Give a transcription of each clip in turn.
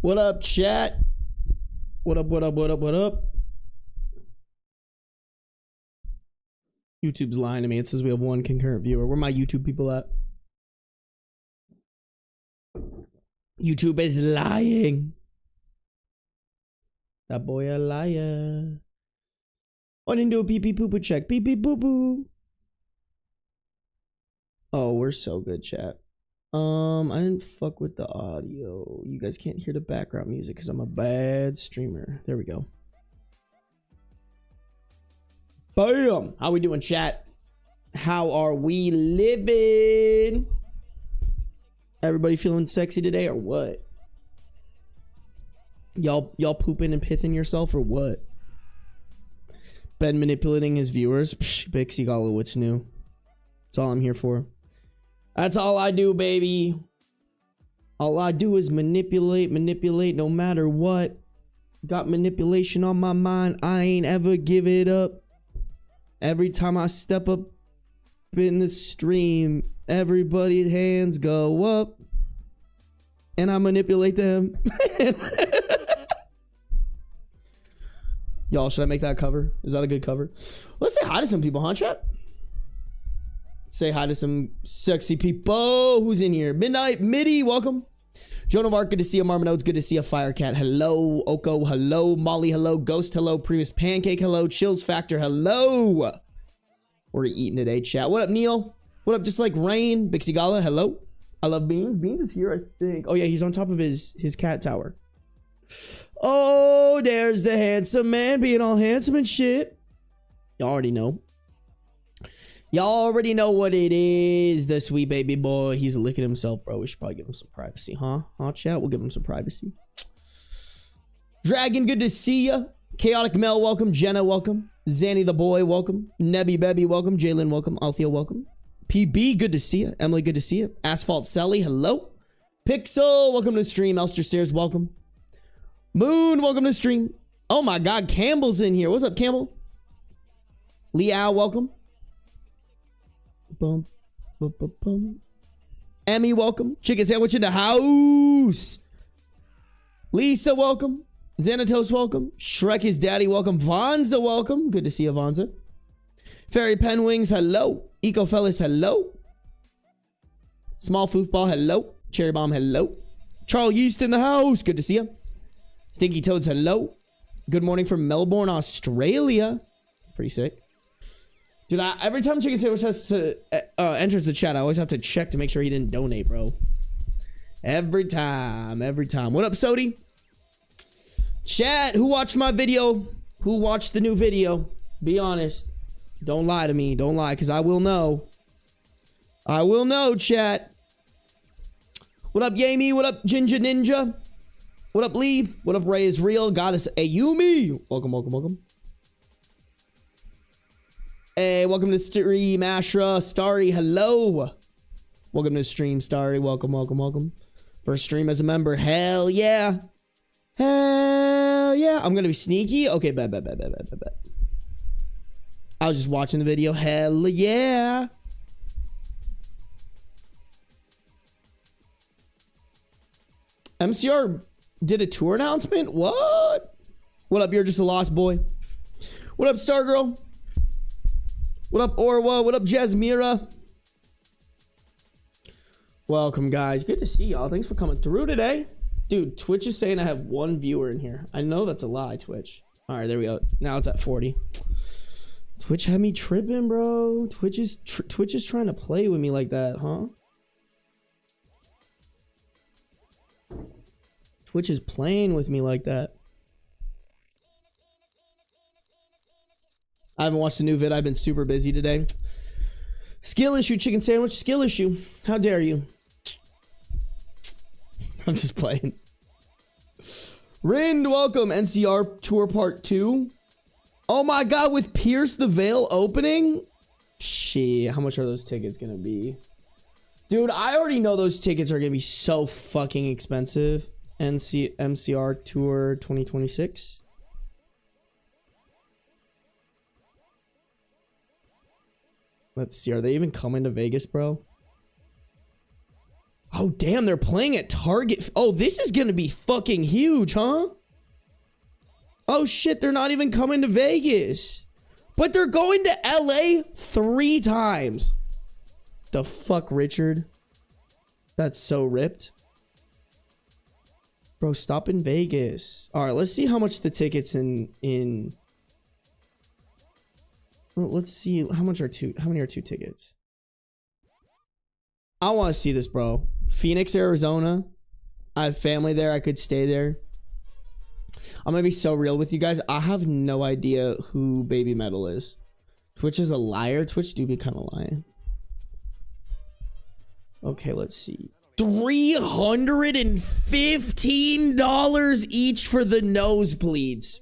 What up, chat? What up, what up, what up, what up? YouTube's lying to me. It says we have 1 concurrent viewer. Where my YouTube people at? YouTube is lying. That boy a liar. I didn't do a pee pee poo poo check. Pee pee poo poo. Oh, we're so good, chat. I didn't fuck with the audio. You guys can't hear the background music because I'm a bad streamer. There we go. Bam! How we doing, chat? How are we living? Everybody feeling sexy today or what? Y'all pooping and pissing yourself or what? Ben manipulating his viewers. Psh, Bixie Gala, what's new? That's all I'm here for. That's all I do, baby. All I do is manipulate no matter what. Got manipulation on my mind. I ain't ever give it up. Every time I step up in the stream, everybody's hands go up. And I manipulate them. Y'all, should I make that cover? Is that a good cover? Let's say hi to some people, huh, chat? Say hi to some sexy people. Who's in here? Midnight Midi, welcome. Joan of Arc, good to see you. Marmonodes, good to see you. Firecat, hello. Oko, hello. Molly, hello. Ghost, hello. Previous Pancake, hello. Chills Factor, hello. We're eating today, chat. What up, Neil? What up, just like rain? Bixie Gala, hello. I love Beans. Beans is here, I think. Oh yeah, he's on top of his cat tower. Oh, there's the handsome man being all handsome and shit. Y'all already know. Y'all already know what it is. The sweet baby boy. He's licking himself, bro. We should probably give him some privacy, huh? Huh, chat? We'll give him some privacy. Dragon, good to see ya. Chaotic Mel, welcome. Jenna, welcome. Zanny the boy, welcome. Nebby Bebby, welcome. Jalen, welcome. Althea, welcome. PB, good to see ya. Emily, good to see ya. Asphalt Sally, hello. Pixel, welcome to the stream. Elster Stairs, welcome. Moon, welcome to the stream. Oh my god, Campbell's in here. What's up, Campbell? Liao, welcome. Bum, bum, bum, bum. Emmy, welcome. Chicken Sandwich in the house. Lisa, welcome. Xanatos, welcome. Shrek is daddy, welcome. Vonza, welcome. Good to see you, Vonza. Fairy Penwings, hello. Eco Fellas, hello. Small Foofball, hello. Cherry Bomb, hello. Charles Yeast in the house. Good to see you. Stinky Toads, hello. Good morning from Melbourne, Australia. Pretty sick. Dude, every time Chicken Sandwich has to enters the chat, I always have to check to make sure he didn't donate, bro. Every time, every time. What up, Sodi? Chat, who watched my video? Who watched the new video? Be honest. Don't lie to me. Don't lie, because I will know. I will know, chat. What up, Yami? What up, Ginger Ninja? What up, Lee? What up, Ray is real? Goddess Ayumi. Welcome, welcome, welcome. Hey, welcome to stream, Ashra. Starry, hello. Welcome to the stream, Starry. Welcome, welcome, welcome. First stream as a member. Hell yeah. Hell yeah. I'm gonna be sneaky. Okay, bet. I was just watching the video. Hell yeah. MCR did a tour announcement? What? What up, you're just a lost boy? What up, Stargirl? What up, Orwa? What up, Jasmira? Welcome, guys. Good to see y'all. Thanks for coming through today. Dude, Twitch is saying I have 1 viewer in here. I know that's a lie, Twitch. All right, there we go. Now it's at 40. Twitch had me tripping, bro. Twitch is trying to play with me like that, huh? Twitch is playing with me like that. I haven't watched the new vid. I've been super busy today. Skill issue, Chicken Sandwich. Skill issue. How dare you? I'm just playing. Rind, welcome. NCR Tour Part 2. Oh my god, with Pierce the Veil opening? Shit, how much are those tickets gonna be? Dude, I already know those tickets are gonna be so fucking expensive. MCR Tour 2026. Let's see, are they even coming to Vegas, bro? Oh, damn, they're playing at Target. Oh, this is gonna be fucking huge, huh? Oh, shit, they're not even coming to Vegas. But they're going to LA 3 times. The fuck, Richard? That's so ripped. Bro, stop in Vegas. All right, let's see how much the tickets in... Well, let's see how many are 2 tickets. I want to see this, bro. Phoenix, Arizona. I have family there. I could stay there. I'm gonna be so real with you guys. I have no idea who Baby Metal is. Twitch is a liar. Twitch do be kind of lying. Okay, let's see. $315 each for the nosebleeds.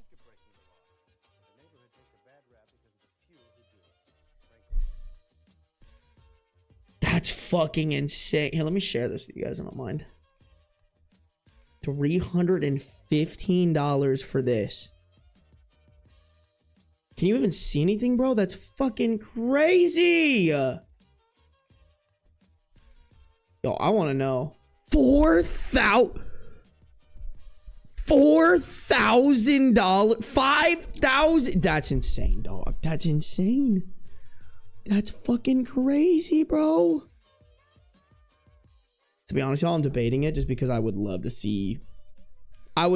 That's fucking insane. Here, let me share this with you guys. I don't mind. $315 for this. Can you even see anything, bro? That's fucking crazy. Yo, I want to know. $4,000. $5,000. That's insane, dog. That's insane. That's fucking crazy, bro. To be honest, y'all, I'm debating it just because I would love to see. That's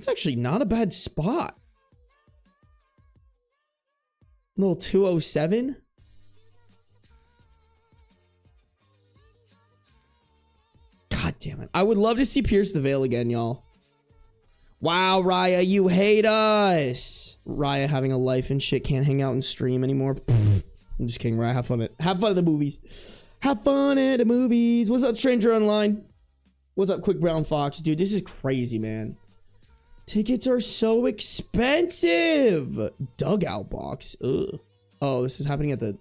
actually not a bad spot. Little 207. God damn it. I would love to see Pierce the Veil again, y'all. Wow, Raya, you hate us. Raya having a life and shit, can't hang out and stream anymore. I'm just kidding, Raya. Have fun at the movies. Have fun at the movies. What's up, Stranger Online? What's up, Quick Brown Fox? Dude, this is crazy, man. Tickets are so expensive. Dugout box. Ugh. Oh, this is happening at the...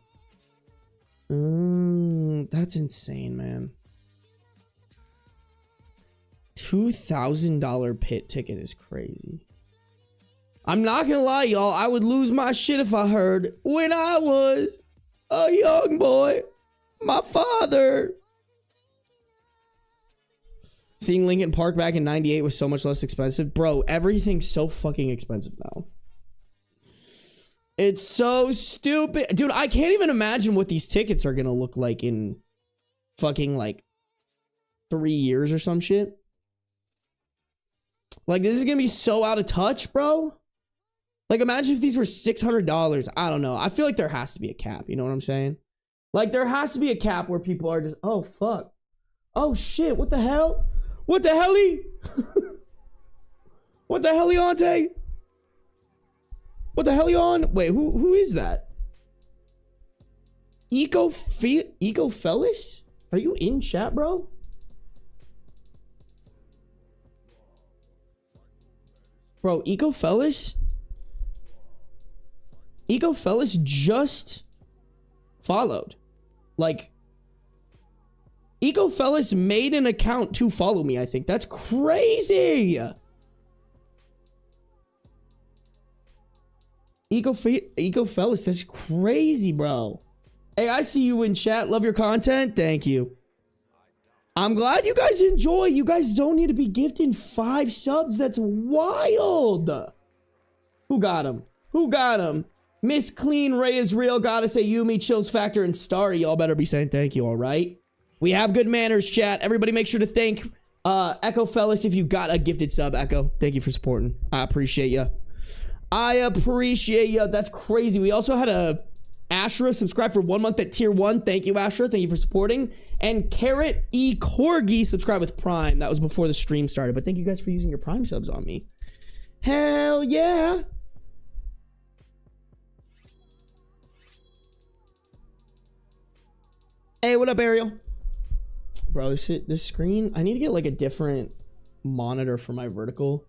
that's insane, man. $2,000 pit ticket is crazy. I'm not gonna lie, y'all. I would lose my shit if I heard when I was a young boy, my father. Seeing Lincoln Park back in '98 was so much less expensive. Bro, everything's so fucking expensive now. It's so stupid. Dude, I can't even imagine what these tickets are gonna look like in fucking like 3 years or some shit. Like, this is gonna be so out of touch, bro. Like, imagine if these were $600. I don't know. I feel like there has to be a cap. You know what I'm saying? Like, there has to be a cap where people are just, oh, fuck. Oh, shit. What the hell? What the hell-y? What the hell-y, Ante? What the hell-y on? Wait, who is that? Eco-Fellas? Are you in chat, bro? Bro, Eco-Fellas? Eco-Fellas just followed. Like, Eco-Fellas made an account to follow me, I think. That's crazy. Eco-Fellas, that's crazy, bro. Hey, I see you in chat. Love your content. Thank you. I'm glad you guys enjoy. You guys don't need to be gifting 5 subs. That's wild. Who got him? Who got him? Miss Clean, Ray is real. Gotta say Yumi, Chills Factor, and Starry. Y'all better be saying thank you, all right? We have good manners, chat. Everybody make sure to thank Echo Fellas if you got a gifted sub. Echo, thank you for supporting. I appreciate you. I appreciate you. That's crazy. We also had a Ashra subscribe for 1 month at tier 1. Thank you, Ashra. Thank you for supporting. And Carrot E. Corgi subscribed with Prime. That was before the stream started. But thank you guys for using your Prime subs on me. Hell yeah. Hey, what up, Ariel? Bro, this screen, I need to get like a different monitor for my vertical.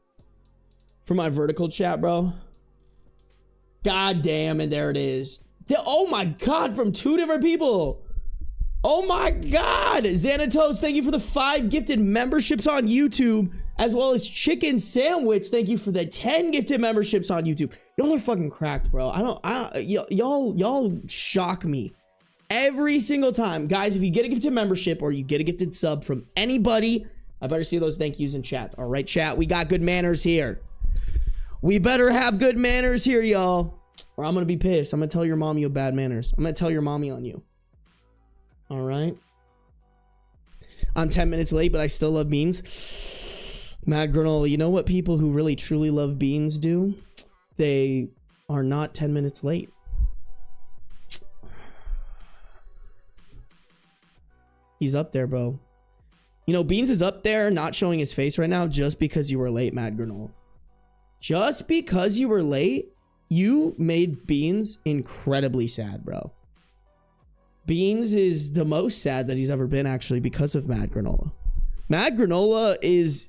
For my vertical chat, bro. God damn, and there it is. Oh my God, from 2 different people. Oh my God. Xanatos, thank you for the 5 gifted memberships on YouTube, as well as Chicken Sandwich. Thank you for the 10 gifted memberships on YouTube. Y'all are fucking cracked, bro. Y'all shock me. Every single time. Guys, if you get a gifted membership or you get a gifted sub from anybody, I better see those thank yous in chat. All right, chat, we got good manners here. We better have good manners here, y'all. Or I'm going to be pissed. I'm going to tell your mom you have bad manners. I'm going to tell your mommy on you. All right. I'm 10 minutes late, but I still love beans. Mad granola. You know what people who really truly love beans do? They are not 10 minutes late. He's up there, bro. You know, Beans is up there not showing his face right now just because you were late, Mad granola. Just because you were late, you made Beans incredibly sad, bro. Beans is the most sad that he's ever been, actually, because of Mad granola. Mad granola is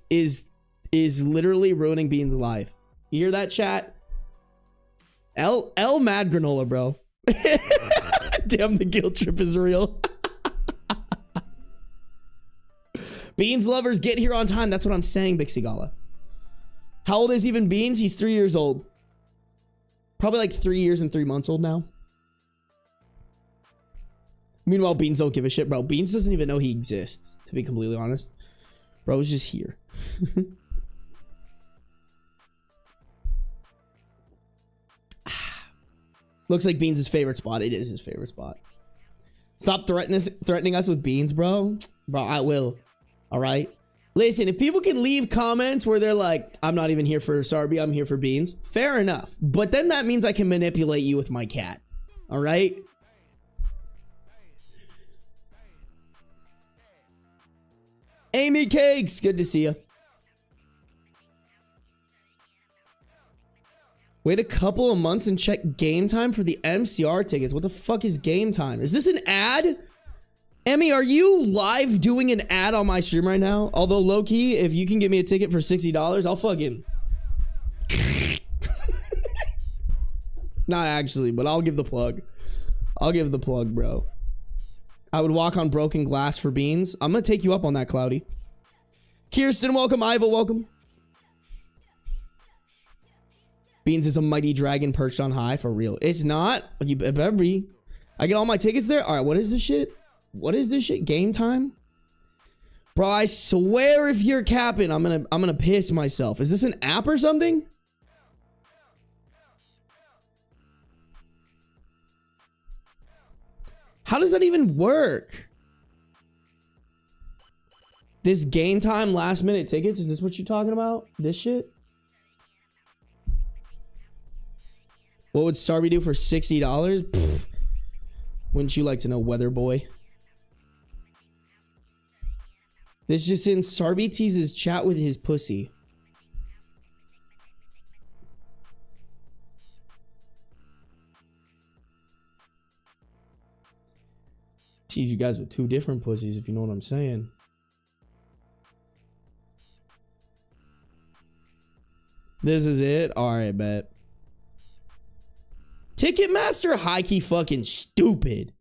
literally ruining Beans' life. You hear that, chat? L Mad granola, bro. Damn, the guilt trip is real. Beans lovers, get here on time. That's what I'm saying, Bixie Gala. How old is even Beans? He's 3 years old. Probably like 3 years and 3 months old now. Meanwhile, Beans don't give a shit, bro. Beans doesn't even know he exists, to be completely honest. Bro's just here. Looks like Beans' favorite spot. It is his favorite spot. Stop threatening us with Beans, bro. Bro, I will. All right? Listen, if people can leave comments where they're like, I'm not even here for Sarby, I'm here for Beans. Fair enough. But then that means I can manipulate you with my cat. All right? Amy Cakes, good to see you. Wait a couple of months and check game time for the MCR tickets. What the fuck is game time? Is this an ad? Emmy, are you live doing an ad on my stream right now? Although low-key, if you can get me a ticket for $60, I'll fucking... Not actually, but I'll give the plug. I'll give the plug, bro. I would walk on broken glass for Beans. I'm gonna take you up on that, Cloudy. Kirsten, welcome. Iva, welcome. Beans is a mighty dragon perched on high, for real. It's not. You better be. I get all my tickets there? All right, what is this shit? What is this shit? Game time? Bro, I swear if you're capping, I'm gonna piss myself. Is this an app or something? How does that even work? This game time last minute tickets? Is this what you're talking about? This shit? What would Sarby do for $60? Pfft. Wouldn't you like to know, weather boy? This just in, Sarby teases chat with his pussy. Tease you guys with two different pussies, if you know what I'm saying. This is it? Alright, bet. Ticketmaster high-key fucking stupid.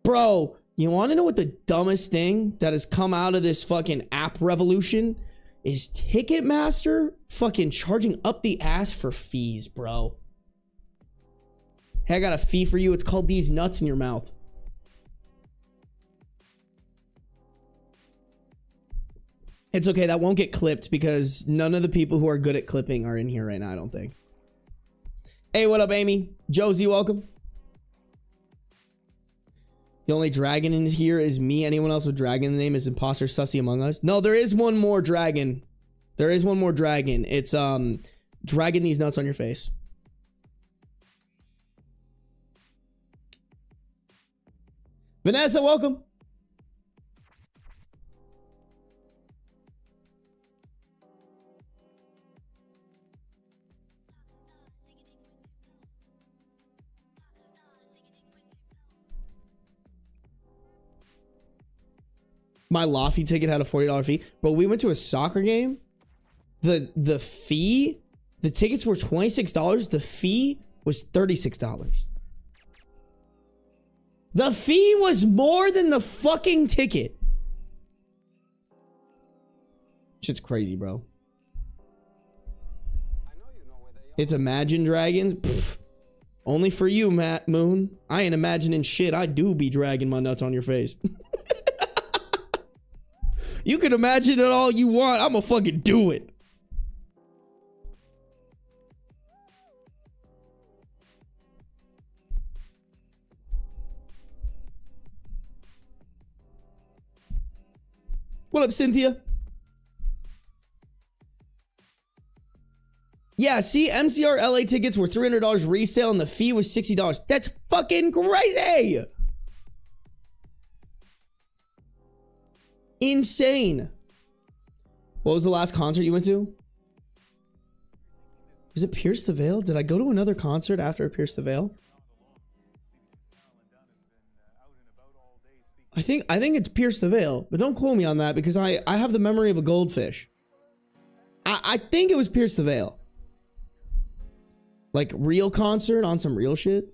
Bro, you want to know what the dumbest thing that has come out of this fucking app revolution is? Ticketmaster fucking charging up the ass for fees, bro. Hey, I got a fee for you. It's called these nuts in your mouth. It's okay, that won't get clipped because none of the people who are good at clipping are in here right now, I don't think. Hey, what up, Amy? Josie, welcome. The only dragon in here is me. Anyone else with dragon in the name is Imposter Sussy Among Us. No, there is one more dragon. There is one more dragon. It's dragging these nuts on your face. Vanessa, welcome. My Lofty ticket had a $40 fee. Bro, we went to a soccer game. The fee, the tickets were $26. The fee was $36. The fee was more than the fucking ticket. Shit's crazy, bro. It's Imagine Dragons. Pfft. Only for you, Matt Moon. I ain't imagining shit. I do be dragging my nuts on your face. You can imagine it all you want. I'ma fucking do it. What up, Cynthia? Yeah, see, MCR LA tickets were $300 resale and the fee was $60. That's fucking crazy! Insane. What was the last concert you went to? Was it Pierce the Veil? Did I go to another concert after Pierce the Veil? I think it's Pierce the Veil, but don't quote me on that because I have the memory of a goldfish. I think it was Pierce the Veil. Like real concert on some real shit.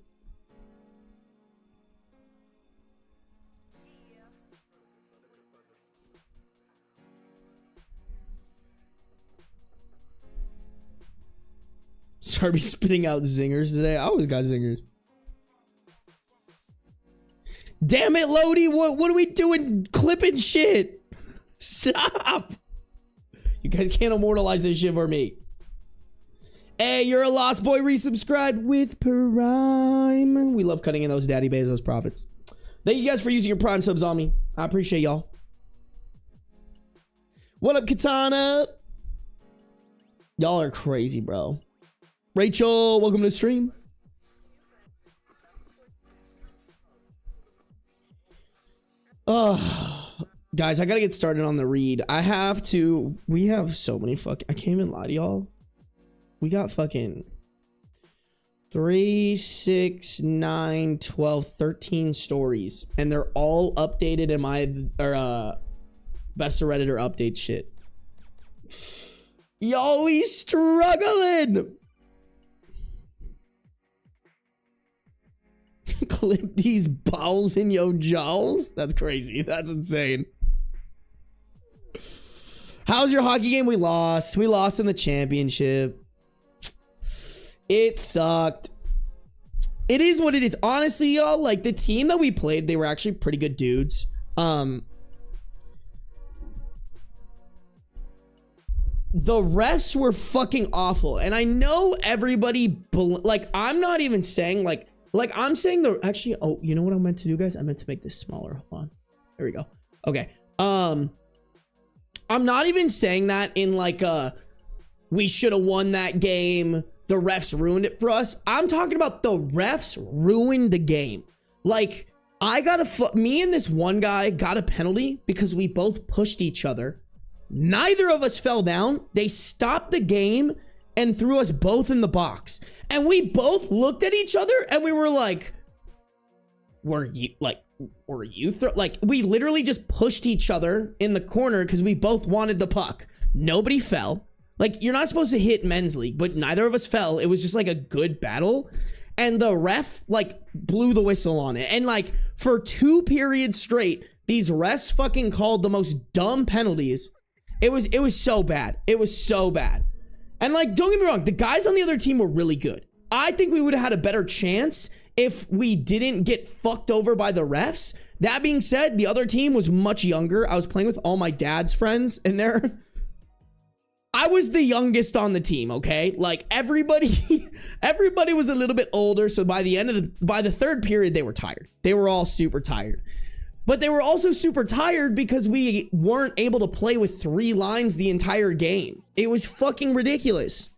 Sarby spitting out zingers today. I always got zingers. Damn it, Lodi. What are we doing? Clipping shit. Stop. You guys can't immortalize this shit for me. Hey, you're a lost boy. Resubscribed with Prime. We love cutting in those Daddy Bezos profits. Thank you guys for using your Prime subs on me. I appreciate y'all. What up, Katana? Y'all are crazy, bro. Rachel, welcome to the stream. Guys, I gotta get started on the read. We have so many I can't even lie to y'all. We got fucking 3, 6, 9, 12, 13 stories. And they're all updated in my best of Redditor update shit. Yo, we struggling. Clip these balls in your jaws? That's crazy. That's insane. How's your hockey game? We lost. We lost in the championship. It sucked. It is what it is. Honestly, y'all, like the team that we played, they were actually pretty good dudes. The refs were fucking awful. And I know everybody, like, I'm not even saying like I'm saying actually, oh, you know what I meant to do, guys? I meant to make this smaller. Hold on. There we go. Okay. I'm not even saying that in like we should have won that game. The refs ruined it for us. I'm talking about the refs ruined the game. Like, me and this one guy got a penalty because we both pushed each other. Neither of us fell down. They stopped the game and threw us both in the box. And we both looked at each other and we were like, we literally just pushed each other in the corner because we both wanted the puck. Nobody fell. Like, you're not supposed to hit men's league, but neither of us fell. It was just like a good battle. And the ref like blew the whistle on it. And like for 2 periods straight, these refs fucking called the most dumb penalties. It was so bad. It was so bad. And like, don't get me wrong, the guys on the other team were really good. I think we would have had a better chance if we didn't get fucked over by the refs. That being said, the other team was much younger. I was playing with all my dad's friends and I was the youngest on the team, okay? Like everybody was a little bit older. So by the third period, they were tired. They were all super tired. But they were also super tired because we weren't able to play with 3 lines the entire game. It was fucking ridiculous.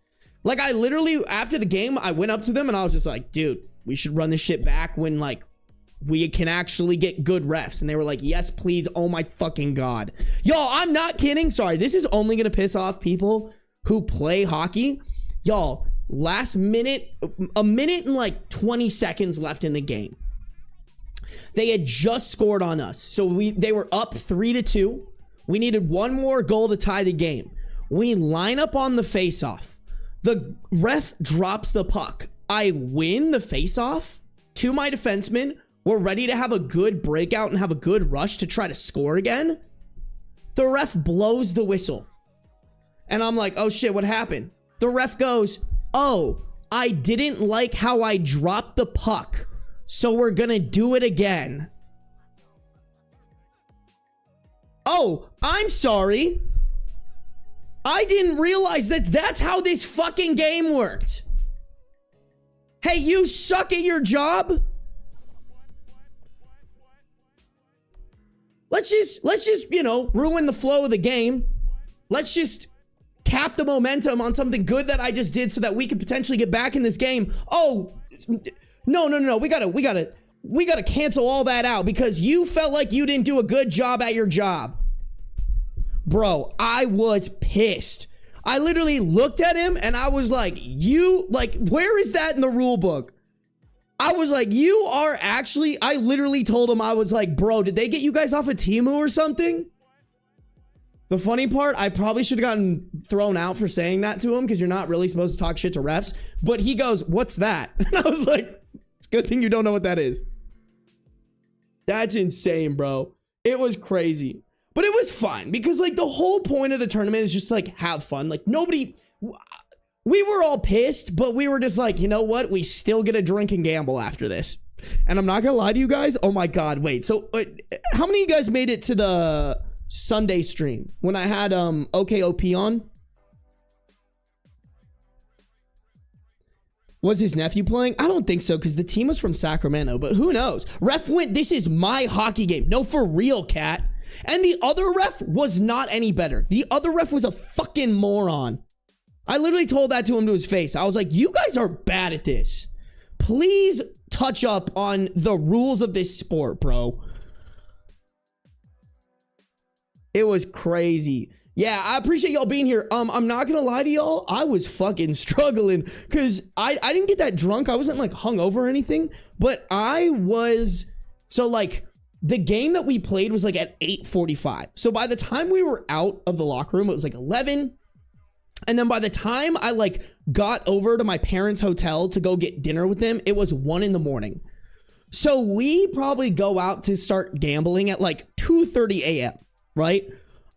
Like I literally, after the game, I went up to them and I was just like, dude, we should run this shit back when like we can actually get good refs. And they were like, yes, please. Oh my fucking God. Y'all, I'm not kidding. Sorry. This is only going to piss off people who play hockey. Y'all, last minute, a minute and like 20 seconds left in the game. They had just scored on us. So they were up 3-2. We needed 1 more goal to tie the game. We line up on the face-off. The ref drops the puck. I win the face-off to my defenseman. We're ready to have a good breakout and have a good rush to try to score again. The ref blows the whistle. And I'm like, oh shit, what happened? The ref goes, oh, I didn't like how I dropped the puck, so we're gonna do it again. Oh, I'm sorry. I didn't realize that that's how this fucking game worked. Hey, you suck at your job? Let's just, you know, ruin the flow of the game. Let's just cap the momentum on something good that I just did so that we could potentially get back in this game. Oh, no. We gotta cancel all that out because you felt like you didn't do a good job at your job. Bro, I was pissed. I literally looked at him and I was like, where is that in the rule book? I was like, you are actually, I literally told him, I was like, bro, did they get you guys off of Temu or something? The funny part, I probably should have gotten thrown out for saying that to him because you're not really supposed to talk shit to refs. But he goes, what's that? And I was like, it's a good thing you don't know what that is. That's insane, bro. It was crazy. But it was fun because like the whole point of the tournament is just like have fun. Like nobody, we were all pissed, but we were just like, you know what? We still get a drink and gamble after this. And I'm not gonna lie to you guys. Oh my God, wait. So how many of you guys made it to the Sunday stream when I had OKOP on? Was his nephew playing? I don't think so because the team was from Sacramento, but who knows? Ref went, this is my hockey game. No, for real, cat. And the other ref was not any better. The other ref was a fucking moron. I literally told that to him to his face. I was like, you guys are bad at this. Please touch up on the rules of this sport, bro. It was crazy. Yeah, I appreciate y'all being here. I'm not gonna lie to y'all. I was fucking struggling because I didn't get that drunk. I wasn't like hungover or anything, but I was, so like, the game that we played was like at 8:45. So by the time we were out of the locker room, it was like 11. And then by the time I like got over to my parents' hotel to go get dinner with them, it was 1 in the morning. So we probably go out to start gambling at like 2:30 a.m., right?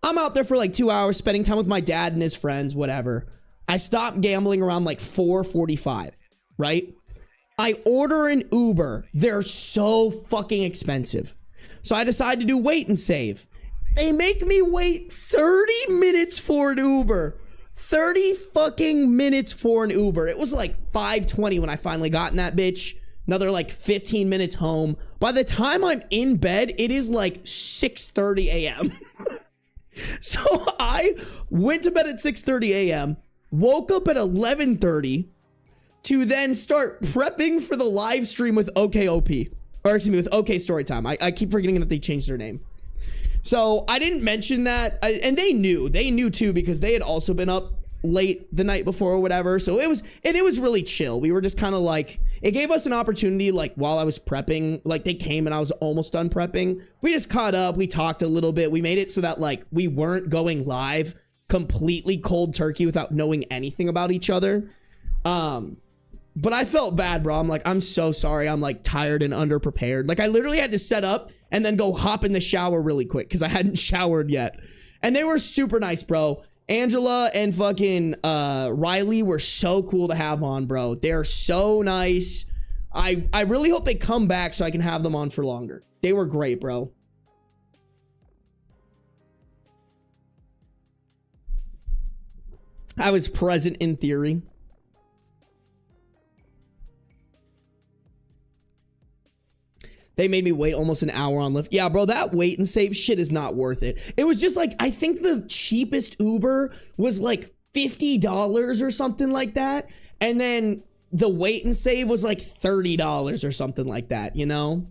I'm out there for like 2 hours spending time with my dad and his friends, whatever. I stopped gambling around like 4:45, right? I order an Uber. They're so fucking expensive. So I decided to do wait and save. They make me wait 30 minutes for an Uber. 30 fucking minutes for an Uber. It was like 5:20 when I finally got in that bitch. Another like 15 minutes home. By the time I'm in bed, it is like 6:30 a.m. So I went to bed at 6:30 a.m. Woke up at 11:30 to then start prepping for the live stream with OKOP. Or excuse me, with OK Storytime. I keep forgetting that they changed their name. So I didn't mention that. And they knew too, because they had also been up late the night before or whatever. So it was really chill. We were just kind of like, it gave us an opportunity, like while I was prepping, like they came and I was almost done prepping. We just caught up. We talked a little bit. We made it so that like we weren't going live completely cold turkey without knowing anything about each other. But I felt bad, bro. I'm like, I'm so sorry. I'm like tired and underprepared. Like I literally had to set up and then go hop in the shower really quick because I hadn't showered yet. And they were super nice, bro. Angela and fucking Riley were so cool to have on, bro. They're so nice. I really hope they come back so I can have them on for longer. They were great, bro. I was present in theory. They made me wait almost an hour on Lyft. Yeah, bro, that wait and save shit is not worth it. It was just like, I think the cheapest Uber was like $50 or something like that. And then the wait and save was like $30 or something like that, you know?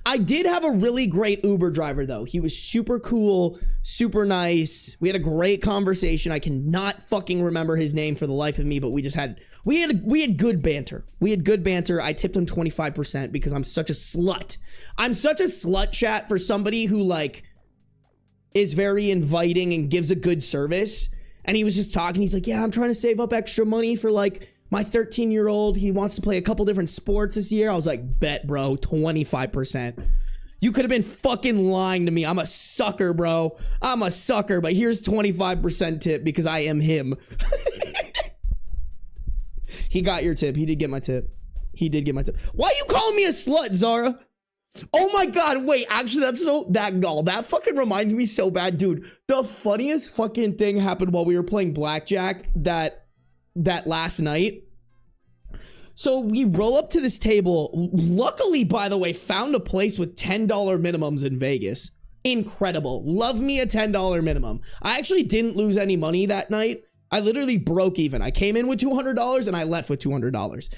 I did have a really great Uber driver though. He was super cool, super nice. We had a great conversation. I cannot fucking remember his name for the life of me, but we had good banter. We had good banter. I tipped him 25% because I'm such a slut. I'm such a slut, chat, for somebody who like is very inviting and gives a good service. And he was just talking. He's like, yeah, I'm trying to save up extra money for like my 13-year-old. He wants to play a couple different sports this year. I was like, bet, bro, 25%. You could have been fucking lying to me. I'm a sucker, bro. I'm a sucker, but here's 25% tip because I am him. He got your tip. He did get my tip. He did get my tip. Why are you calling me a slut, Zara? Oh my God, wait, actually that fucking reminds me so bad, dude. The funniest fucking thing happened while we were playing blackjack that last night. So we roll up to this table. Luckily, by the way, found a place with $10 minimums in Vegas. Incredible. Love me a $10 minimum. I actually didn't lose any money that night. I literally broke even. I came in with $200 and I left with $200.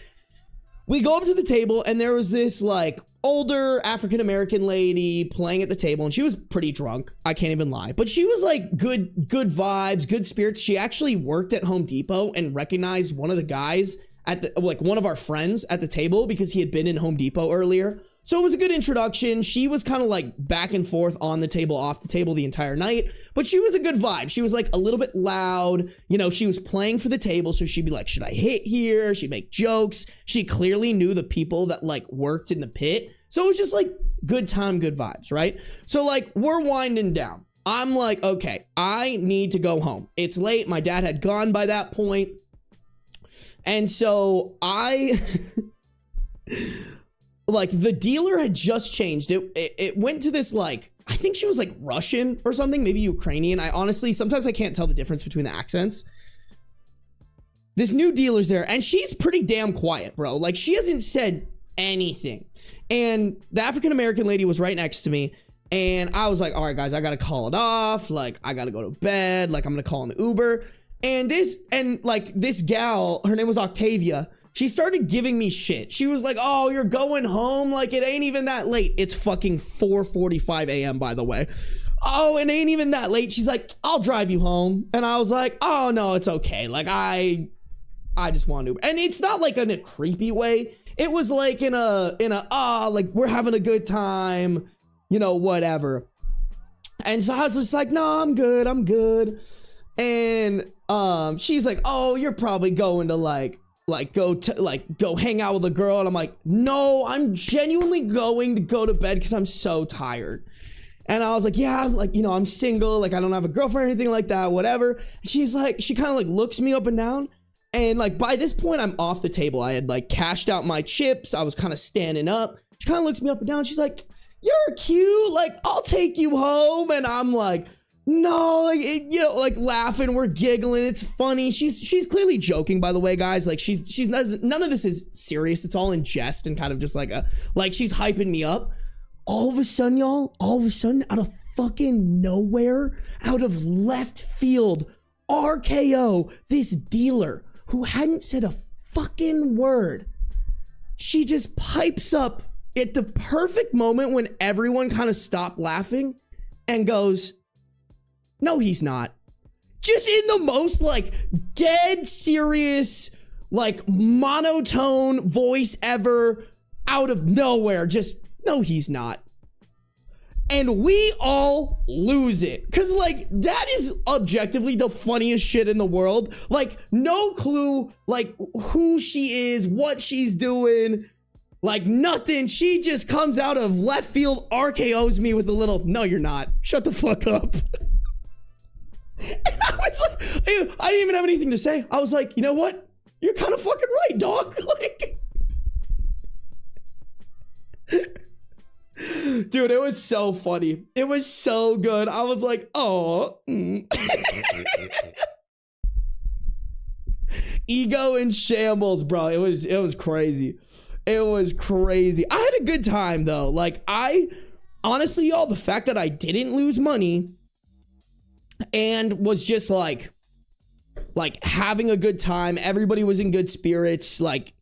We go up to the table and there was this like older African-American lady playing at the table, and she was pretty drunk. I can't even lie, but she was like good vibes, good spirits. She actually worked at Home Depot and recognized one of the guys at the, like one of our friends at the table because he had been in Home Depot earlier. So it was a good introduction. She was kind of like back and forth on the table, off the table the entire night, but she was a good vibe. She was like a little bit loud. You know, she was playing for the table. So she'd be like, should I hit here? She'd make jokes. She clearly knew the people that like worked in the pit. So it was just like good time, good vibes, right? So like we're winding down. I'm like, okay, I need to go home. It's late. My dad had gone by that point. And so like the dealer had just changed. It went to this like, I think she was like Russian or something, maybe Ukrainian. I honestly, sometimes I can't tell the difference between the accents. This new dealer's there and she's pretty damn quiet, bro. Like she hasn't said anything. And the African-American lady was right next to me. And I was like, all right, guys, I got to call it off. Like I got to go to bed. Like I'm going to call an Uber. And this gal, her name was Octavia. She started giving me shit. She was like, oh, you're going home? Like, it ain't even that late. It's fucking 4:45 a.m., by the way. Oh, it ain't even that late. She's like, I'll drive you home. And I was like, oh, no, it's okay. Like, I just want to. And it's not like in a creepy way. It was like in a, like, we're having a good time, you know, whatever. And so I was just like, no, I'm good. I'm good. And she's like, oh, you're probably going to go hang out with a girl. And I'm like, no, I'm genuinely going to go to bed because I'm so tired. And I was like, yeah, I'm like, you know, I'm single. Like, I don't have a girlfriend or anything like that, whatever. She's like, she kind of like looks me up and down. And like, by this point, I'm off the table. I had like cashed out my chips. I was kind of standing up. She kind of looks me up and down. She's like, you're cute. Like, I'll take you home. And I'm like, no, like, you know, like laughing, we're giggling, it's funny. She's clearly joking, by the way, guys. Like she's none of this is serious. It's all in jest and kind of just like she's hyping me up. All of a sudden, y'all, out of fucking nowhere, out of left field, RKO, this dealer who hadn't said a fucking word. She just pipes up at the perfect moment when everyone kind of stopped laughing and goes, no, he's not. Just in the most like dead serious, like monotone voice ever, out of nowhere. Just, no, he's not. And we all lose it. Cause like that is objectively the funniest shit in the world. Like no clue like who she is, what she's doing, like nothing. She just comes out of left field, RKOs me with a little, no, you're not. Shut the fuck up. And I was like, I didn't even have anything to say. I was like, you know what? You're kind of fucking right, dog. Like, dude, it was so funny. It was so good. I was like, oh. Ego in shambles, bro. It was crazy. It was crazy. I had a good time though. Like honestly, y'all, the fact that I didn't lose money and was just like having a good time. Everybody was in good spirits. Like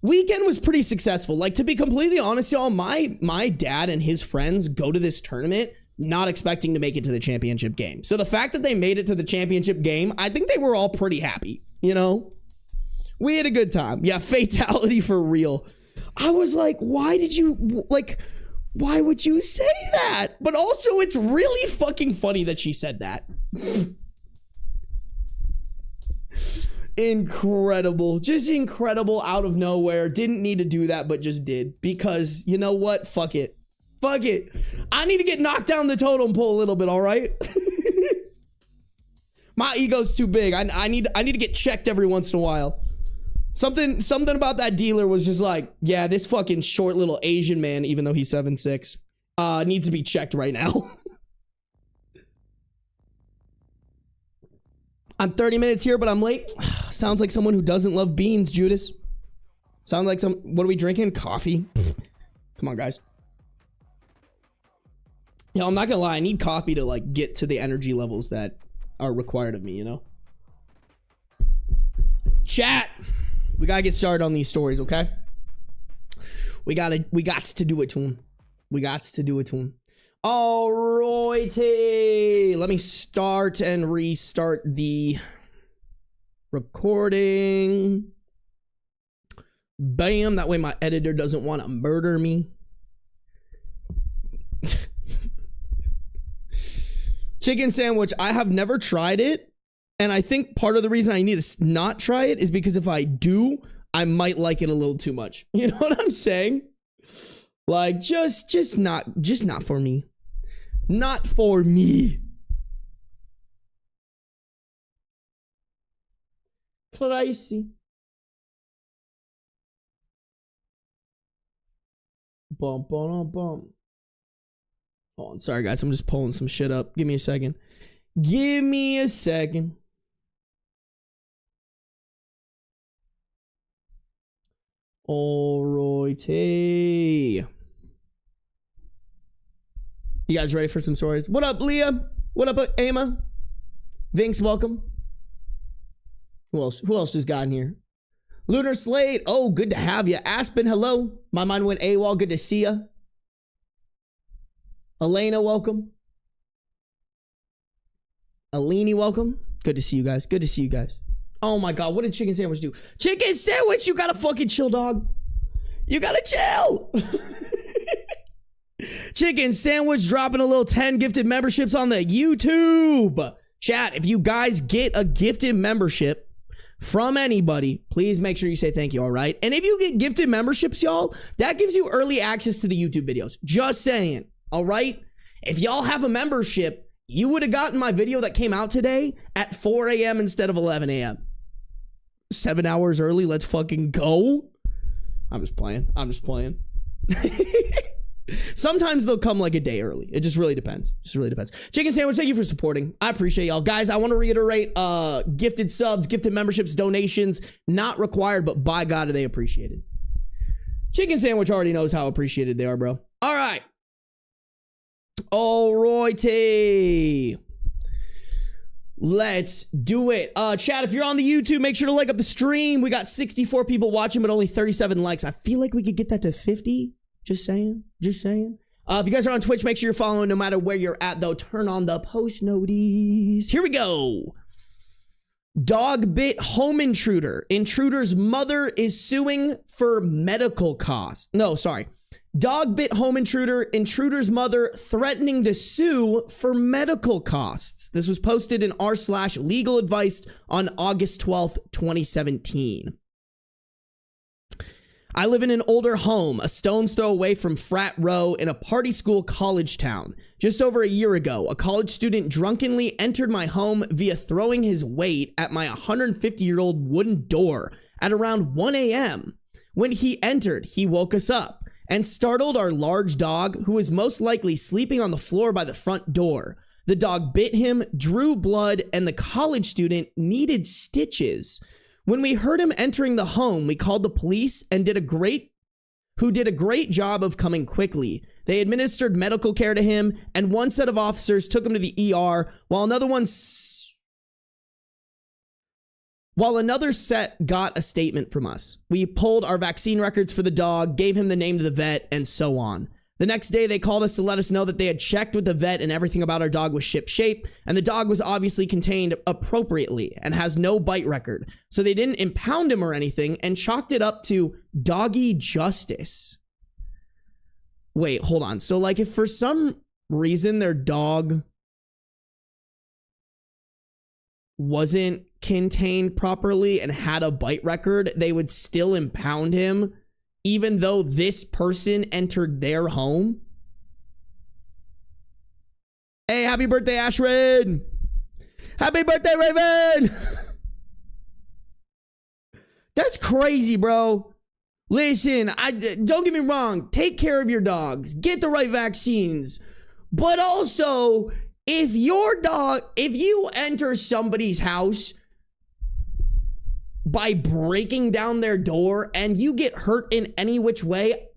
weekend was pretty successful. Like to be completely honest, y'all, my dad and his friends go to this tournament not expecting to make it to the championship game. So the fact that they made it to the championship game, I think they were all pretty happy, you know? We had a good time. Yeah, fatality for real. I was like, why would you say that? But also, it's really fucking funny that she said that. Incredible. Just incredible out of nowhere. Didn't need to do that, but just did. Because, you know what? Fuck it. Fuck it. I need to get knocked down the totem pole a little bit, all right? My ego's too big. I need to get checked every once in a while. Something about that dealer was just like, yeah, this fucking short little Asian man, even though he's 7'6", needs to be checked right now. I'm 30 minutes here, but I'm late. Sounds like someone who doesn't love beans, Judas. Sounds like what are we drinking? Coffee. Come on, guys. Yeah, I'm not gonna lie. I need coffee to like get to the energy levels that are required of me, you know? Chat. We gotta get started on these stories, okay? We got to do it to him. We got to do it to him. Alrighty. Let me start and restart the recording. Bam. That way my editor doesn't want to murder me. Chicken sandwich. I have never tried it. And I think part of the reason I need to not try it is because if I do, I might like it a little too much. You know what I'm saying? Like, just not for me. Not for me. Crazy. Bum, bum, bum. Oh, sorry, guys. I'm just pulling some shit up. Give me a second. Give me a second. Alrighty. You guys ready for some stories? What up, Leah? What up, Emma? Vinks, welcome. Who else just got in here? Lunar Slate. Oh, good to have you. Aspen, hello. My mind went AWOL. Good to see ya. Elena, welcome. Alini, welcome. Good to see you guys. Good to see you guys. Oh my God, what did Chicken Sandwich do? Chicken Sandwich, you gotta fucking chill, dog. You gotta chill. Chicken Sandwich dropping a little 10 gifted memberships on the YouTube. Chat, if you guys get a gifted membership from anybody, please make sure you say thank you, all right? And if you get gifted memberships, y'all, that gives you early access to the YouTube videos. Just saying, all right? If y'all have a membership, you would have gotten my video that came out today at 4 a.m. instead of 11 a.m. 7 hours early, let's fucking go. I'm just playing. Sometimes they'll come like a day early. It just really depends. Chicken Sandwich, thank you for supporting. I appreciate y'all. Guys, I want to reiterate, gifted subs, gifted memberships, donations, not required, but by God, are they appreciated. Chicken Sandwich already knows how appreciated they are, bro. All right. Alrighty. Let's do it. Chat, if you're on the YouTube, make sure to like up the stream. We got 64 people watching, but only 37 likes. I feel like we could get that to 50. Just saying. If you guys are on Twitch, make sure you're following no matter where you're at, though. Turn on the post notice. Here we go. Dog bit home intruder. Intruder's mother is suing for medical costs. No, sorry. Dog bit home intruder. Intruder's mother threatening to sue for medical costs. This was posted in r/legal advice on August 12th, 2017. I live in an older home, a stone's throw away from Frat Row in a party school college town. Just over a year ago, a college student drunkenly entered my home via throwing his weight at my 150-year-old wooden door at around 1 a.m. When he entered, he woke us up and startled our large dog, who was most likely sleeping on the floor by the front door. The dog bit him, drew blood, and the college student needed stitches. When we heard him entering the home, we called the police and did a great job of coming quickly. They administered medical care to him, and one set of officers took him to the ER, while another set got a statement from us. We pulled our vaccine records for the dog, gave him the name to the vet, and so on. The next day, they called us to let us know that they had checked with the vet and everything about our dog was shipshape, and the dog was obviously contained appropriately and has no bite record. So they didn't impound him or anything and chalked it up to doggy justice. Wait, hold on. So like if for some reason their dog wasn't contained properly and had a bite record, they would still impound him even though this person entered their home? Hey, happy birthday, Ashrin! Happy birthday, Raven! That's crazy, bro. Listen, don't get me wrong. Take care of your dogs. Get the right vaccines. But also, if you enter somebody's house by breaking down their door and you get hurt in any which way,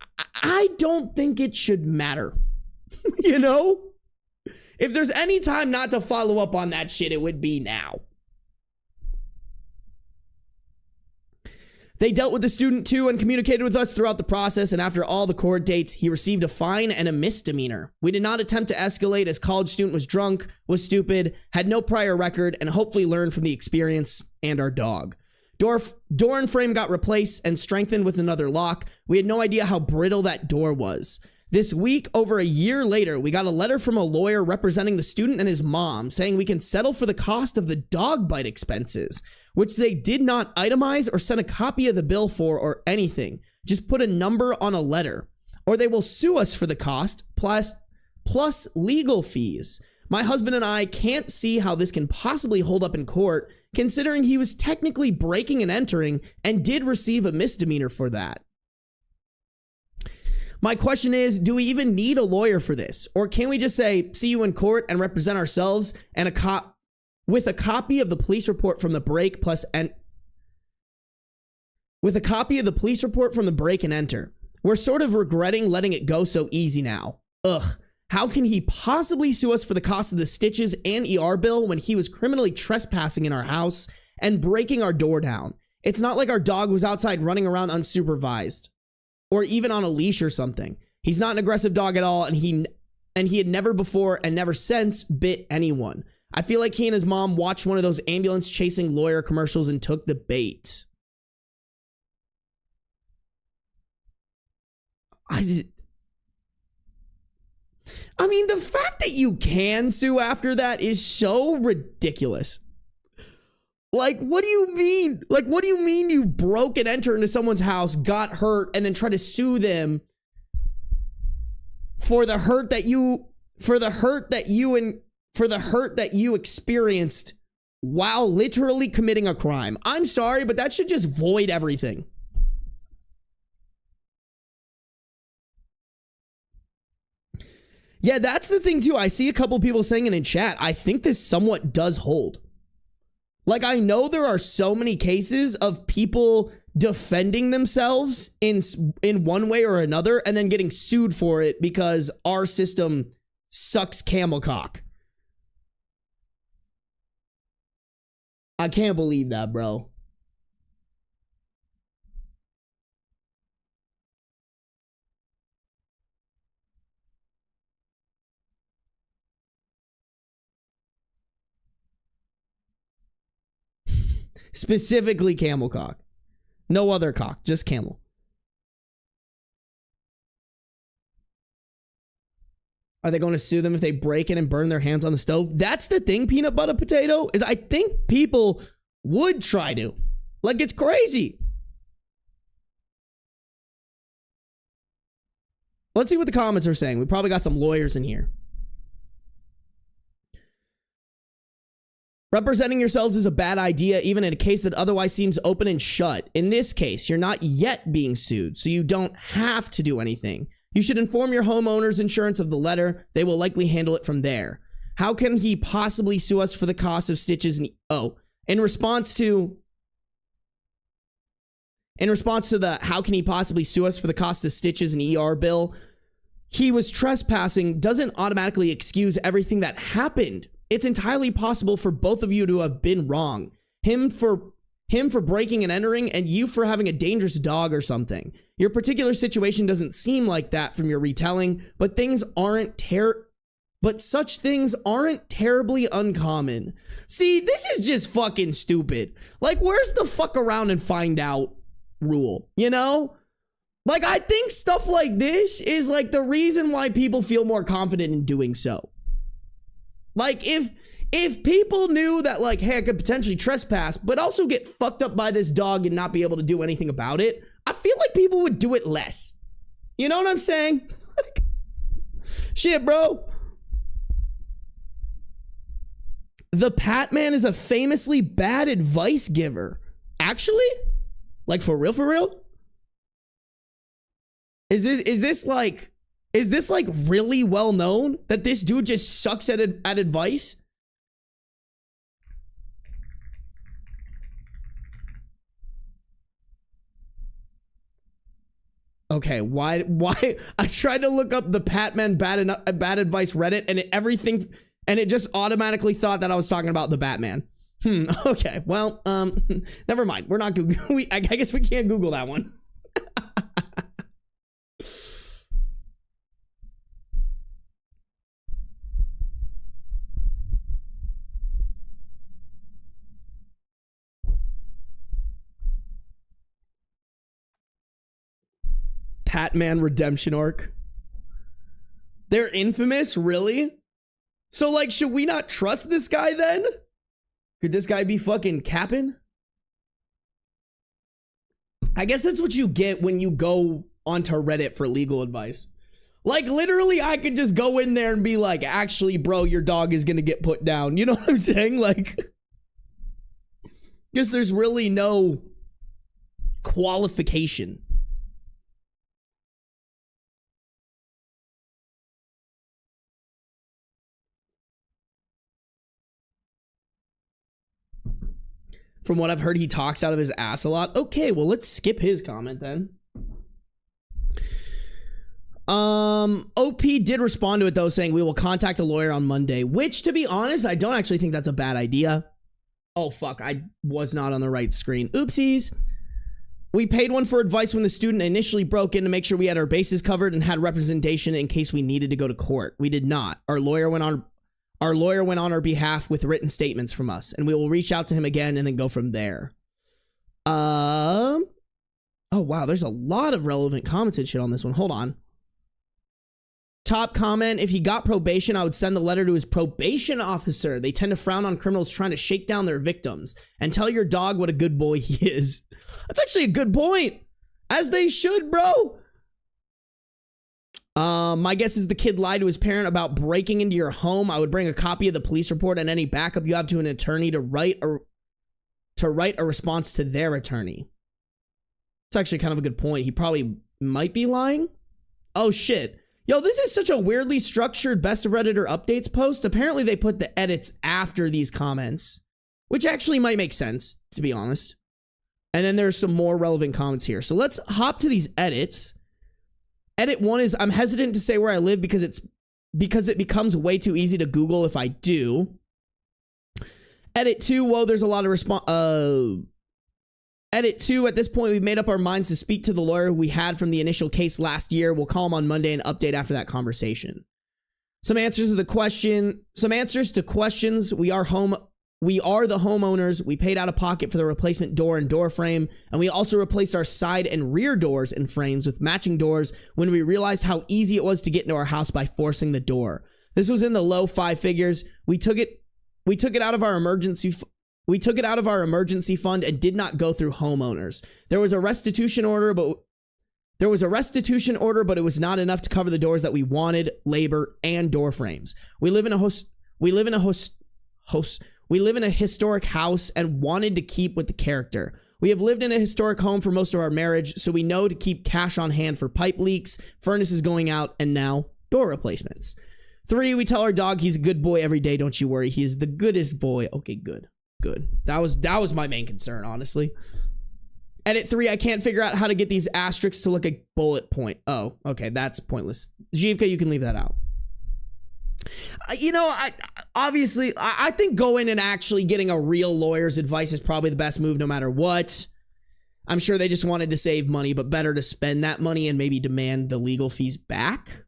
I don't think it should matter. You know? If there's any time not to follow up on that shit, it would be now. They dealt with the student too and communicated with us throughout the process, and after all the court dates, he received a fine and a misdemeanor. We did not attempt to escalate as college student was drunk, was stupid, had no prior record, and hopefully learned from the experience and our dog. Door and frame got replaced and strengthened with another lock. We had no idea how brittle that door was. This week, over a year later, we got a letter from a lawyer representing the student and his mom saying we can settle for the cost of the dog bite expenses, which they did not itemize or send a copy of the bill for or anything. Just put a number on a letter, or they will sue us for the cost plus legal fees. My husband and I can't see how this can possibly hold up in court, considering he was technically breaking and entering and did receive a misdemeanor for that. My question is, do we even need a lawyer for this? Or can we just say, see you in court and represent ourselves and with a copy of the police report from the break with a copy of the police report from the break and enter? We're sort of regretting letting it go so easy now. Ugh. How can he possibly sue us for the cost of the stitches and ER bill when he was criminally trespassing in our house and breaking our door down? It's not like our dog was outside running around unsupervised or even on a leash or something. He's not an aggressive dog at all, and he had never before and never since bit anyone. I feel like he and his mom watched one of those ambulance chasing lawyer commercials and took the bait. I mean, the fact that you can sue after that is so ridiculous. Like, what do you mean? Like, what do you mean you broke and entered into someone's house, got hurt, and then try to sue them for the hurt that you experienced while literally committing a crime? I'm sorry, but that should just void everything. Yeah, that's the thing too. I see a couple people saying it in chat. I think this somewhat does hold. Like, I know there are so many cases of people defending themselves in one way or another and then getting sued for it because our system sucks camel cock. I can't believe that, bro. Specifically camel cock. No other cock, just camel. Are they going to sue them if they break in and burn their hands on the stove? That's the thing, peanut butter potato, is I think people would try to. Like, it's crazy. Let's see what the comments are saying. We probably got some lawyers in here. Representing yourselves is a bad idea, even in a case that otherwise seems open and shut. In this case, you're not yet being sued, so you don't have to do anything. You should inform your homeowner's insurance of the letter. They will likely handle it from there. How can he possibly sue us for the cost of stitches and... Oh, in response to the how can he possibly sue us for the cost of stitches and ER bill, he was trespassing doesn't automatically excuse everything that happened. It's entirely possible for both of you to have been wrong. Him for breaking and entering, and you for having a dangerous dog or something. Your particular situation doesn't seem like that from your retelling, but such things aren't terribly uncommon. See, this is just fucking stupid. Like, where's the fuck around and find out rule, you know? Like, I think stuff like this is like the reason why people feel more confident in doing so. Like, if people knew that, like, hey, I could potentially trespass, but also get fucked up by this dog and not be able to do anything about it, I feel like people would do it less. You know what I'm saying? Shit, bro. The Pat Man is a famously bad advice giver. Actually? Like for real, for real? Is this like really well known that this dude just sucks at advice? Okay, why I tried to look up the Patman bad advice Reddit and it just automatically thought that I was talking about the Batman. Okay, well, never mind. We're not Google. I guess we can't Google that one. Patman redemption arc. They're infamous, really? So, like, should we not trust this guy then? Could this guy be fucking capping? I guess that's what you get when you go onto Reddit for legal advice. Like, literally, I could just go in there and be like, actually, bro, your dog is gonna get put down. You know what I'm saying? Like, guess there's really no qualification. From what I've heard, he talks out of his ass a lot. Okay, well, let's skip his comment then. OP did respond to it though, saying we will contact a lawyer on Monday, which, to be honest, I don't actually think that's a bad idea. Oh, fuck, I was not on the right screen. Oopsies. We paid one for advice when the student initially broke in to make sure we had our bases covered and had representation in case we needed to go to court. We did not. Our lawyer went on our behalf with written statements from us, and we will reach out to him again and then go from there. Oh wow, there's a lot of relevant comments and shit on this one. Hold on. Top comment: if he got probation, I would send the letter to his probation officer. They tend to frown on criminals trying to shake down their victims. And tell your dog what a good boy he is. That's actually a good point. As they should, bro. My guess is the kid lied to his parent about breaking into your home. I would bring a copy of the police report and any backup you have to an attorney to write a response to their attorney. It's actually kind of a good point. He probably might be lying. Oh shit. Yo, this is such a weirdly structured Best of Redditor updates post. Apparently they put the edits after these comments, which actually might make sense, to be honest. And then there's some more relevant comments here. So let's hop to these edits. Edit 1 is, I'm hesitant to say where I live because it becomes way too easy to Google if I do. Edit 2, whoa, there's a lot of response. Edit 2, at this point, we've made up our minds to speak to the lawyer we had from the initial case last year. We'll call him on Monday and update after that conversation. Some answers to questions. We are the homeowners. We paid out of pocket for the replacement door and door frame, and we also replaced our side and rear doors and frames with matching doors when we realized how easy it was to get into our house by forcing the door. This was in the low 5 figures. We took it out of our emergency fund and did not go through homeowners. There was a restitution order, but it was not enough to cover the doors that we wanted, labor, and door frames. We live in a historic house and wanted to keep with the character. We have lived in a historic home for most of our marriage, so we know to keep cash on hand for pipe leaks, furnaces going out, and now door replacements. 3, we tell our dog he's a good boy every day, don't you worry. He is the goodest boy. Okay, good. That was my main concern, honestly. Edit 3, I can't figure out how to get these asterisks to look like bullet point. Oh, okay, that's pointless. GFK, you can leave that out. You know, I think going and actually getting a real lawyer's advice is probably the best move no matter what. I'm sure they just wanted to save money, but better to spend that money and maybe demand the legal fees back.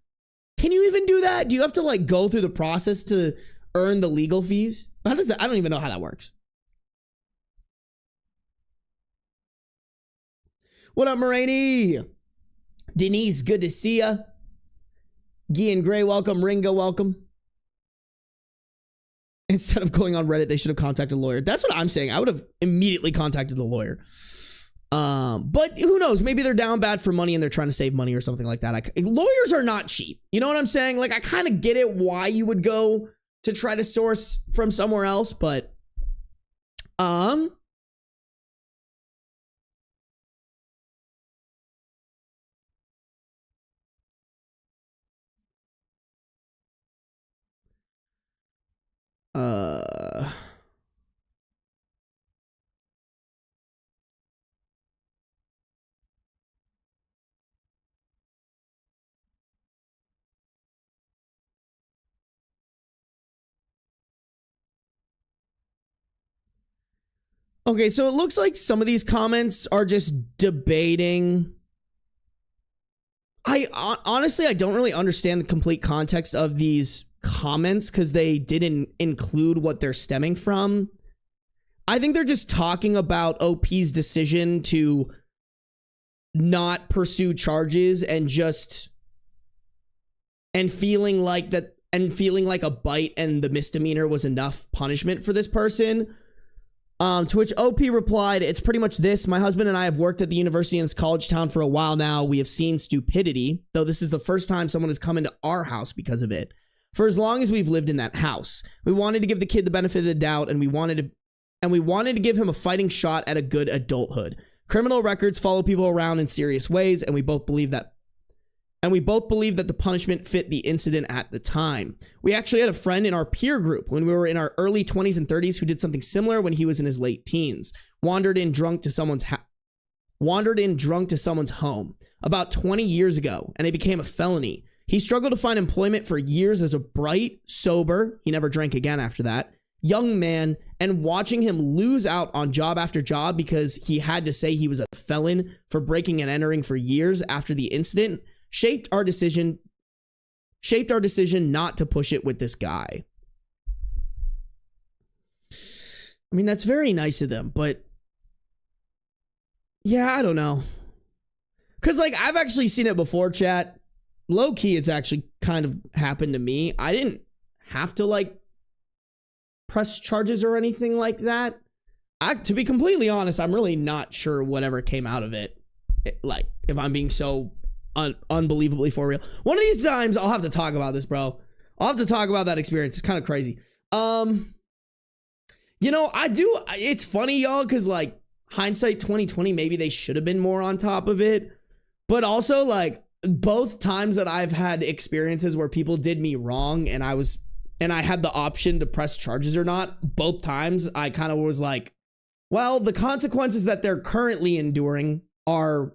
Can you even do that? Do you have to like go through the process to earn the legal fees? How does that? I don't even know how that works. What up, Moraine? Denise, good to see ya. Gian Gray, welcome. Ringo, welcome. Instead of going on Reddit, they should have contacted a lawyer. That's what I'm saying. I would have immediately contacted the lawyer. But who knows? Maybe they're down bad for money and they're trying to save money or something like that. Lawyers are not cheap. You know what I'm saying? Like, I kind of get it why you would go to try to source from somewhere else, but Uh... Okay, so it looks like some of these comments are just debating. Honestly, I don't really understand the complete context of these comments because they didn't include what they're stemming from. I think they're just talking about OP's decision to not pursue charges and feeling like a bite and the misdemeanor was enough punishment for this person. To which OP replied, "It's pretty much this. My husband and I have worked at the university in this college town for a while now. We have seen stupidity, though this is the first time someone has come into our house because of it. For as long as we've lived in that house, we wanted to give the kid the benefit of the doubt, and we wanted to give him a fighting shot at a good adulthood. Criminal records follow people around in serious ways, and we both believe that the punishment fit the incident at the time. We actually had a friend in our peer group when we were in our early 20s and 30s who did something similar when he was in his late teens. Wandered in drunk to someone's home about 20 years ago, and it became a felony. He struggled to find employment for years as a bright, sober, he never drank again after that, young man, and watching him lose out on job after job because he had to say he was a felon for breaking and entering for years after the incident shaped our decision not to push it with this guy." I mean, that's very nice of them, but yeah, I don't know. Cause like I've actually seen it before, chat. Low key, it's actually kind of happened to me. I didn't have to like press charges or anything like that. To be completely honest, I'm really not sure whatever came out of it. Like, if I'm being so unbelievably for real. One of these times, I'll have to talk about this, bro. I'll have to talk about that experience. It's kind of crazy. You know, it's funny, y'all, because like hindsight 2020, maybe they should have been more on top of it. But also, like, both times that I've had experiences where people did me wrong and I had the option to press charges or not, both times I kind of was like, well, the consequences that they're currently enduring are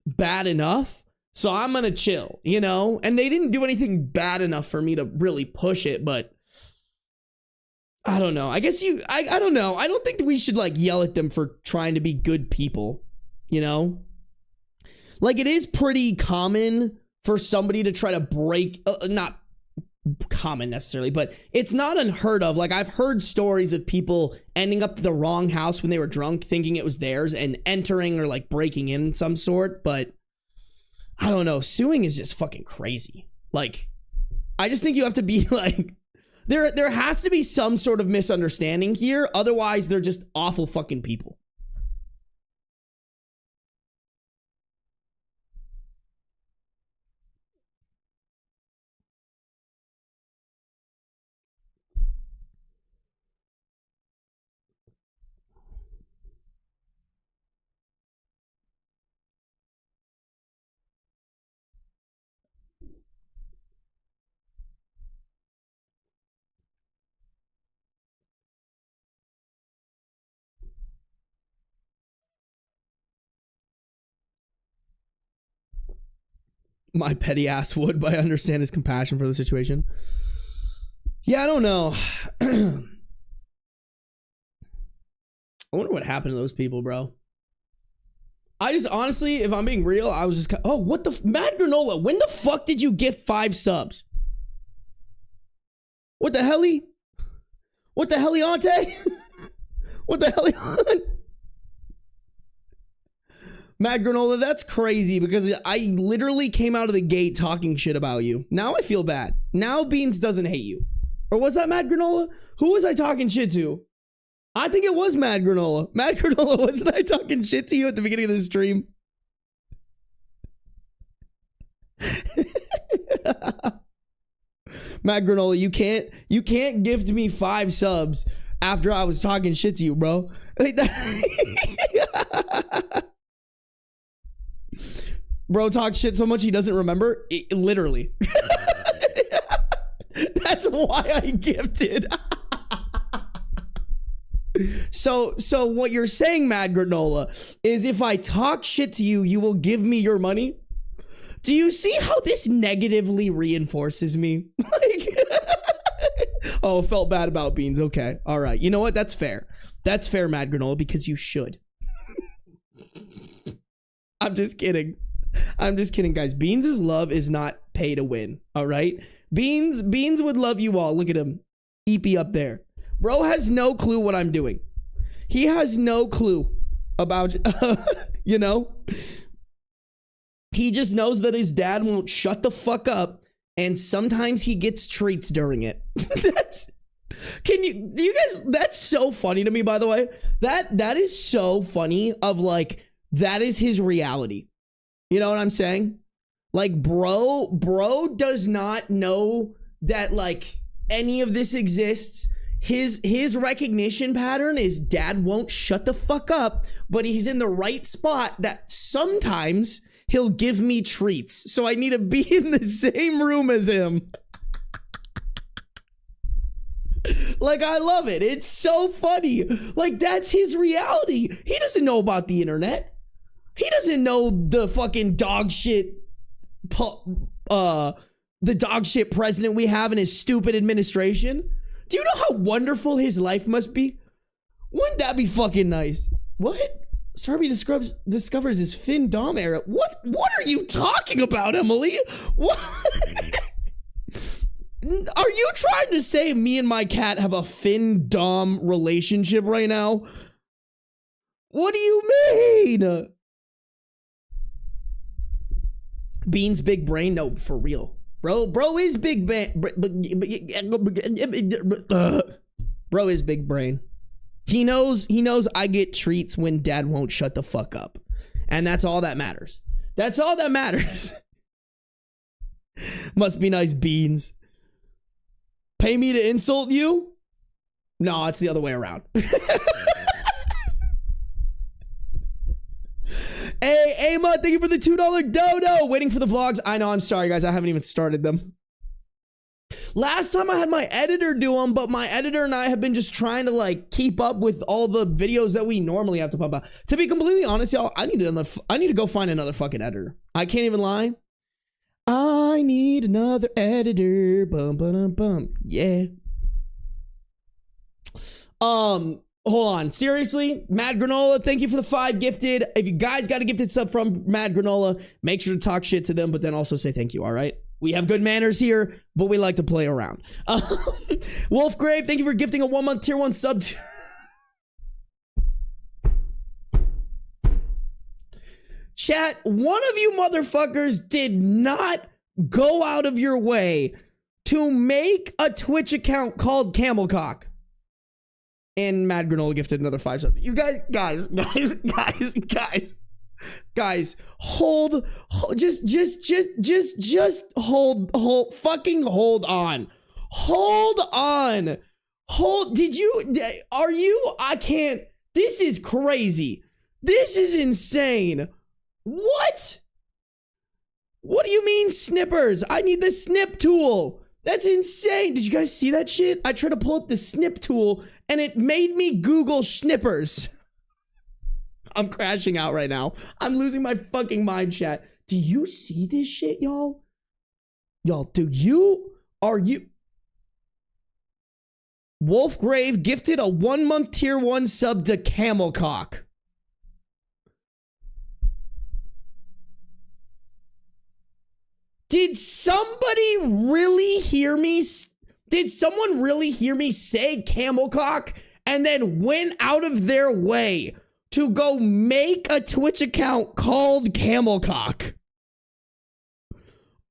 bad enough, so I'm gonna chill, you know? And they didn't do anything bad enough for me to really push it, but I don't know. I guess I don't know. I don't think that we should like yell at them for trying to be good people, you know? Like, it is pretty common for somebody to try to break, not common necessarily, but it's not unheard of. Like, I've heard stories of people ending up at the wrong house when they were drunk, thinking it was theirs and entering or like breaking in some sort. But I don't know. Suing is just fucking crazy. Like, I just think you have to be like, there has to be some sort of misunderstanding here. Otherwise, they're just awful fucking people. My petty ass would, but I understand his compassion for the situation. Yeah, I don't know. I wonder what happened to those people, bro. I just, honestly, if I'm being real, I was just, oh, what the, Mad Granola, when the fuck did you get 5 subs? What the helly? What the heliante? What the heliante? Mad Granola, that's crazy because I literally came out of the gate talking shit about you. Now I feel bad. Now Beans doesn't hate you. Or was that Mad Granola? Who was I talking shit to? I think it was Mad Granola. Mad Granola, wasn't I talking shit to you at the beginning of the stream? Mad Granola, you can't gift me 5 subs after I was talking shit to you, bro. Bro talks shit so much he doesn't remember. Literally. That's why I gifted. So what you're saying, Mad Granola, is if I talk shit to you, you will give me your money? Do you see how this negatively reinforces me? Like, oh, felt bad about beans. Okay. All right. You know what? That's fair. That's fair, Mad Granola, because you should. I'm just kidding. I'm just kidding, guys. Beans' love is not pay to win. All right. Beans would love you all. Look at him. EP up there. Bro has no clue what I'm doing. He has no clue about, you know? He just knows that his dad won't shut the fuck up, and sometimes he gets treats during it. You guys, that's so funny to me, by the way. That is so funny of like, that is his reality. You know what I'm saying? Like, bro does not know that like any of this exists. His recognition pattern is dad won't shut the fuck up, but he's in the right spot that sometimes he'll give me treats. So I need to be in the same room as him. Like, I love it. It's so funny. Like, that's his reality. He doesn't know about the internet. He doesn't know the fucking dog shit, the dog shit president we have in his stupid administration. Do you know how wonderful his life must be? Wouldn't that be fucking nice? What? Sarby discovers his Finn Dom era. What are you talking about, Emily? What? Are you trying to say me and my cat have a Finn Dom relationship right now? What do you mean? Beans big brain? No, for real. Bro is big brain. Bro is big brain. He knows I get treats when dad won't shut the fuck up. And that's all that matters. That's all that matters. Must be nice, Beans. Pay me to insult you? No, it's the other way around. Hey, Ama, thank you for the $2 dodo. Waiting for the vlogs. I know, I'm sorry, guys. I haven't even started them. Last time I had my editor do them, but my editor and I have been just trying to like keep up with all the videos that we normally have to pump out. To be completely honest, y'all, I need to go find another fucking editor. I can't even lie. I need another editor. Bum, bum, bum. Yeah. Hold on. Seriously, Mad Granola, thank you for the 5 gifted. If you guys got a gifted sub from Mad Granola, make sure to talk shit to them, but then also say thank you, all right? We have good manners here, but we like to play around. Wolfgrave, thank you for gifting a 1-month tier 1 sub. Chat, one of you motherfuckers did not go out of your way to make a Twitch account called Camelcock. And Mad Granola gifted another 5 subs. You guys, hold, just hold, fucking hold on. I can't, this is crazy. This is insane. What? What do you mean snippers? I need the snip tool. That's insane. Did you guys see that shit? I tried to pull up the snip tool and it made me Google schnippers. I'm crashing out right now. I'm losing my fucking mind, chat. Do you see this shit, y'all? Y'all, are you? Wolfgrave gifted a 1-month tier 1 sub to Camelcock. Did somebody really hear me? Did someone really hear me say Camelcock and then went out of their way to go make a Twitch account called Camelcock?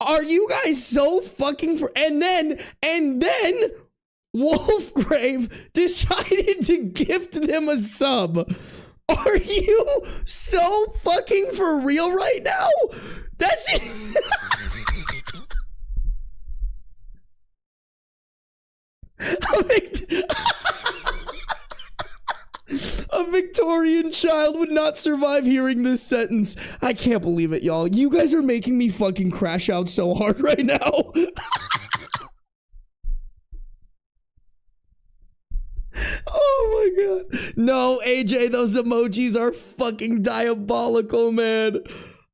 Are you guys so fucking and then Wolfgrave decided to gift them a sub. Are you so fucking for real right now? That's it. A Victorian child would not survive hearing this sentence. I can't believe it, y'all. You guys are making me fucking crash out so hard right now. No, AJ, those emojis are fucking diabolical, man.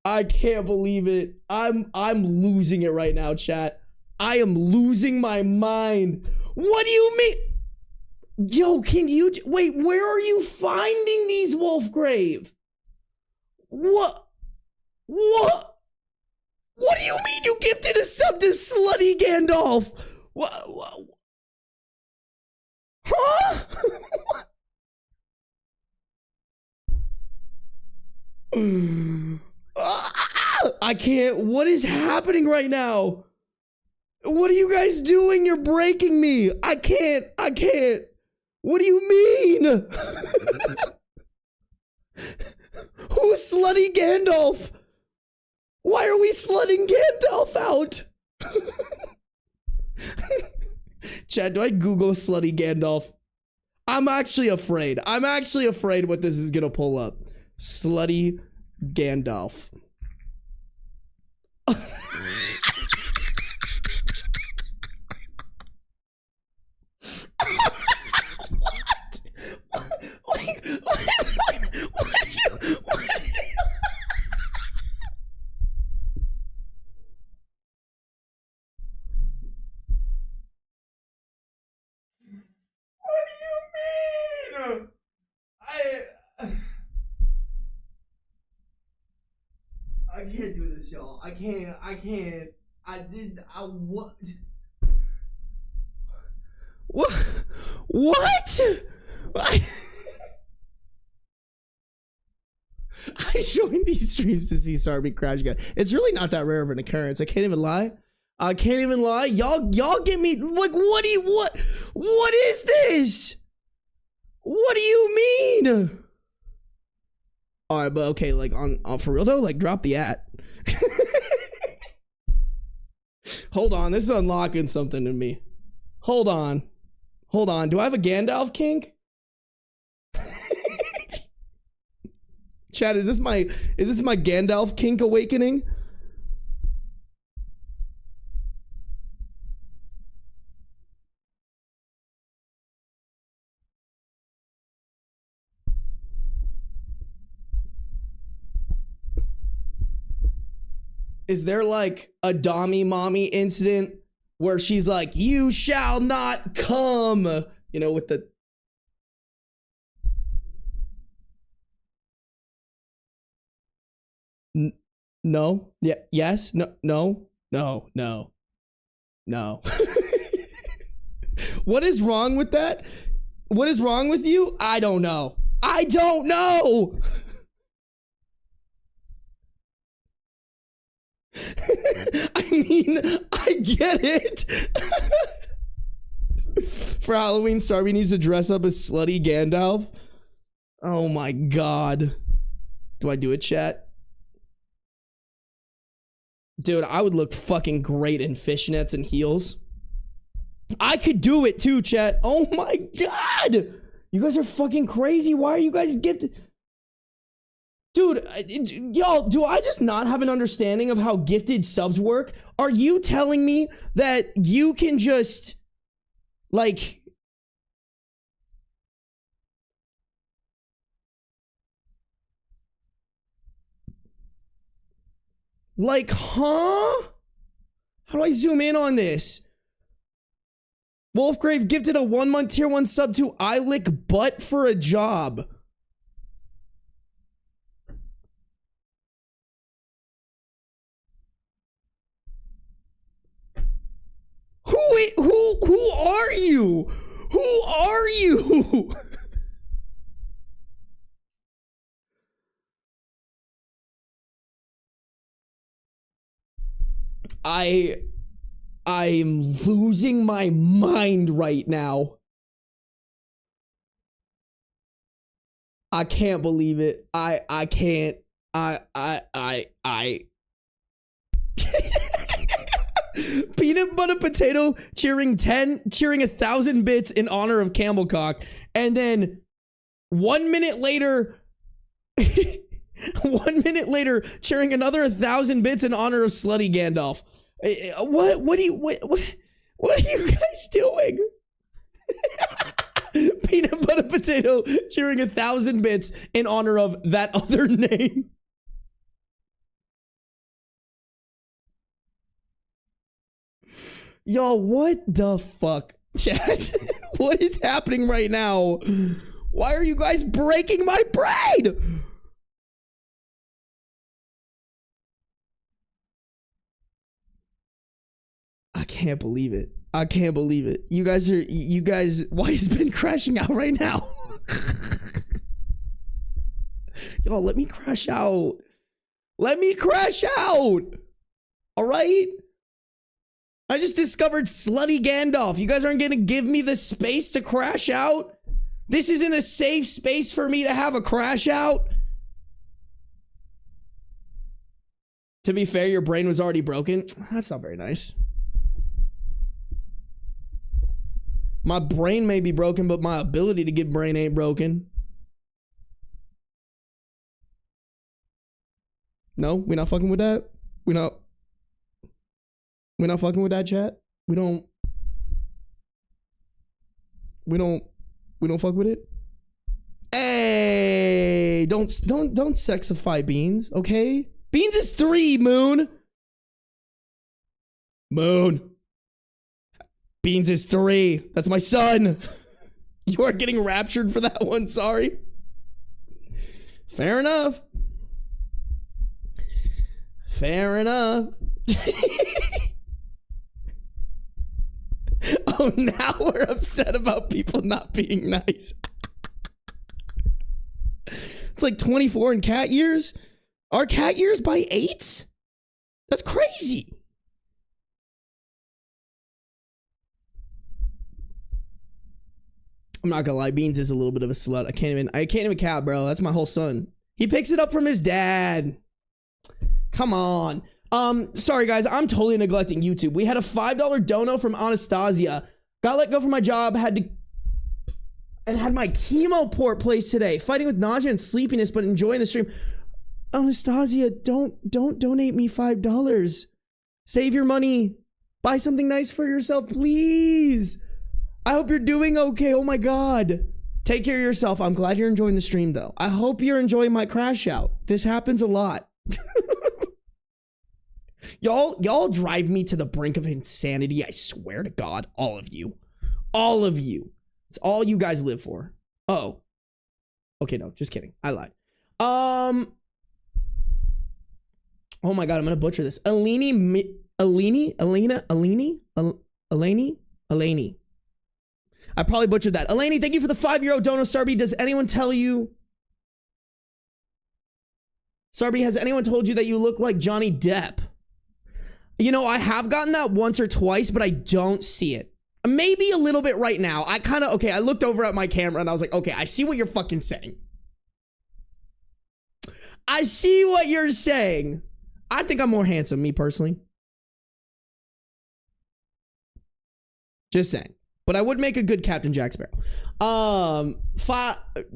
I can't believe it. I'm losing it right now, chat. I am losing my mind. What do you mean? Yo, can you wait, where are you finding these, Wolfgrave? What do you mean you gifted a sub to Slutty Gandalf? What? Huh? I can't. What is happening right now? What are you guys doing? You're breaking me. I can't. What do you mean? Who's Slutty Gandalf? Why are we slutting Gandalf out? Chad, do I Google Slutty Gandalf? I'm actually afraid. What this is gonna pull up. Slutty Gandalf. I can't do this, y'all. I can't. What? I joined these streams to see Sarby crash again. It's really not that rare of an occurrence. I can't even lie. Y'all get me, like, what is this? What do you mean? All right, but okay, like on for real though, like drop the at. Hold on, this is unlocking something in me. Hold on. Do I have a Gandalf kink? Chat, is this my Gandalf kink awakening? Is there like a Dommy mommy incident where she's like, you shall not come, you know, with the no, yeah, yes, no. What is wrong with that? What is wrong with you? I don't know. I mean, I get it. For Halloween, Sarby needs to dress up as Slutty Gandalf. Oh my god. Do I do it, chat? Dude, I would look fucking great in fishnets and heels. I could do it too, chat. Oh my god. You guys are fucking crazy. Why are you guys gifted? Dude, y'all, do I just not have an understanding of how gifted subs work? Are you telling me that you can just, like... Like, huh? How do I zoom in on this? Wolfgrave gifted a 1-month tier 1 sub to I lick butt for a job. Who are you? Who are you? I'm losing my mind right now. I can't believe it. I can't. Peanut butter potato cheering 1,000 bits in honor of Camelcock, and then 1 minute later 1 minute later cheering another 1,000 bits in honor of Slutty Gandalf. What are you guys doing? Peanut butter potato cheering 1,000 bits in honor of that other name. Yo, what the fuck, chat? What is happening right now? Why are you guys breaking my brain? I can't believe it. I can't believe it. You guys, why is Ben crashing out right now? Yo, let me crash out. Let me crash out. All right? I just discovered Slutty Gandalf. You guys aren't going to give me the space to crash out? This isn't a safe space for me to have a crash out? To be fair, your brain was already broken. That's not very nice. My brain may be broken, but my ability to get brain ain't broken. No, we're not fucking with that. We're not fucking with that, chat. We don't fuck with it. Hey, don't sexify Beans, okay? Beans is 3, Moon. Beans is 3. That's my son. You are getting raptured for that one, sorry. Fair enough. Fair enough. Oh, now we're upset about people not being nice. It's like 24 in cat years. Are cat years by 8? That's crazy. I'm not gonna lie, Beans is a little bit of a slut. I can't even cap, bro. That's my whole son. He picks it up from his dad. Come on. Sorry guys, I'm totally neglecting YouTube. We had a $5 dono from Anastasia. Got let go from my job, had my chemo port placed today. Fighting with nausea and sleepiness, but enjoying the stream. Anastasia, don't donate me $5. Save your money. Buy something nice for yourself, please. I hope you're doing okay. Oh my God. Take care of yourself. I'm glad you're enjoying the stream though. I hope you're enjoying my crash out. This happens a lot. Y'all drive me to the brink of insanity. I swear to God, all of you. All of you. It's all you guys live for. Oh. Okay, no, just kidding. I lied. Oh my God, I'm gonna butcher this. Eleni. I probably butchered that. Eleni, thank you for the €5 dono. Sarby, does anyone tell you? Sarby, has anyone told you that you look like Johnny Depp? You know, I have gotten that once or twice, but I don't see it. Maybe a little bit right now. I looked over at my camera and I was like, okay, I see what you're fucking saying. I see what you're saying. I think I'm more handsome, me personally. Just saying. But I would make a good Captain Jack Sparrow.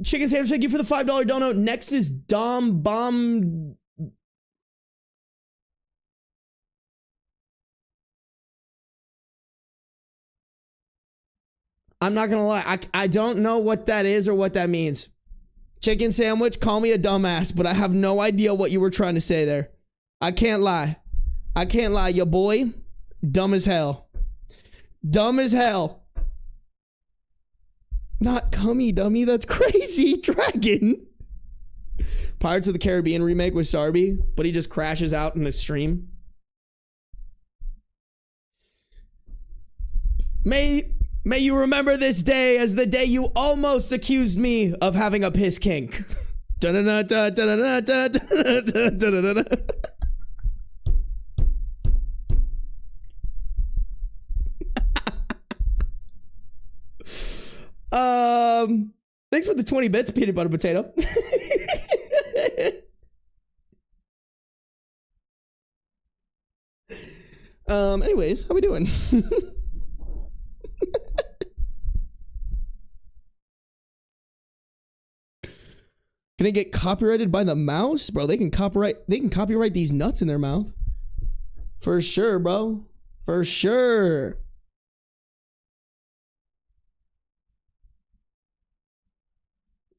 Chicken Sandwich, thank you for the $5 dono. Next is Dom Bomb. I'm not gonna lie. I don't know what that is or what that means. Chicken Sandwich, call me a dumbass, but I have no idea what you were trying to say there. I can't lie. I can't lie. Your boy, dumb as hell. Dumb as hell. Not cummy, dummy. That's crazy. Dragon. Pirates of the Caribbean remake with Sarby, but he just crashes out in the stream. May you remember this day as the day you almost accused me of having a piss kink. Thanks for the 20 bits, peanut butter potato. Anyways, how we doing? Can it get copyrighted by the mouse? Bro, they can copyright these nuts in their mouth. For sure, bro. For sure.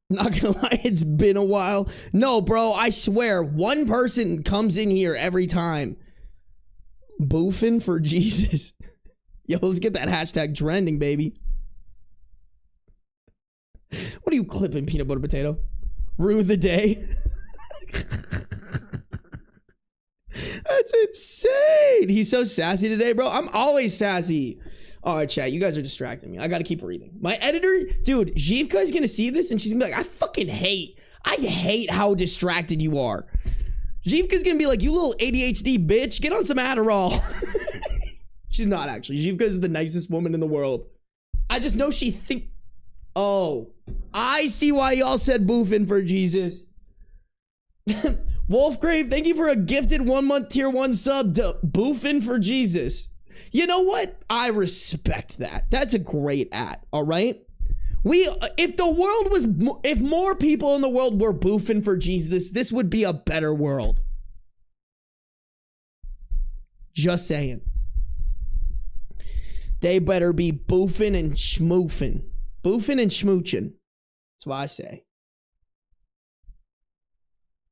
Not gonna lie, it's been a while. No, bro, I swear, one person comes in here every time. Boofing for Jesus. Yo, let's get that hashtag trending, baby. What are you clipping, peanut butter potato? Rue the day. That's insane. He's so sassy today, bro. I'm always sassy. All right, chat, you guys are distracting me. I gotta keep reading. My editor, dude, Zhivka is gonna see this and she's gonna be like, I hate how distracted you are. Zhivka's gonna be like, you little ADHD bitch, get on some Adderall. She's not actually. Zhivka is the nicest woman in the world. I just know she think. Oh, I see why y'all said boofing for Jesus. Wolfgrave, thank you for a gifted 1 month tier 1 sub to boofing for Jesus. You know what? I respect that. That's a great ad. All right. If more people in the world were boofing for Jesus, this would be a better world. Just saying. They better be boofing and schmoofing. Boofing and schmooching. That's what I say.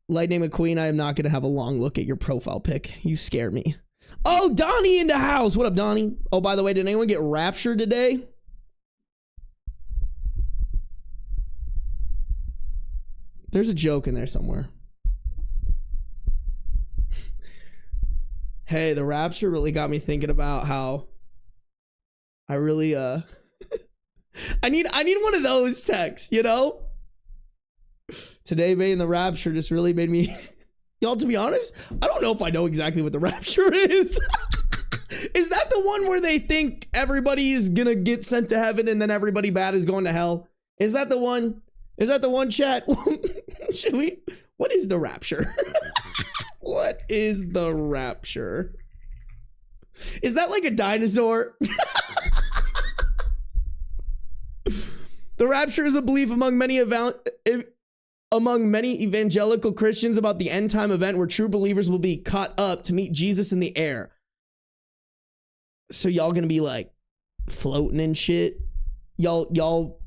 Lightning McQueen, I am not going to have a long look at your profile pic. You scare me. Oh, Donnie in the house. What up, Donnie? Oh, by the way, did anyone get raptured today? There's a joke in there somewhere. Hey, the rapture really got me thinking about how I really, I need one of those texts, you know? Today being the rapture just really made me... Y'all, to be honest, I don't know if I know exactly what the rapture is. Is that the one where they think everybody's gonna get sent to heaven and then everybody bad is going to hell? Is that the one? Is that the one, chat? Should we? What is the rapture? What is the rapture? Is that like a dinosaur? The rapture is a belief among many evangelical Christians about the end time event where true believers will be caught up to meet Jesus in the air. So y'all gonna be like floating and shit. Y'all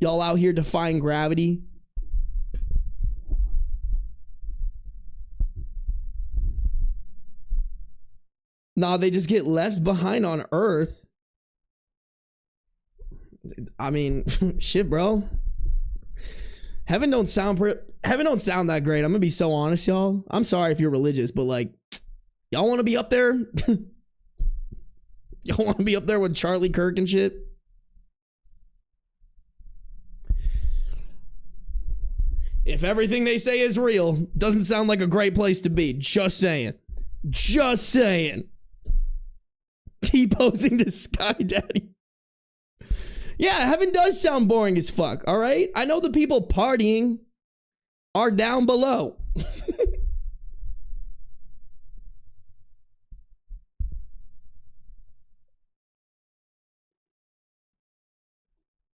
out here defying gravity. Nah, they just get left behind on Earth. I mean, shit, bro. Heaven don't sound that great. I'm gonna be so honest, y'all. I'm sorry if you're religious, but like, y'all want to be up there? Y'all want to be up there with Charlie Kirk and shit? If everything they say is real, doesn't sound like a great place to be. Just saying. Just saying. T-posing to Sky Daddy. Yeah, heaven does sound boring as fuck, all right? I know the people partying are down below.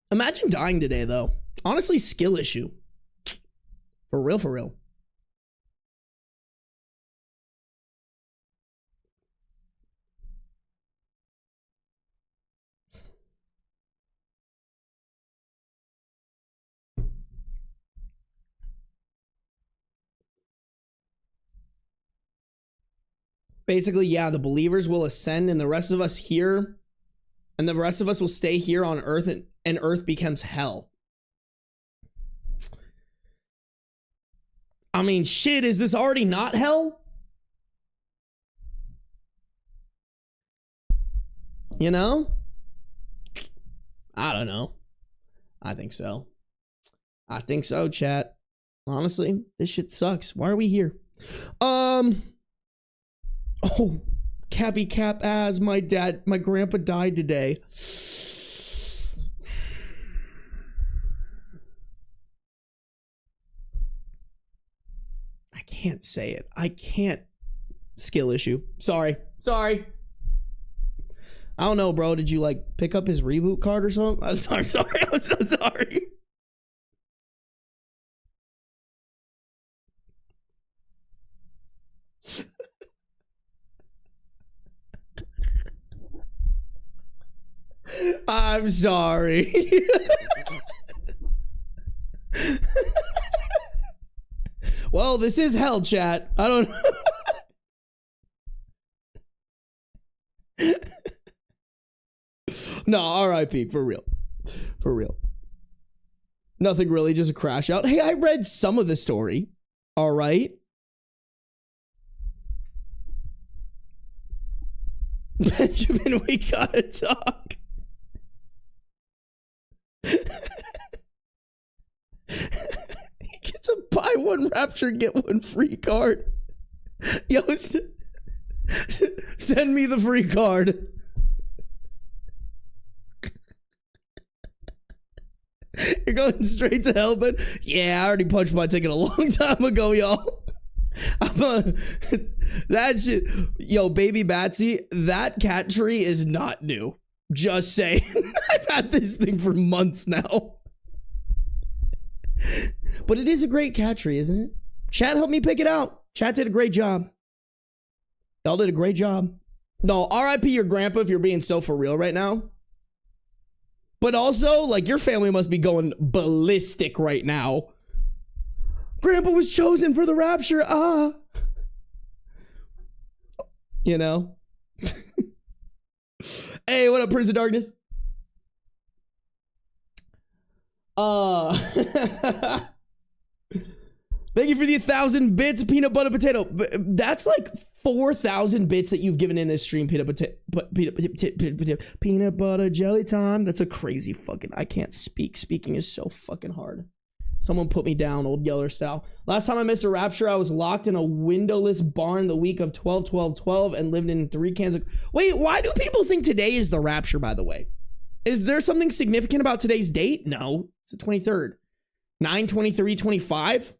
Imagine dying today, though. Honestly, skill issue. For real, for real. Basically, yeah, the believers will ascend and the rest of us here, and the rest of us will stay here on Earth, and Earth becomes hell. I mean, shit, is this already not hell? You know? I don't know. I think so. I think so, chat. Honestly, this shit sucks. Why are we here? Oh, Cappy Cap as my grandpa died today. I can't say it. I can't. Skill issue. Sorry. I don't know, bro. Did you like pick up his reboot card or something? I'm sorry. I'm so sorry. I'm sorry. Well, this is hell, chat. I don't No, RIP, for real. For real. Nothing really, just a crash out. Hey, I read some of the story. All right. Benjamin, we gotta talk. He gets a buy one rapture, get one free card. Yo, send me the free card. You're going straight to hell, but yeah, I already punched my ticket a long time ago, y'all. That shit, yo, baby Batsy, that cat tree is not new. Just saying. I've had this thing for months now. But it is a great cat tree, isn't it? Chat helped me pick it out. Chat did a great job. Y'all did a great job. No, RIP your grandpa if you're being so for real right now. But also, like, your family must be going ballistic right now. Grandpa was chosen for the rapture. Ah. You know? Hey, what up, Prince of Darkness? Thank you for the 1,000 bits, peanut butter potato. That's like 4,000 bits that you've given in this stream, peanut butter jelly time. That's a crazy fucking, I can't speak. Speaking is so fucking hard. Someone put me down, old Yeller style. Last time I missed a rapture, I was locked in a windowless barn the week of 12/12/12 and lived in 3 cans of... Wait, why do people think today is the rapture, by the way? Is there something significant about today's date? No, it's the 23rd. 9/23/25.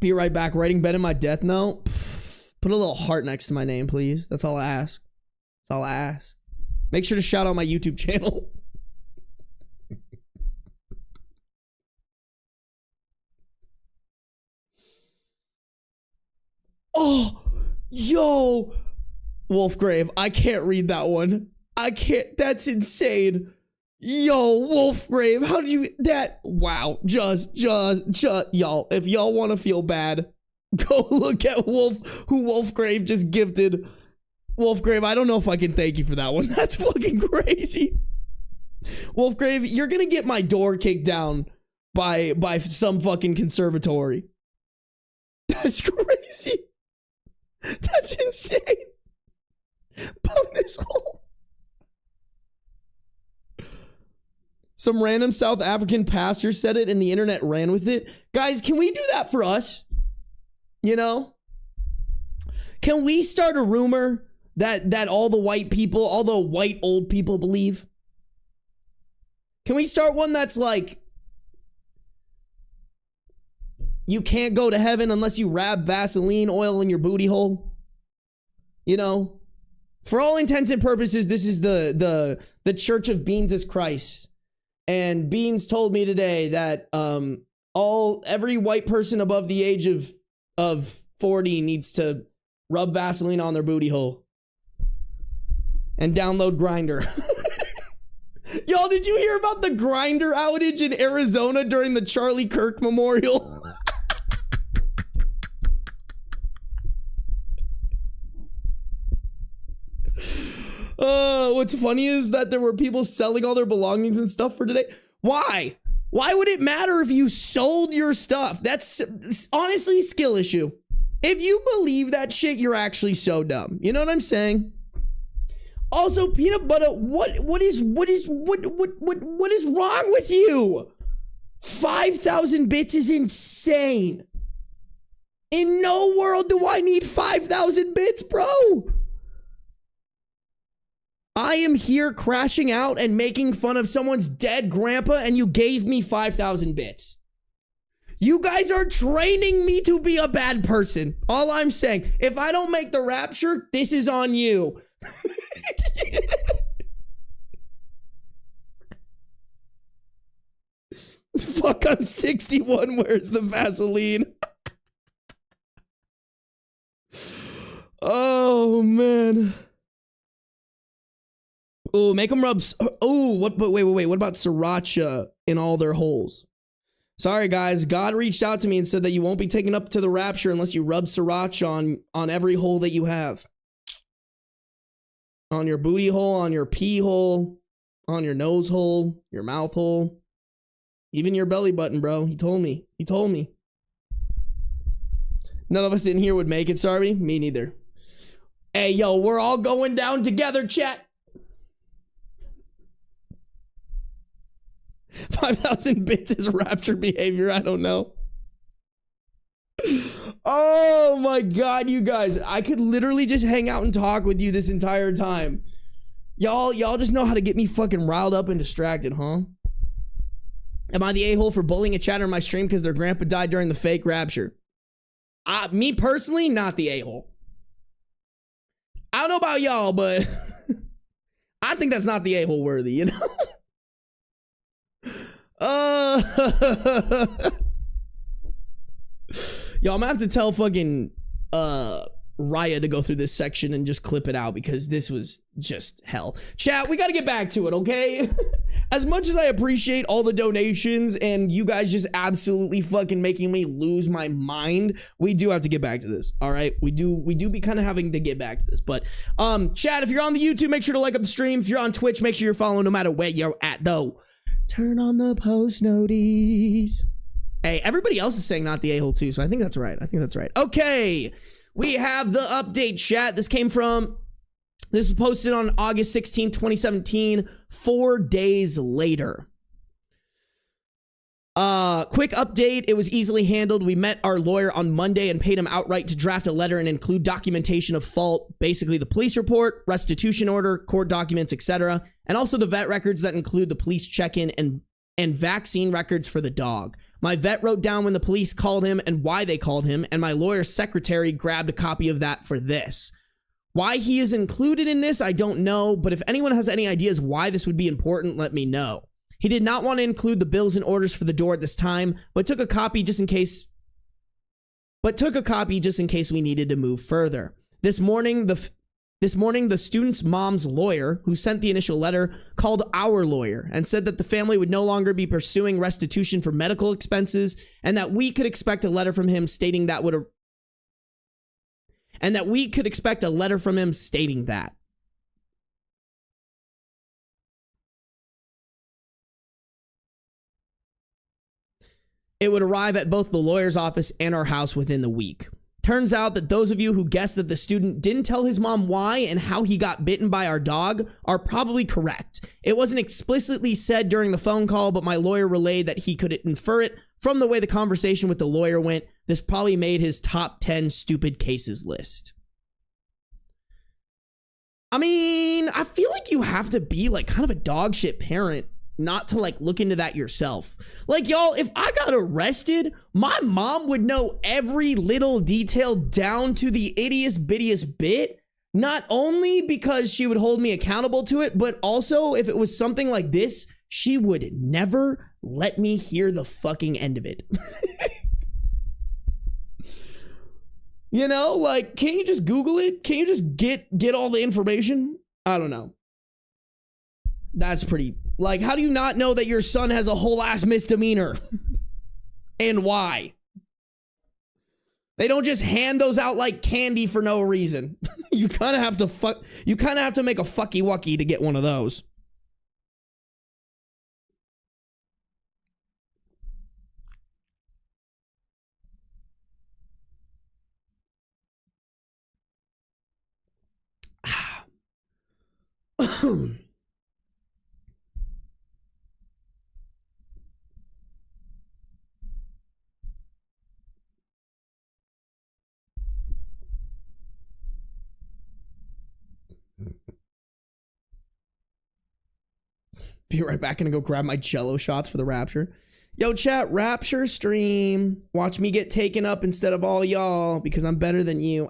Be right back. Writing bed in my death note. Put a little heart next to my name, please. That's all I ask. That's all I ask. Make sure to shout out my YouTube channel. Oh, yo, Wolfgrave. I can't read that one. I can't. That's insane. Yo, Wolfgrave. How did you that? Wow. Just y'all. If y'all want to feel bad, go look at who Wolfgrave just gifted. Wolfgrave, I don't know if I can thank you for that one. That's fucking crazy. Wolfgrave, you're gonna get my door kicked down by some fucking conservatory. That's crazy. That's insane. Bonus hole. Some random South African pastor said it and the internet ran with it. Guys, can we do that for us? You know? Can we start a rumor that all the white people, all the white old people believe? Can we start one that's like, you can't go to heaven unless you wrap Vaseline oil in your booty hole? You know? For all intents and purposes, this is the Church of Beans' Christ. And Beans told me today that every white person above the age of 40 needs to rub Vaseline on their booty hole and download Grindr. Y'all, did you hear about the Grindr outage in Arizona during the Charlie Kirk Memorial? What's funny is that there were people selling all their belongings and stuff for today. Why? Why would it matter if you sold your stuff? That's honestly a skill issue. If you believe that shit, you're actually so dumb. You know what I'm saying? Also, peanut butter, what is wrong with you? 5,000 bits is insane. In no world do I need 5,000 bits, bro. I am here crashing out and making fun of someone's dead grandpa, and you gave me 5,000 bits. You guys are training me to be a bad person. All I'm saying, if I don't make the rapture, this is on you. Fuck, I'm 61. Where's the Vaseline? Oh, man. Oh, make them rub. Oh, what? But wait. What about sriracha in all their holes? Sorry, guys. God reached out to me and said that you won't be taken up to the rapture unless you rub sriracha on every hole that you have. On your booty hole, on your pee hole, on your nose hole, your mouth hole, even your belly button, bro. He told me. He told me. None of us in here would make it, Sarby. Me neither. Hey, yo, we're all going down together, chat. 5,000 bits is rapture behavior. I don't know. Oh my God, you guys. I could literally just hang out and talk with you this entire time. Y'all just know how to get me fucking riled up and distracted, huh? Am I the a-hole for bullying a chatter in my stream because their grandpa died during the fake rapture? Me personally, not the a-hole. I don't know about y'all, but I think that's not the a-hole worthy, you know? Yo, I'm gonna have to tell fucking Raya to go through this section and just clip it out because this was just hell. Chat, we gotta get back to it, okay? As much as I appreciate all the donations and you guys just absolutely fucking making me lose my mind, we do have to get back to this, all right? We do be kind of having to get back to this, but chat, if you're on the YouTube, make sure to like up the stream. If you're on Twitch, make sure you're following no matter where you're at, though. Turn on the post noties. Hey, everybody else is saying not the a-hole too, so I think that's right. I think that's right. Okay, we have the update, chat. This was posted on August 16, 2017, 4 days later. Quick update. It was easily handled. We met our lawyer on Monday and paid him outright to draft a letter and include documentation of fault, basically the police report, restitution order, court documents, etc., and also the vet records that include the police check-in and vaccine records for the dog. My vet wrote down when the police called him and why they called him, and my lawyer's secretary grabbed a copy of that for this. Why he is included in this, I don't know, but if anyone has any ideas why this would be important, let me know. He did not want to include the bills and orders for the door at this time, but took a copy just in case we needed to move further. This morning, the student's mom's lawyer, who sent the initial letter, called our lawyer and said that the family would no longer be pursuing restitution for medical expenses and that we could expect a letter from him stating that. It would arrive at both the lawyer's office and our house within the week. Turns out that those of you who guessed that the student didn't tell his mom why and how he got bitten by our dog are probably correct. It wasn't explicitly said during the phone call, but my lawyer relayed that he could infer it from the way the conversation with the lawyer went. This probably made his top 10 stupid cases list. I mean, I feel like you have to be like kind of a dog shit parent not to like look into that yourself. Like, y'all, if I got arrested, my mom would know every little detail down to the ittiest bittiest bit, not only because she would hold me accountable to it, but also if it was something like this, she would never let me hear the fucking end of it. You know, like, can't you just Google it? Can't you just get all the information? I don't know. That's pretty, like, how do you not know that your son has a whole ass misdemeanor? And why? They don't just hand those out like candy for no reason. You kind of have to make a fucky wucky to get one of those. Be right back. Gonna go grab my Jello shots for the rapture. Yo, chat, rapture stream. Watch me get taken up instead of all y'all because I'm better than you.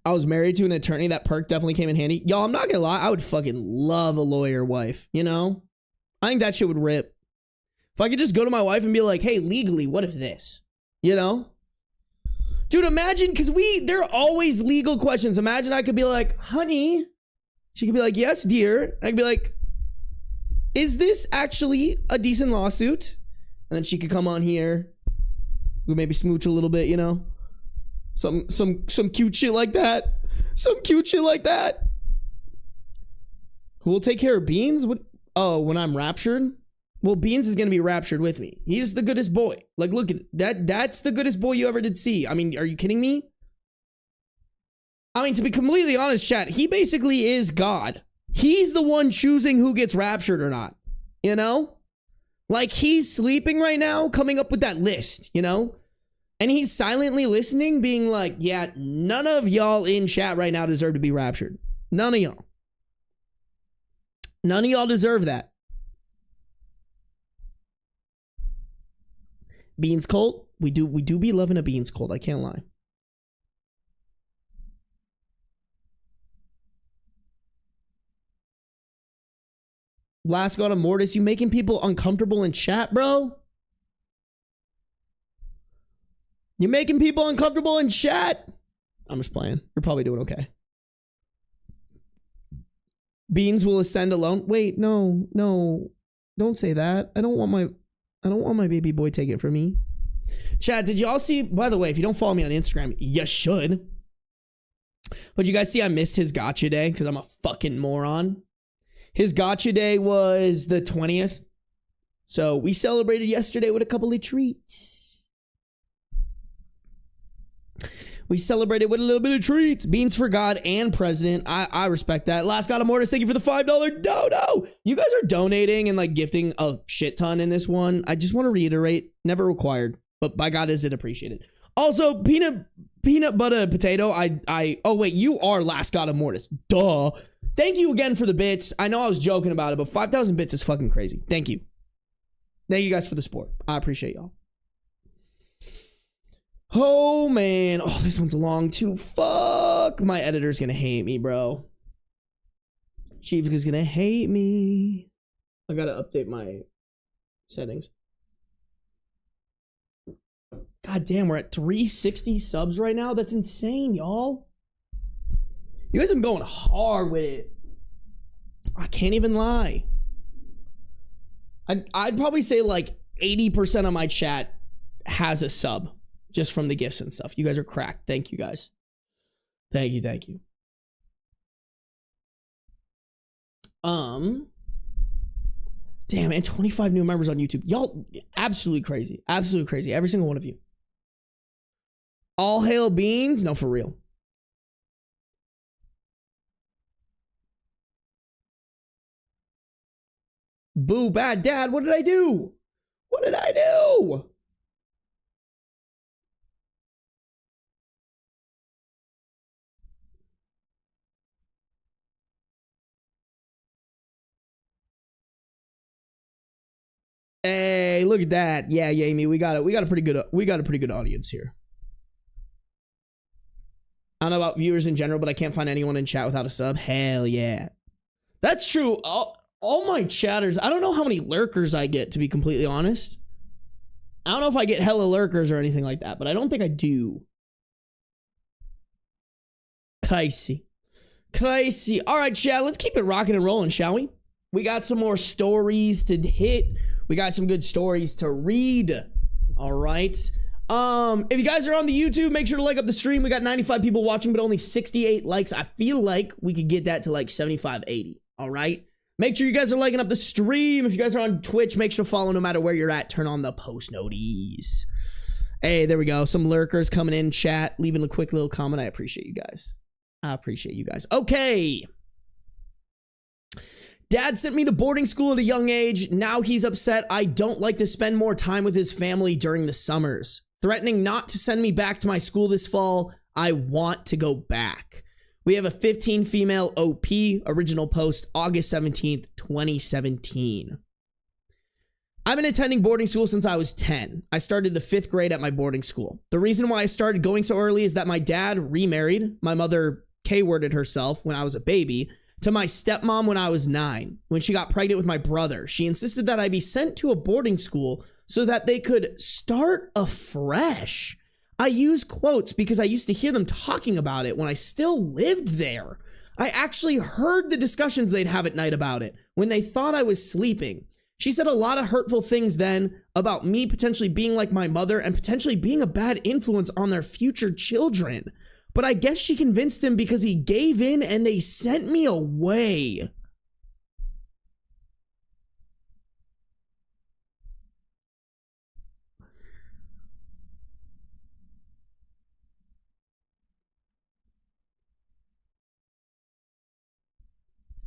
I was married to an attorney. That perk definitely came in handy. Y'all, I'm not gonna lie. I would fucking love a lawyer wife, you know? I think that shit would rip. If I could just go to my wife and be like, hey, legally, what if this? You know? Dude, imagine, because there are always legal questions. Imagine I could be like, honey, She could be like, yes, dear. I could be like, is this actually a decent lawsuit? And then she could come on here. We maybe smooch a little bit, you know? Some cute shit like that. Some cute shit like that. Who will take care of Beans? What? Oh, when I'm raptured? Well, Beans is going to be raptured with me. He's the goodest boy. Like, look at that. That's the goodest boy you ever did see. I mean, are you kidding me? I mean, to be completely honest, chat, he basically is God. He's the one choosing who gets raptured or not. You know? Like, he's sleeping right now, coming up with that list, you know? And he's silently listening, being like, yeah, none of y'all in chat right now deserve to be raptured. None of y'all. None of y'all deserve that. Beans cult? We do be loving a Beans cult, I can't lie. Last God of Mortis, you making people uncomfortable in chat, bro? You're making people uncomfortable in chat? I'm just playing. You're probably doing okay. Beans will ascend alone. Wait, no. Don't say that. I don't want my baby boy taken from me. Chat, did y'all see, by the way, if you don't follow me on Instagram, you should. But you guys see I missed his gotcha day because I'm a fucking moron. His gotcha day was the 20th. So we celebrated yesterday with a couple of treats. We celebrated with a little bit of treats. Beans for God and President. I respect that. Last God of Mortis, thank you for the $5 dono. You guys are donating and like gifting a shit ton in this one. I just want to reiterate, never required, but by God is it appreciated. Also, peanut butter potato. Oh wait, you are Last God of Mortis. Duh. Thank you again for the bits. I know I was joking about it, but 5,000 bits is fucking crazy. Thank you. Thank you guys for the support. I appreciate y'all. Oh, man. Oh, this one's long too. Fuck. My editor's gonna hate me, bro. Chief is gonna hate me. I gotta update my settings. God damn, we're at 360 subs right now. That's insane, y'all. You guys have been going hard with it. I can't even lie. I'd probably say like 80% of my chat has a sub just from the gifts and stuff. You guys are cracked. Thank you guys. Thank you. Damn, and 25 new members on YouTube. Y'all absolutely crazy. Absolutely crazy. Every single one of you. All hail Beans? No, for real. Boo, bad dad. What did I do? What did I do? Hey, look at that. Yeah, Amy, we got a pretty good audience here. I don't know about viewers in general, but I can't find anyone in chat without a sub. Hell yeah. That's true. All my chatters, I don't know how many lurkers I get, to be completely honest. I don't know if I get hella lurkers or anything like that, but I don't think I do. Crazy. All right, chat, let's keep it rocking and rolling, shall we? We got some more stories to hit. We got some good stories to read. All right. If you guys are on the YouTube, make sure to like up the stream. We got 95 people watching, but only 68 likes. I feel like we could get that to like 75, 80. All right. Make sure you guys are liking up the stream. If you guys are on Twitch, make sure to follow no matter where you're at. Turn on the post noties. Hey, there we go. Some lurkers coming in chat, leaving a quick little comment. I appreciate you guys. Okay. Dad sent me to boarding school at a young age. Now he's upset I don't like to spend more time with his family during the summers. Threatening not to send me back to my school this fall. I want to go back. We have a 15 female OP. Original post August 17th, 2017. I've been attending boarding school since I was 10. I started the 5th grade at my boarding school. The reason why I started going so early is that my dad remarried. My mother K-worded herself when I was a baby to my stepmom when I was 9. When she got pregnant with my brother, she insisted that I be sent to a boarding school so that they could start afresh. I use quotes because I used to hear them talking about it when I still lived there. I actually heard the discussions they'd have at night about it when they thought I was sleeping. She said a lot of hurtful things then about me potentially being like my mother and potentially being a bad influence on their future children. But I guess she convinced him because he gave in and they sent me away.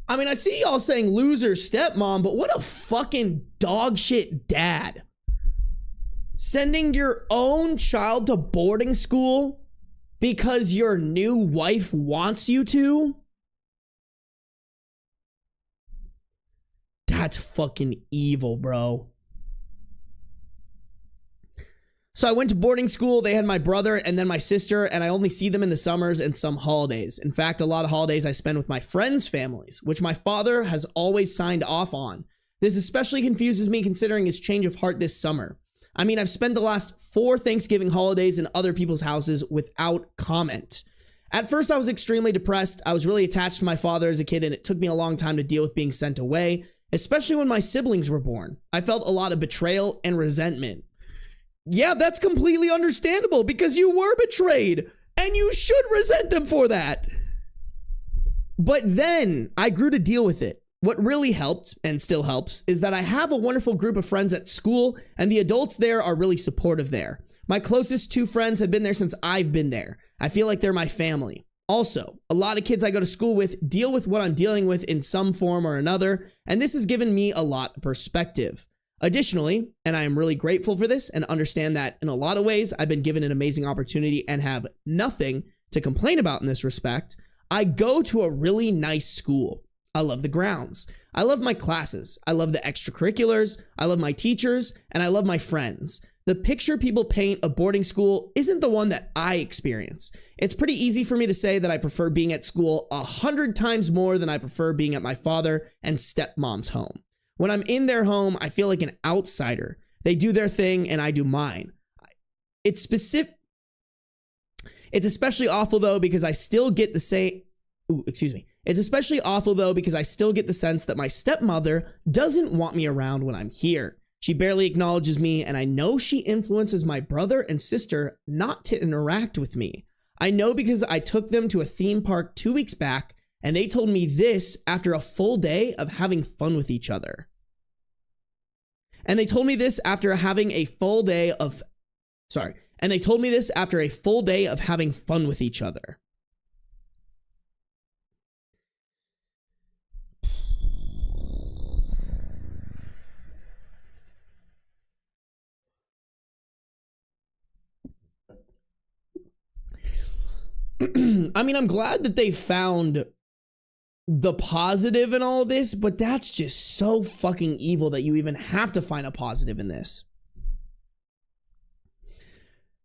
I mean, I see y'all saying loser stepmom, but what a fucking dog shit dad. Sending your own child to boarding school because your new wife wants you to? That's fucking evil, bro. So I went to boarding school. They had my brother and then my sister, and I only see them in the summers and some holidays. In fact, a lot of holidays I spend with my friends' families, which my father has always signed off on. This especially confuses me considering his change of heart this summer. I mean, I've spent the last 4 Thanksgiving holidays in other people's houses without comment. At first, I was extremely depressed. I was really attached to my father as a kid, and it took me a long time to deal with being sent away, especially when my siblings were born. I felt a lot of betrayal and resentment. Yeah, that's completely understandable because you were betrayed and you should resent them for that. But then I grew to deal with it. What really helped and still helps is that I have a wonderful group of friends at school and the adults there are really supportive there. My closest 2 friends have been there since I've been there. I feel like they're my family. Also, a lot of kids I go to school with deal with what I'm dealing with in some form or another, and this has given me a lot of perspective. Additionally, and I am really grateful for this and understand that in a lot of ways I've been given an amazing opportunity and have nothing to complain about in this respect, I go to a really nice school. I love the grounds. I love my classes. I love the extracurriculars. I love my teachers, and I love my friends. The picture people paint of boarding school isn't the one that I experience. It's pretty easy for me to say that I prefer being at school 100 times more than I prefer being at my father and stepmom's home. When I'm in their home, I feel like an outsider. They do their thing and I do mine. It's especially awful though because I still get the same. It's especially awful though because I still get the sense that my stepmother doesn't want me around when I'm here. She barely acknowledges me, and I know she influences my brother and sister not to interact with me. I know because I took them to a theme park 2 weeks back, and they told me this after a full day of having fun with each other. And they told me this after having a full day of having fun with each other. I mean, I'm glad that they found the positive in all of this, but that's just so fucking evil that you even have to find a positive in this.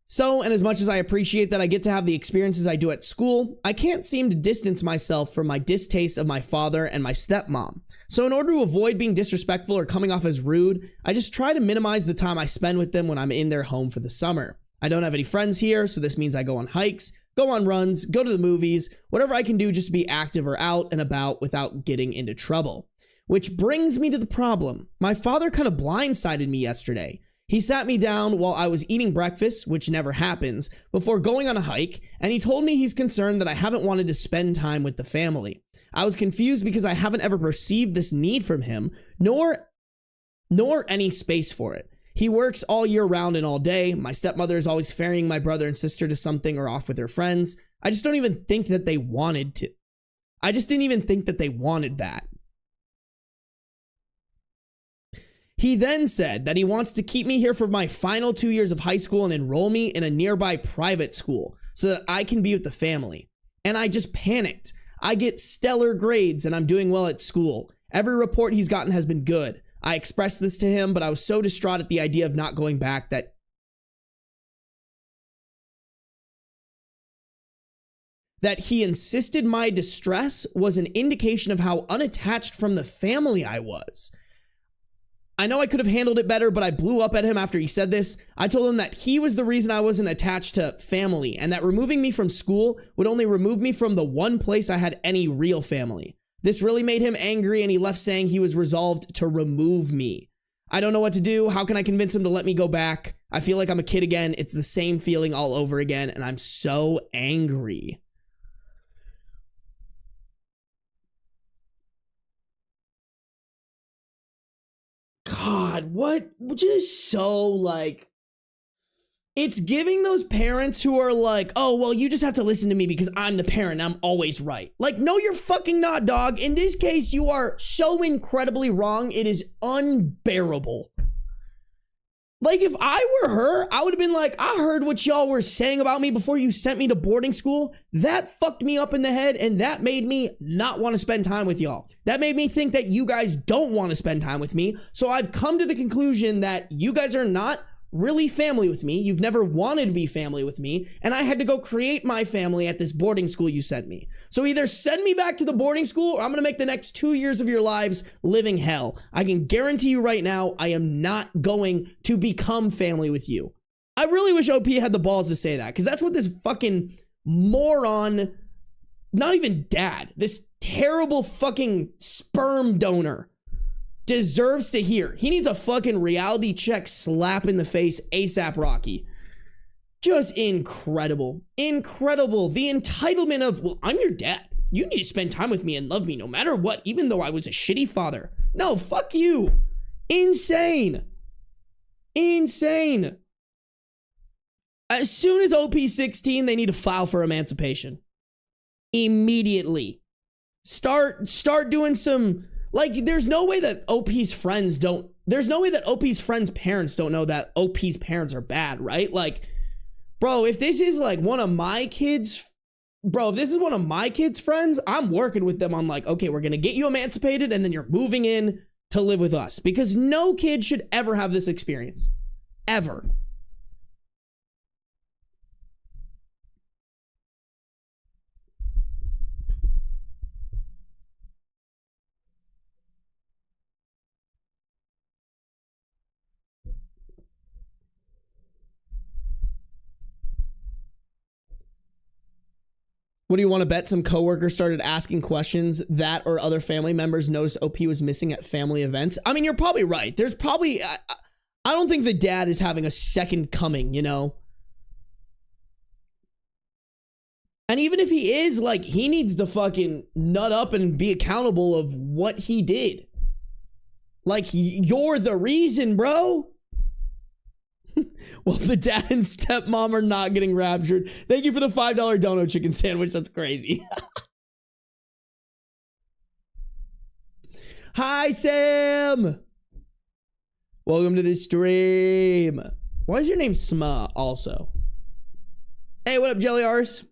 So, and as much as I appreciate that I get to have the experiences I do at school, I can't seem to distance myself from my distaste of my father and my stepmom. So in order to avoid being disrespectful or coming off as rude, I just try to minimize the time I spend with them when I'm in their home for the summer. I don't have any friends here, so this means I go on hikes, go on runs, go to the movies, whatever I can do just to be active or out and about without getting into trouble. Which brings me to the problem. My father kind of blindsided me yesterday. He sat me down while I was eating breakfast, which never happens, before going on a hike, and he told me he's concerned that I haven't wanted to spend time with the family. I was confused because I haven't ever perceived this need from him, nor any space for it. He works all year round and all day. My stepmother is always ferrying my brother and sister to something or off with their friends. I just don't even think that they wanted to. I just didn't even think that they wanted that. He then said that he wants to keep me here for my final 2 years of high school and enroll me in a nearby private school so that I can be with the family. And I just panicked. I get stellar grades and I'm doing well at school. Every report he's gotten has been good. I expressed this to him, but I was so distraught at the idea of not going back that he insisted my distress was an indication of how unattached from the family I was. I know I could have handled it better, but I blew up at him after he said this. I told him that he was the reason I wasn't attached to family, and that removing me from school would only remove me from the one place I had any real family. This really made him angry, and he left saying he was resolved to remove me. I don't know what to do. How can I convince him to let me go back? I feel like I'm a kid again. It's the same feeling all over again, and I'm so angry. God, what? Just so, like, it's giving those parents who are like, oh, well, you just have to listen to me because I'm the parent. I'm always right. Like, no, you're fucking not, dog. In this case, you are so incredibly wrong. It is unbearable. Like, if I were her, I would have been like, I heard what y'all were saying about me before you sent me to boarding school. That fucked me up in the head, and that made me not want to spend time with y'all. That made me think that you guys don't want to spend time with me. So I've come to the conclusion that you guys are not really family with me. You've never wanted to be family with me, and I had to go create my family at this boarding school you sent me. So either send me back to the boarding school, or I'm gonna make the next 2 years of your lives living hell. I can guarantee you right now, I am not going to become family with you. I really wish OP had the balls to say that, because that's what this fucking moron, not even dad, this terrible fucking sperm donor deserves to hear. He needs a fucking reality check slap in the face ASAP Rocky. Just incredible. Incredible. The entitlement of, well, I'm your dad. You need to spend time with me and love me no matter what, even though I was a shitty father. No, fuck you. Insane. Insane. As soon as OP's 16, they need to file for emancipation. Immediately. Start doing some... Like, there's no way that OP's friends don't... There's no way that OP's friends' parents don't know that OP's parents are bad, right? Like, bro, if this is, like, one of my kids... Bro, if this is one of my kids' friends, I'm working with them on, like, okay, we're gonna get you emancipated, and then you're moving in to live with us. Because no kid should ever have this experience. Ever. What do you want to bet? Some coworkers started asking questions that or other family members noticed OP was missing at family events. I mean, you're probably right. There's probably... I don't think the dad is having a second coming, you know? And even if he is, like, he needs to fucking nut up and be accountable of what he did. Like, you're the reason, bro. Well, the dad and stepmom are not getting raptured. Thank you for the $5 dono chicken sandwich. That's crazy. Hi, Sam. Welcome to the stream. Why is your name Sma also? Hey, what up, Jelly Arse?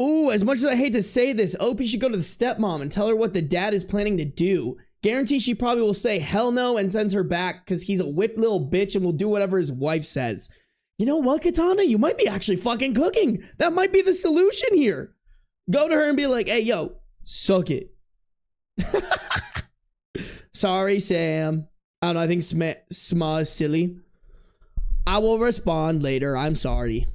Ooh, as much as I hate to say this, OP should go to the stepmom and tell her what the dad is planning to do. Guarantee she probably will say hell no and sends her back because he's a whipped little bitch and will do whatever his wife says. You know what, Katana? You might be actually fucking cooking. That might be the solution here. Go to her and be like, hey, yo, suck it. Sorry, Sam. I don't know, I think Sma is silly. I will respond later. I'm sorry.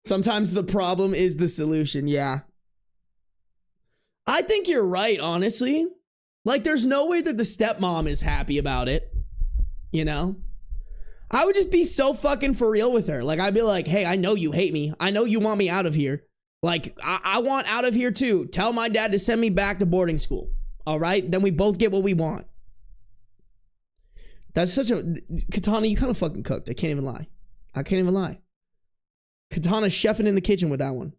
Sometimes the problem is the solution, yeah. I think you're right, honestly. Like, there's no way that the stepmom is happy about it, you know? I would just be so fucking for real with her. Like, I'd be like, hey, I know you hate me. I know you want me out of here. Like, I want out of here too. Tell my dad to send me back to boarding school. All right? Then we both get what we want. That's such a... Katana, you kind of fucking cooked. I can't even lie. I can't even lie. Katana's chefing in the kitchen with that one.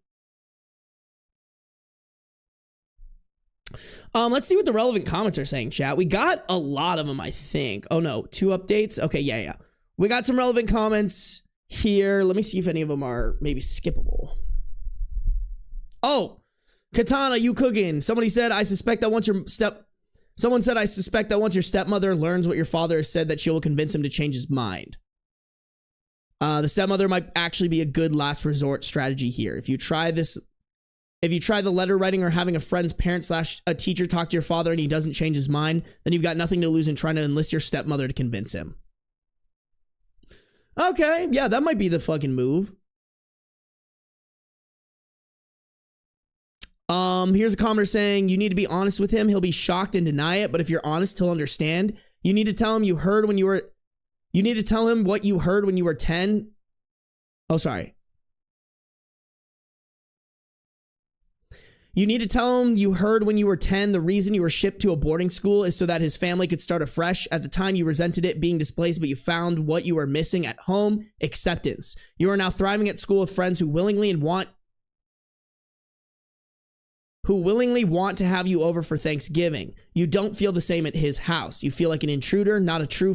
Let's see what the relevant comments are saying, chat. We got a lot of them, I think. Oh, no. 2 updates? Okay, yeah. We got some relevant comments. here. Let me see if any of them are maybe skippable. Oh, Katana, you cooking? Somebody said, I suspect that once your stepmother learns what your father has said, that she will convince him to change his mind. The stepmother might actually be a good last resort strategy here. If you try the letter writing or having a friend's parent / a teacher talk to your father and he doesn't change his mind, then you've got nothing to lose in trying to enlist your stepmother to convince him. Okay, yeah, that might be the fucking move. Here's a commenter saying, you need to be honest with him. He'll be shocked and deny it, but if you're honest, he'll understand. You need to tell him you need to tell him what you heard when you were 10. Oh, sorry. You need to tell him you heard when you were 10 the reason you were shipped to a boarding school is so that his family could start afresh. At the time, you resented it being displaced, but you found what you were missing at home: acceptance. You are now thriving at school with friends who willingly want to have you over for Thanksgiving. You don't feel the same at his house. You feel like an intruder, not a true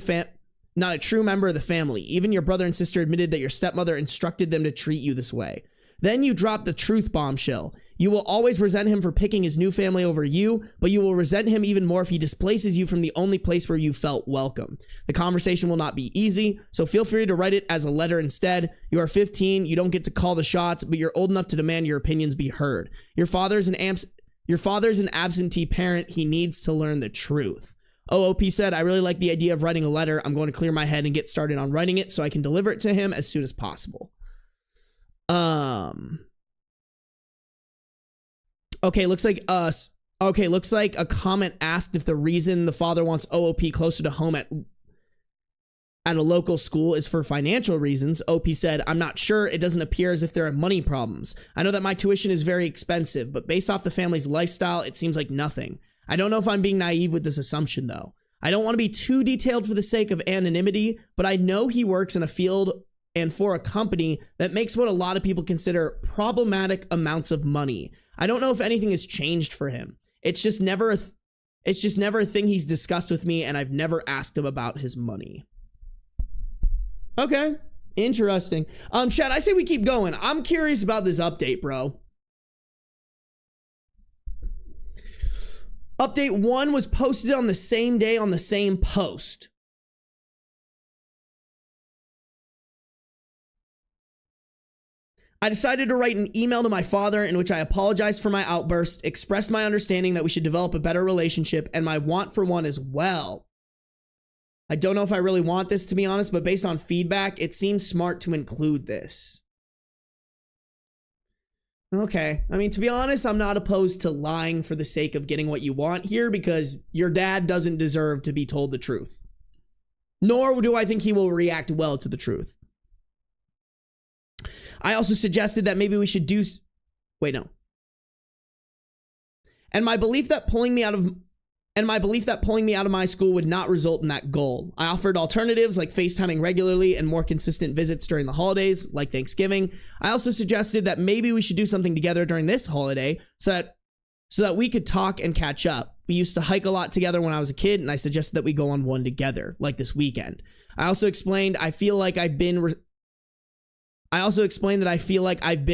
member of the family. Even your brother and sister admitted that your stepmother instructed them to treat you this way. Then you drop the truth bombshell. You will always resent him for picking his new family over you, but you will resent him even more if he displaces you from the only place where you felt welcome. The conversation will not be easy, so feel free to write it as a letter instead. You are 15, you don't get to call the shots, but you're old enough to demand your opinions be heard. Your father's an absentee parent. He needs to learn the truth. OOP said, I really like the idea of writing a letter. I'm going to clear my head and get started on writing it so I can deliver it to him as soon as possible. Okay, looks like a comment asked if the reason the father wants OOP closer to home at a local school is for financial reasons. OP said, I'm not sure. It doesn't appear as if there are money problems. I know that my tuition is very expensive, but based off the family's lifestyle, it seems like nothing. I don't know if I'm being naive with this assumption, though. I don't want to be too detailed for the sake of anonymity, but I know he works in a field and for a company that makes what a lot of people consider problematic amounts of money. I don't know if anything has changed for him. It's just never a thing he's discussed with me, and I've never asked him about his money. Okay, interesting. Chad, I say we keep going. I'm curious about this update, bro. Update 1 was posted on the same day on the same post. I decided to write an email to my father in which I apologized for my outburst, expressed my understanding that we should develop a better relationship, and my want for one as well. I don't know if I really want this, to be honest, but based on feedback, it seems smart to include this. Okay. I mean, to be honest, I'm not opposed to lying for the sake of getting what you want here, because your dad doesn't deserve to be told the truth. Nor do I think he will react well to the truth. I also suggested that maybe we should do... Wait, no. And my belief that pulling me out of my school would not result in that goal. I offered alternatives like FaceTiming regularly and more consistent visits during the holidays, like Thanksgiving. I also suggested that maybe we should do something together during this holiday so that we could talk and catch up. We used to hike a lot together when I was a kid, and I suggested that we go on one together, like this weekend. I also explained that I feel like I've been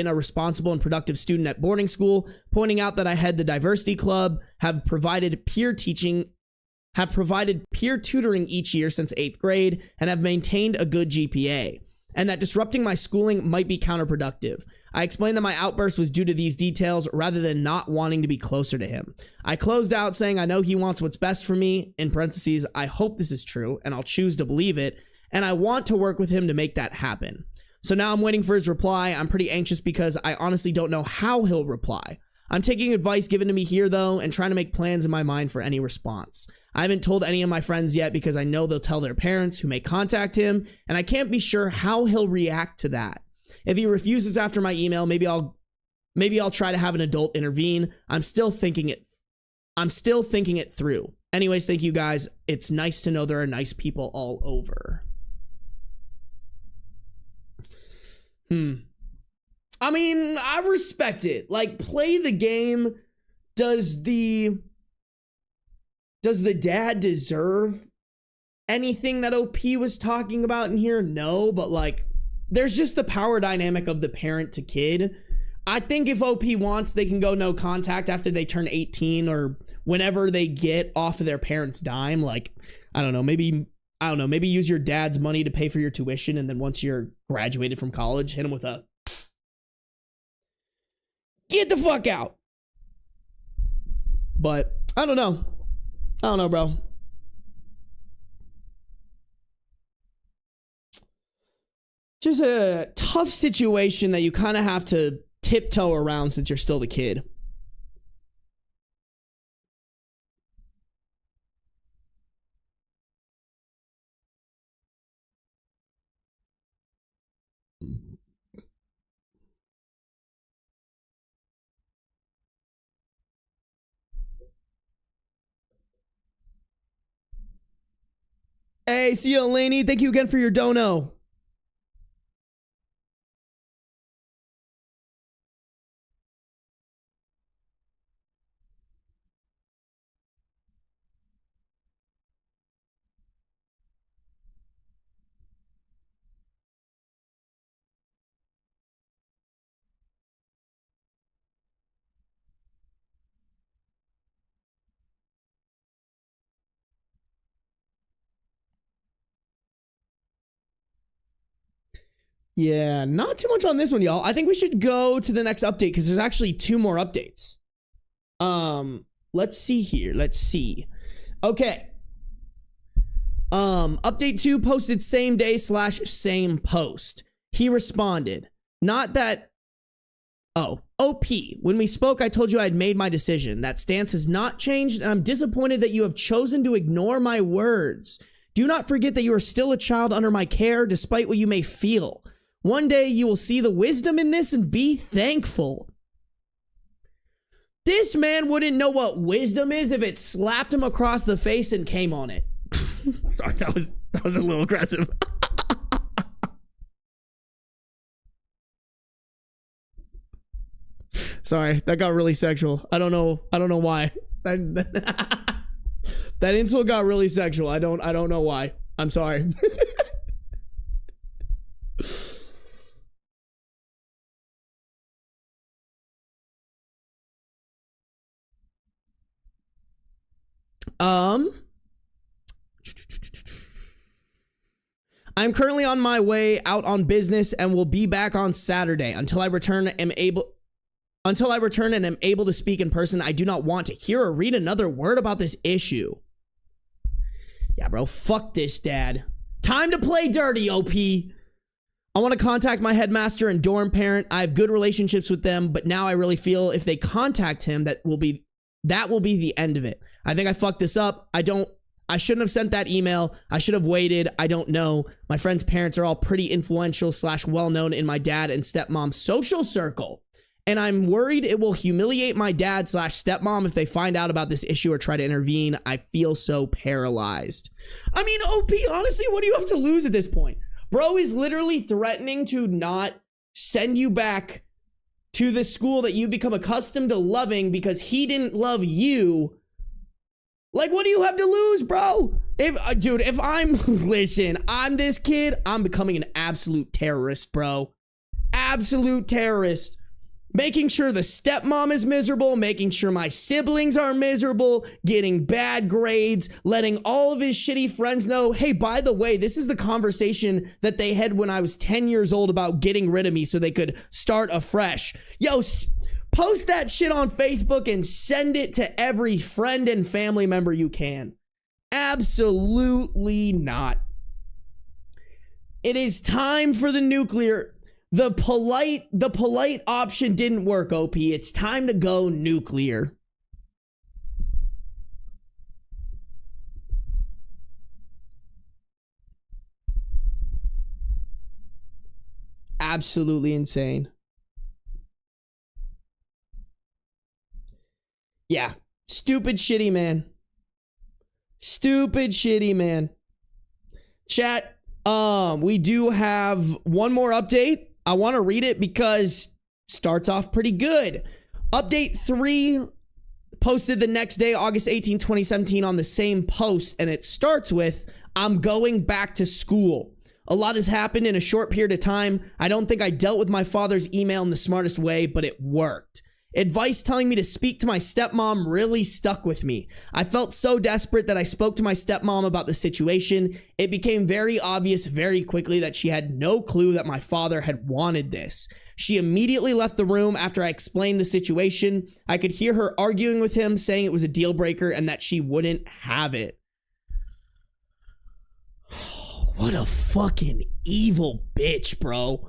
a responsible and productive student at boarding school, pointing out that I had the diversity club, have provided peer tutoring each year since 8th grade, and have maintained a good GPA, and that disrupting my schooling might be counterproductive. I explained that my outburst was due to these details rather than not wanting to be closer to him. I closed out saying I know he wants what's best for me, in parentheses, I hope this is true, and I'll choose to believe it, and I want to work with him to make that happen. So now I'm waiting for his reply. I'm pretty anxious because I honestly don't know how he'll reply. I'm taking advice given to me here, though, and trying to make plans in my mind for any response. I haven't told any of my friends yet because I know they'll tell their parents who may contact him, and I can't be sure how he'll react to that. If he refuses after my email, maybe I'll try to have an adult intervene. I'm still thinking it through. Anyways, thank you guys. It's nice to know there are nice people all over. I mean, I respect it. Like, play the game. Does the dad deserve anything that OP was talking about in here? No, but like, there's just the power dynamic of the parent to kid. I think if OP wants, they can go no contact after they turn 18 or whenever they get off of their parents' dime. Like, I don't know, maybe use your dad's money to pay for your tuition, and then once you're graduated from college, hit him with a get the fuck out. But I don't know, bro. Just a tough situation that you kind of have to tiptoe around since you're still the kid. Hey, see you, Laney. Thank you again for your dono. Yeah, not too much on this one, y'all. I think we should go to the next update because there's actually 2 more updates. Let's see here. Let's see. Okay. Update 2 posted same day / same post. He responded, not that. Oh, OP. When we spoke, I told you I had made my decision. That stance has not changed, and I'm disappointed that you have chosen to ignore my words. Do not forget that you are still a child under my care, despite what you may feel. One day you will see the wisdom in this and be thankful. This man wouldn't know what wisdom is if it slapped him across the face and came on it. Sorry, that was a little aggressive. Sorry, that got really sexual. I don't know why. That insult got really sexual. I don't know why. I'm sorry. I'm currently on my way out on business and will be back on Saturday. Until I return and am able to speak in person, I do not want to hear or read another word about this issue. Yeah, bro, fuck this, dad. Time to play dirty, OP. I want to contact my headmaster and dorm parent. I have good relationships with them, but now I really feel if they contact him, that will be the end of it. I think I fucked this up. I shouldn't have sent that email. I should have waited. I don't know. My friend's parents are all pretty influential / well-known in my dad and stepmom's social circle. And I'm worried it will humiliate my dad / stepmom if they find out about this issue or try to intervene. I feel so paralyzed. I mean, OP, honestly, what do you have to lose at this point? Bro is literally threatening to not send you back to the school that you become accustomed to loving because he didn't love you. Like, what do you have to lose, bro? If I'm this kid, I'm becoming an absolute terrorist, bro. Absolute terrorist. Making sure the stepmom is miserable, making sure my siblings are miserable, getting bad grades, letting all of his shitty friends know, hey, by the way, this is the conversation that they had when I was 10 years old about getting rid of me so they could start afresh. Yo, post that shit on Facebook and send it to every friend and family member you can. Absolutely not. It is time for the nuclear. The polite option didn't work, OP. It's time to go nuclear. Absolutely insane. Yeah. Stupid shitty man. Stupid shitty man. Chat, we do have one more update. I want to read it because it starts off pretty good. Update 3 posted the next day, August 18, 2017 on the same post, and it starts with, I'm going back to school. A lot has happened in a short period of time. I don't think I dealt with my father's email in the smartest way, but it worked. Advice telling me to speak to my stepmom really stuck with me. I felt so desperate that I spoke to my stepmom about the situation. It became very obvious very quickly that she had no clue that my father had wanted this. She immediately left the room after I explained the situation. I could hear her arguing with him, saying it was a deal breaker and that she wouldn't have it. What a fucking evil bitch, bro.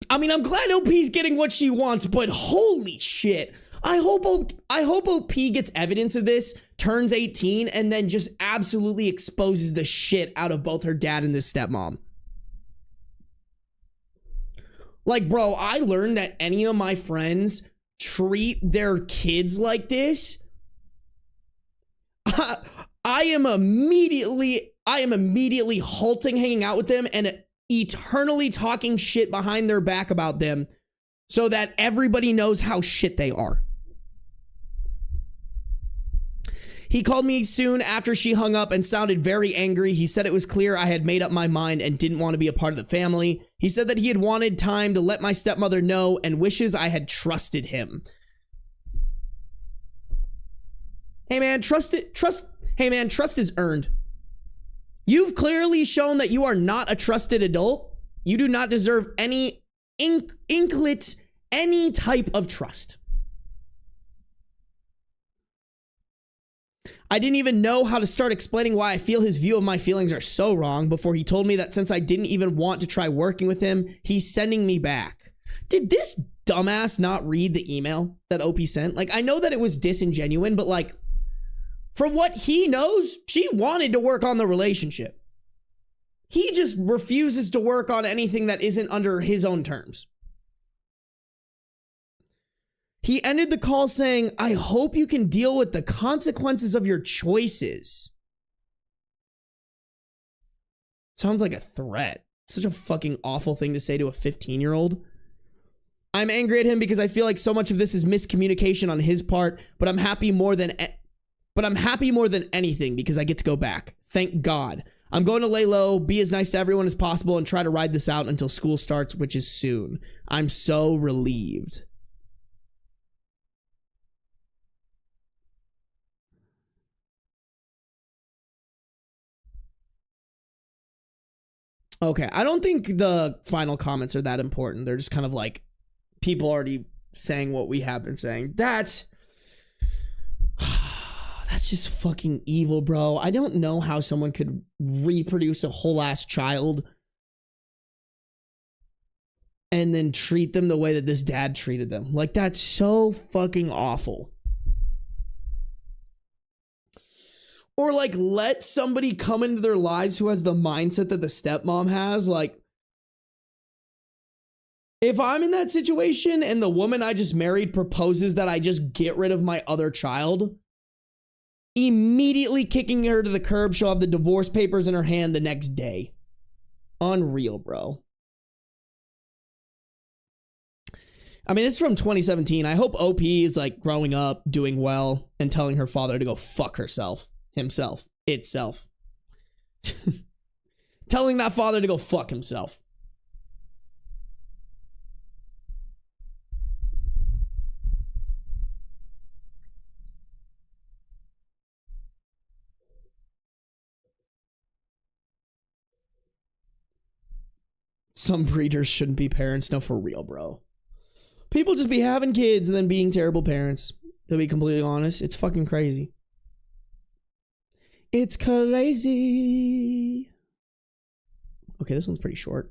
I mean, I'm glad OP's getting what she wants, but holy shit. I hope OP gets evidence of this, turns 18, and then just absolutely exposes the shit out of both her dad and this stepmom. Like, bro, I learned that any of my friends treat their kids like this. I am immediately halting hanging out with them and eternally talking shit behind their back about them so that everybody knows how shit they are. He called me soon after she hung up and sounded very angry. He said it was clear I had made up my mind and didn't want to be a part of the family. He said that he had wanted time to let my stepmother know and wishes I had trusted him. Hey man, trust is earned. You've clearly shown that you are not a trusted adult. You do not deserve any inklet, any type of trust. I didn't even know how to start explaining why I feel his view of my feelings are so wrong before he told me that since I didn't even want to try working with him, he's sending me back. Did this dumbass not read the email that OP sent? Like, I know that it was disingenuous, but like, from what he knows, she wanted to work on the relationship. He just refuses to work on anything that isn't under his own terms. He ended the call saying, I hope you can deal with the consequences of your choices. Sounds like a threat. Such a fucking awful thing to say to a 15-year-old. I'm angry at him because I feel like so much of this is miscommunication on his part, but I'm happy more than anything because I get to go back. Thank God. I'm going to lay low, be as nice to everyone as possible, and try to ride this out until school starts, which is soon. I'm so relieved. Okay, I don't think the final comments are that important. They're just kind of like people already saying what we have been saying. That's just fucking evil, bro. I don't know how someone could reproduce a whole ass child and then treat them the way that this dad treated them. Like, that's so fucking awful. Or like let somebody come into their lives who has the mindset that the stepmom has. Like, if I'm in that situation and the woman I just married proposes that I just get rid of my other child, immediately kicking her to the curb, she'll have the divorce papers in her hand the next day. Unreal, bro. I mean, this is from 2017. I hope OP is like growing up, doing well, and telling her father to go fuck herself. Himself. Itself. Telling that father to go fuck himself. Some breeders shouldn't be parents. No, for real, bro. People just be having kids and then being terrible parents. To be completely honest, it's fucking crazy. It's crazy. Okay, this one's pretty short.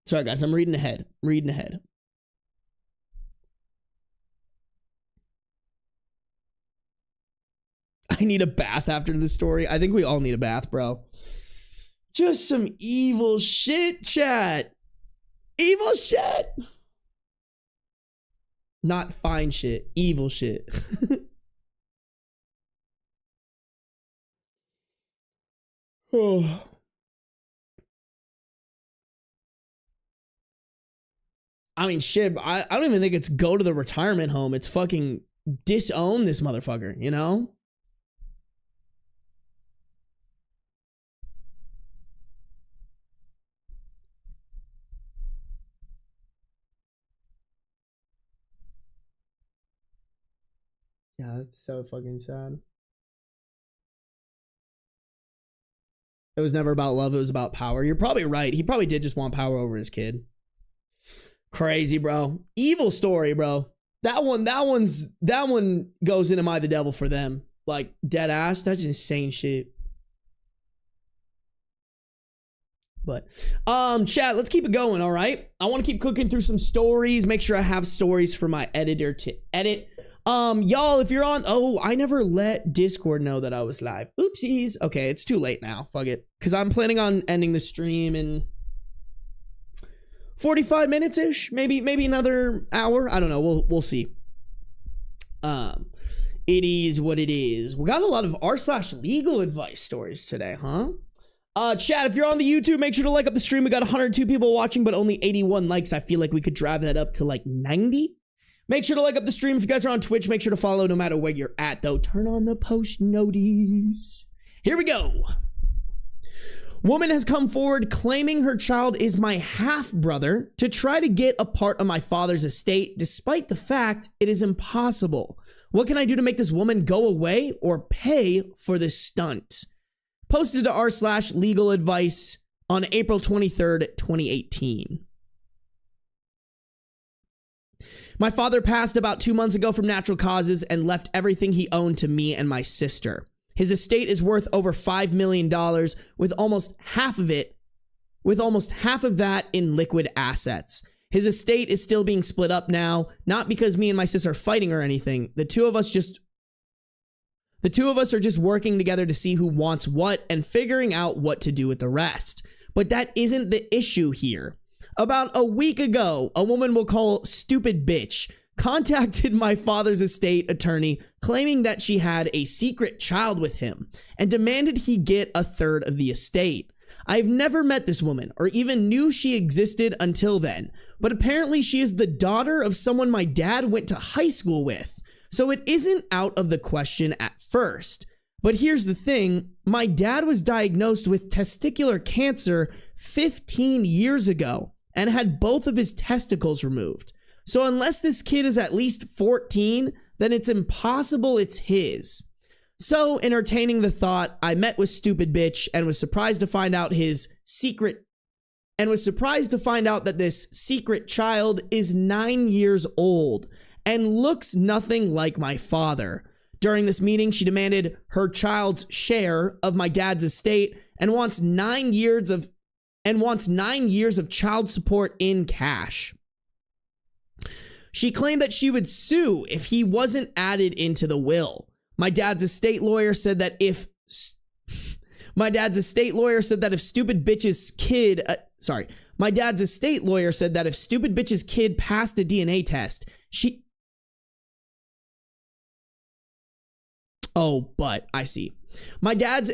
Sorry, guys, I'm reading ahead. I need a bath after this story. I think we all need a bath, bro. Just some evil shit, chat. Evil shit. Not fine shit. Evil shit. Oh. I mean, shit, I don't even think it's go to the retirement home. It's fucking disown this motherfucker, you know? Yeah, that's so fucking sad. It was never about love, it was about power. You're probably right. He probably did just want power over his kid. Crazy, bro. Evil story, bro. That one goes into Am I the Devil for them. Like, dead ass. That's insane shit. But, chat, let's keep it going, all right? I want to keep cooking through some stories. Make sure I have stories for my editor to edit. Y'all, if you're on, oh, I never let Discord know that I was live. Oopsies. Okay, it's too late now. Fuck it. Because I'm planning on ending the stream in 45 minutes-ish. Maybe another hour. I don't know. We'll see. It is what it is. We got a lot of r/legal advice stories today, huh? Chat, if you're on the YouTube, make sure to like up the stream. We got 102 people watching, but only 81 likes. I feel like we could drive that up to like 90. Make sure to like up the stream. If you guys are on Twitch, make sure to follow no matter where you're at, though. Turn on the post notice. Here we go. Woman has come forward claiming her child is my half-brother to try to get a part of my father's estate, despite the fact it is impossible. What can I do to make this woman go away or pay for this stunt? Posted to r/legal advice on April 23rd, 2018. My father passed about 2 months ago from natural causes and left everything he owned to me and my sister. His estate is worth over $5 million, with almost half of that in liquid assets. His estate is still being split up now, not because me and my sister are fighting or anything. The two of us are just working together to see who wants what and figuring out what to do with the rest. But that isn't the issue here. About a week ago, a woman we'll call Stupid Bitch contacted my father's estate attorney claiming that she had a secret child with him and demanded he get a third of the estate. I've never met this woman or even knew she existed until then, but apparently she is the daughter of someone my dad went to high school with, so it isn't out of the question at first. But here's the thing, my dad was diagnosed with testicular cancer 15 years ago and had both of his testicles removed. So unless this kid is at least 14, then it's impossible it's his. So, entertaining the thought, I met with Stupid Bitch and was surprised to find out that this secret child is 9 years old and looks nothing like my father. During this meeting, she demanded her child's share of my dad's estate and wants 9 years of child support in cash. She claimed that she would sue if he wasn't added into the will. My dad's estate lawyer said that if Stupid Bitch's kid passed a DNA test, My dad's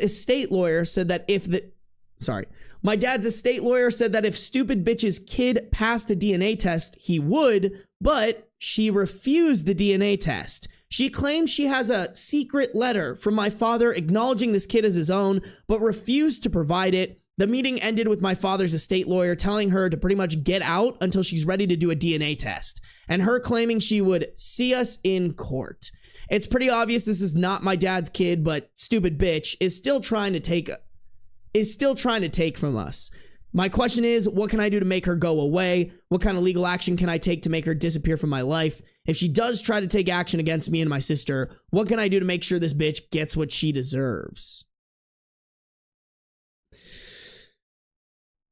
estate lawyer said that if Stupid Bitch's kid passed a DNA test, he would, but she refused the DNA test. She claims she has a secret letter from my father acknowledging this kid as his own, but refused to provide it. The meeting ended with my father's estate lawyer telling her to pretty much get out until she's ready to do a DNA test, and her claiming she would see us in court. It's pretty obvious this is not my dad's kid, but Stupid Bitch is still trying to take from us. My question is, what can I do to make her go away? What kind of legal action can I take to make her disappear from my life? If she does try to take action against me and my sister, what can I do to make sure this bitch gets what she deserves?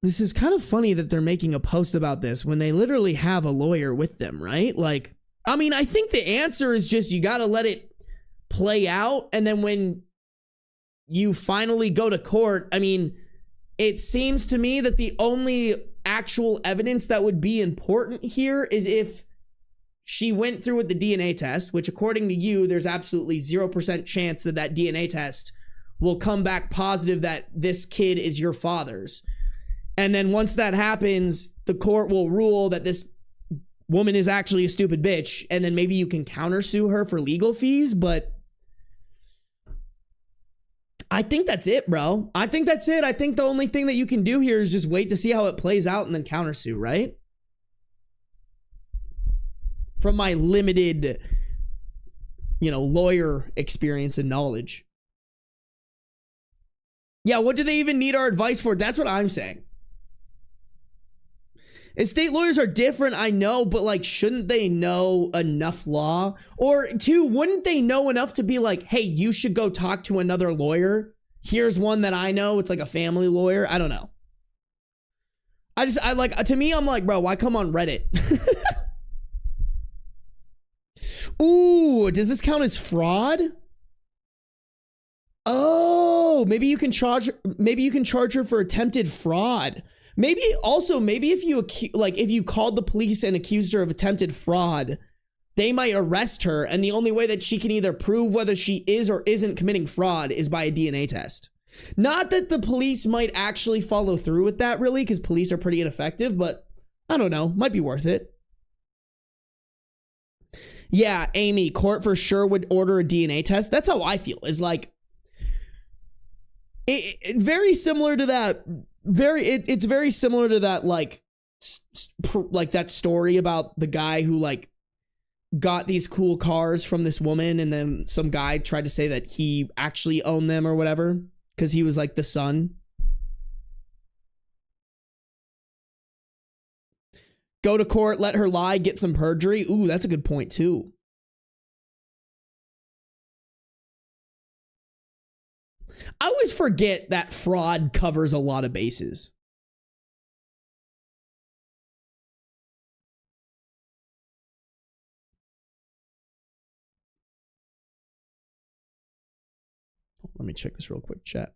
This is kind of funny that they're making a post about this when they literally have a lawyer with them, right? Like, I mean, I think the answer is just you gotta let it play out, and then when you finally go to court, I mean, it seems to me that the only actual evidence that would be important here is if she went through with the DNA test, which according to you, there's absolutely 0% chance that that DNA test will come back positive that this kid is your father's. And then once that happens, the court will rule that this woman is actually a stupid bitch, and then maybe you can countersue her for legal fees, but I think that's it, bro. I think that's it. I think the only thing that you can do here is just wait to see how it plays out and then countersue, right? From my limited you know, lawyer experience and knowledge. Yeah, what do they even need our advice for? That's what I'm saying. Estate lawyers are different, I know, but like, shouldn't they know enough law? Or two, wouldn't they know enough to be like, hey, you should go talk to another lawyer? Here's one that I know. It's like a family lawyer. I don't know. I like, to me, I'm like, bro, why come on Reddit? Ooh, does this count as fraud? Oh, maybe you can charge her for attempted fraud. Maybe if you if you called the police and accused her of attempted fraud, they might arrest her, and the only way that she can either prove whether she is or isn't committing fraud is by a DNA test. Not that the police might actually follow through with that, really, because police are pretty ineffective, but I don't know, might be worth it. Yeah, Amy, court for sure would order a DNA test. That's how I feel, is like, very similar to that. It's very similar to that, like that story about the guy who like got these cool cars from this woman, and then some guy tried to say that he actually owned them or whatever because he was like the son. Go to court, let her lie, get some perjury. Ooh, that's a good point too. I always forget that fraud covers a lot of bases. Let me check this real quick, chat.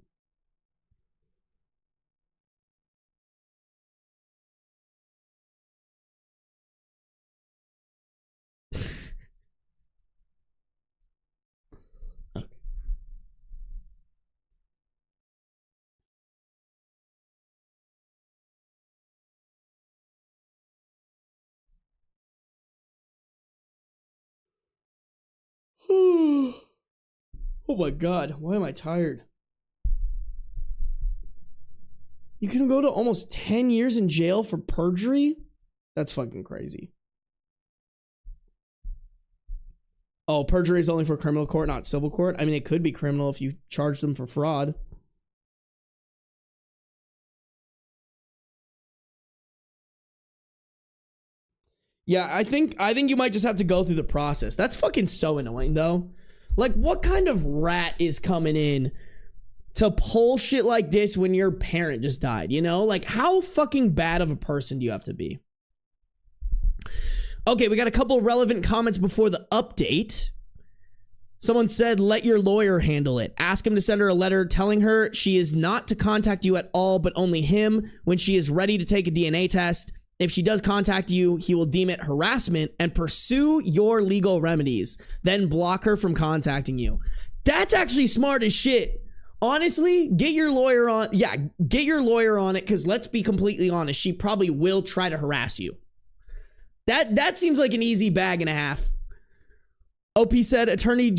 Oh my god, why am I tired? You can go to almost 10 years in jail for perjury? That's fucking crazy. Oh, perjury is only for criminal court, not civil court? I mean, it could be criminal if you charge them for fraud. Yeah, I think you might just have to go through the process. That's fucking so annoying, though. Like, what kind of rat is coming in to pull shit like this when your parent just died, you know? Like, how fucking bad of a person do you have to be? Okay, we got a couple relevant comments before the update. Someone said, let your lawyer handle it. Ask him to send her a letter telling her she is not to contact you at all, but only him when she is ready to take a DNA test. If she does contact you, he will deem it harassment and pursue your legal remedies, then block her from contacting you. That's actually smart as shit. Honestly, get your lawyer on. Yeah, get your lawyer on it, because let's be completely honest, she probably will try to harass you. That seems like an easy bag and a half. OP said, attorney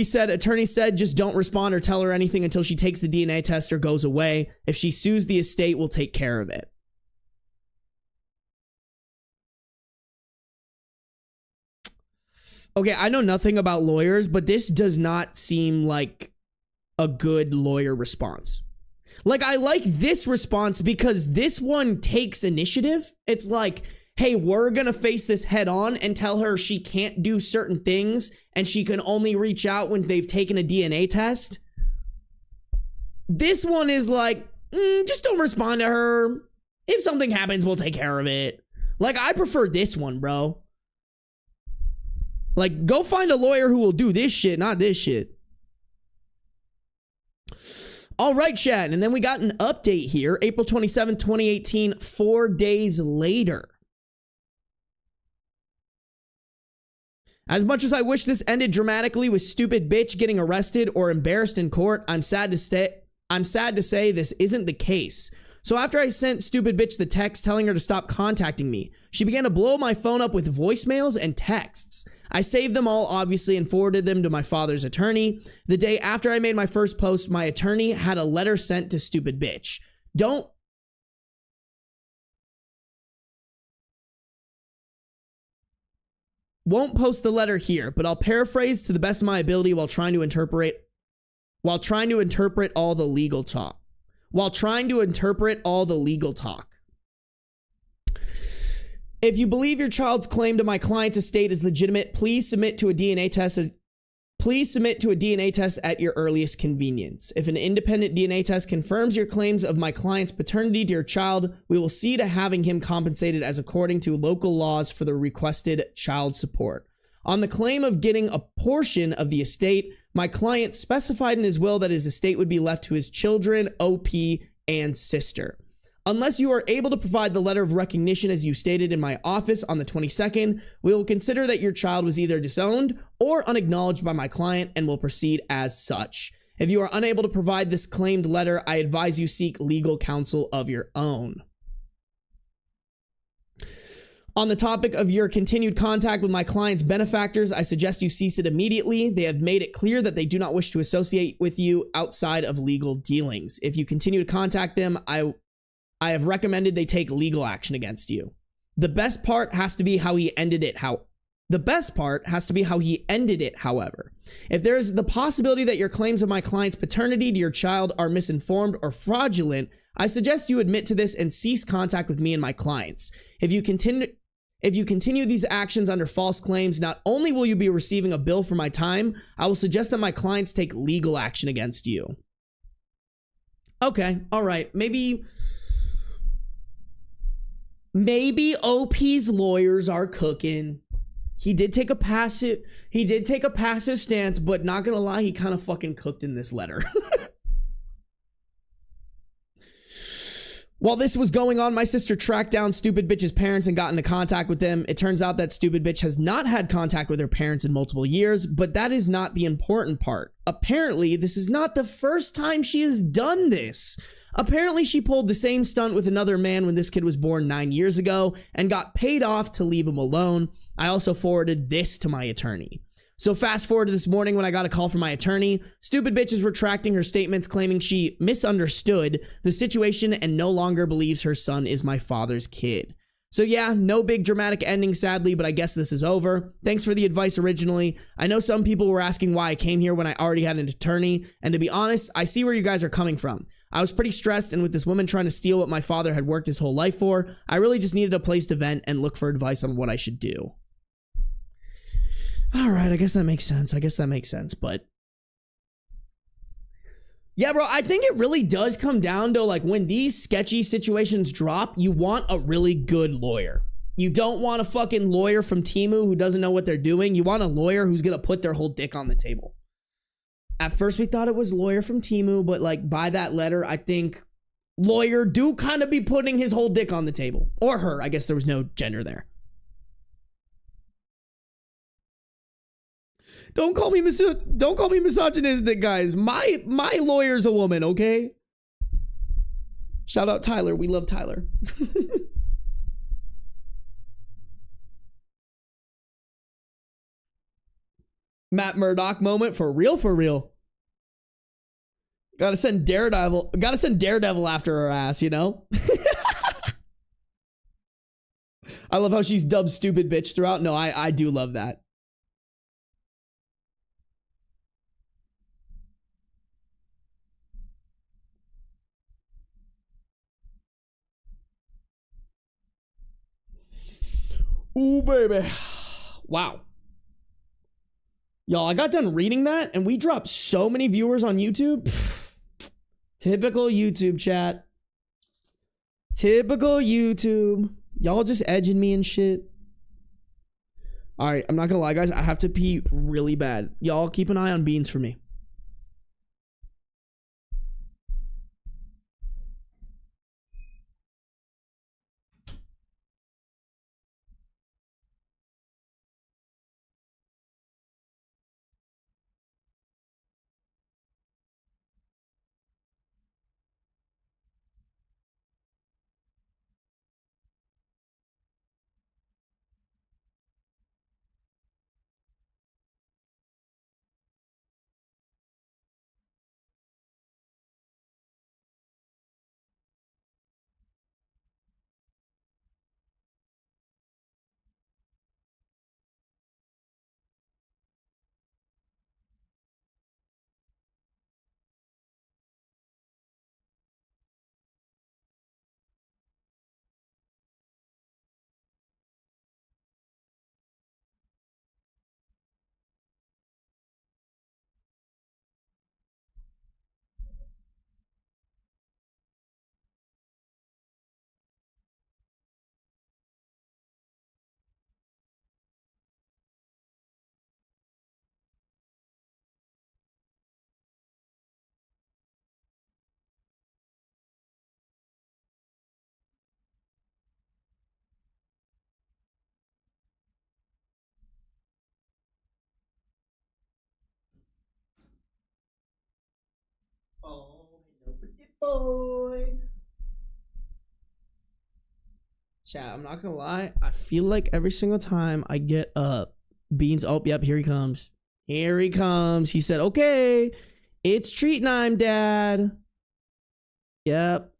said, just don't respond or tell her anything until she takes the DNA test or goes away. If she sues the estate, we'll take care of it. Okay, I know nothing about lawyers, but this does not seem like a good lawyer response. Like, I like this response because this one takes initiative. It's like, hey, we're gonna face this head on and tell her she can't do certain things and she can only reach out when they've taken a DNA test. This one is like, just don't respond to her. If something happens, we'll take care of it. Like, I prefer this one, bro. Like, go find a lawyer who will do this shit, not this shit. All right, chat. And then we got an update here. April 27th, 2018, 4 days later. As much as I wish this ended dramatically with stupid bitch getting arrested or embarrassed in court, I'm sad to say this isn't the case. So after I sent stupid bitch the text telling her to stop contacting me, she began to blow my phone up with voicemails and texts. I saved them all, obviously, and forwarded them to my father's attorney. The day after I made my first post, my attorney had a letter sent to stupid bitch. Don't Won't post the letter here, but I'll paraphrase to the best of my ability while trying to interpret all the legal talk. If you believe your child's claim to my client's estate is legitimate, please submit to a DNA test at your earliest convenience. If an independent DNA test confirms your claims of my client's paternity to your child, we will see to having him compensated as according to local laws for the requested child support. On the claim of getting a portion of the estate, my client specified in his will that his estate would be left to his children, OP, and sister. Unless you are able to provide the letter of recognition as you stated in my office on the 22nd, we will consider that your child was either disowned or unacknowledged by my client and will proceed as such. If you are unable to provide this claimed letter, I advise you seek legal counsel of your own. On the topic of your continued contact with my client's benefactors, I suggest you cease it immediately. They have made it clear that they do not wish to associate with you outside of legal dealings. If you continue to contact them, I have recommended they take legal action against you. The best part has to be how he ended it, however. If there is the possibility that your claims of my client's paternity to your child are misinformed or fraudulent, I suggest you admit to this and cease contact with me and my clients. If you continue these actions under false claims, not only will you be receiving a bill for my time, I will suggest that my clients take legal action against you. Okay, all right, maybe OP's lawyers are cooking. He did take a passive stance, but not gonna lie, he kind of fucking cooked in this letter. While this was going on, my sister tracked down stupid bitch's parents and got into contact with them. It turns out that stupid bitch has not had contact with her parents in multiple years, but that is not the important part. Apparently, this is not the first time she has done this. Apparently, she pulled the same stunt with another man when this kid was born 9 years ago and got paid off to leave him alone. I also forwarded this to my attorney. So fast forward to this morning when I got a call from my attorney. Stupid bitch is retracting her statements, claiming she misunderstood the situation and no longer believes her son is my father's kid. So yeah, no big dramatic ending, sadly, but I guess this is over. Thanks for the advice originally. I know some people were asking why I came here when I already had an attorney, and to be honest, I see where you guys are coming from. I was pretty stressed, and with this woman trying to steal what my father had worked his whole life for, I really just needed a place to vent and look for advice on what I should do. All right, I guess that makes sense. But yeah, bro, I think it really does come down to, like, when these sketchy situations drop, you want a really good lawyer. You don't want a fucking lawyer from Temu who doesn't know what they're doing. You want a lawyer who's gonna put their whole dick on the table. At first, we thought it was lawyer from Temu, but, like, by that letter, I think lawyer do kind of be putting his whole dick on the table. Or her. I guess there was no gender there. Don't call me misogynistic, guys. My lawyer's a woman, okay? Shout out Tyler. We love Tyler. Matt Murdock moment, for real, for real. Gotta send Daredevil after her ass, you know? I love how she's dubbed stupid bitch throughout. No, I do love that. Ooh, baby. Wow. Y'all, I got done reading that and we dropped so many viewers on YouTube. Pfft. Typical YouTube chat. Typical YouTube. Y'all just edging me and shit. All right, I'm not gonna lie, guys. I have to pee really bad. Y'all keep an eye on beans for me. boy. Chat, I'm not gonna lie. I feel like every single time I get up, Beans, oh, yep, here he comes. Here he comes. He said, okay, it's treat time, Dad. Yep.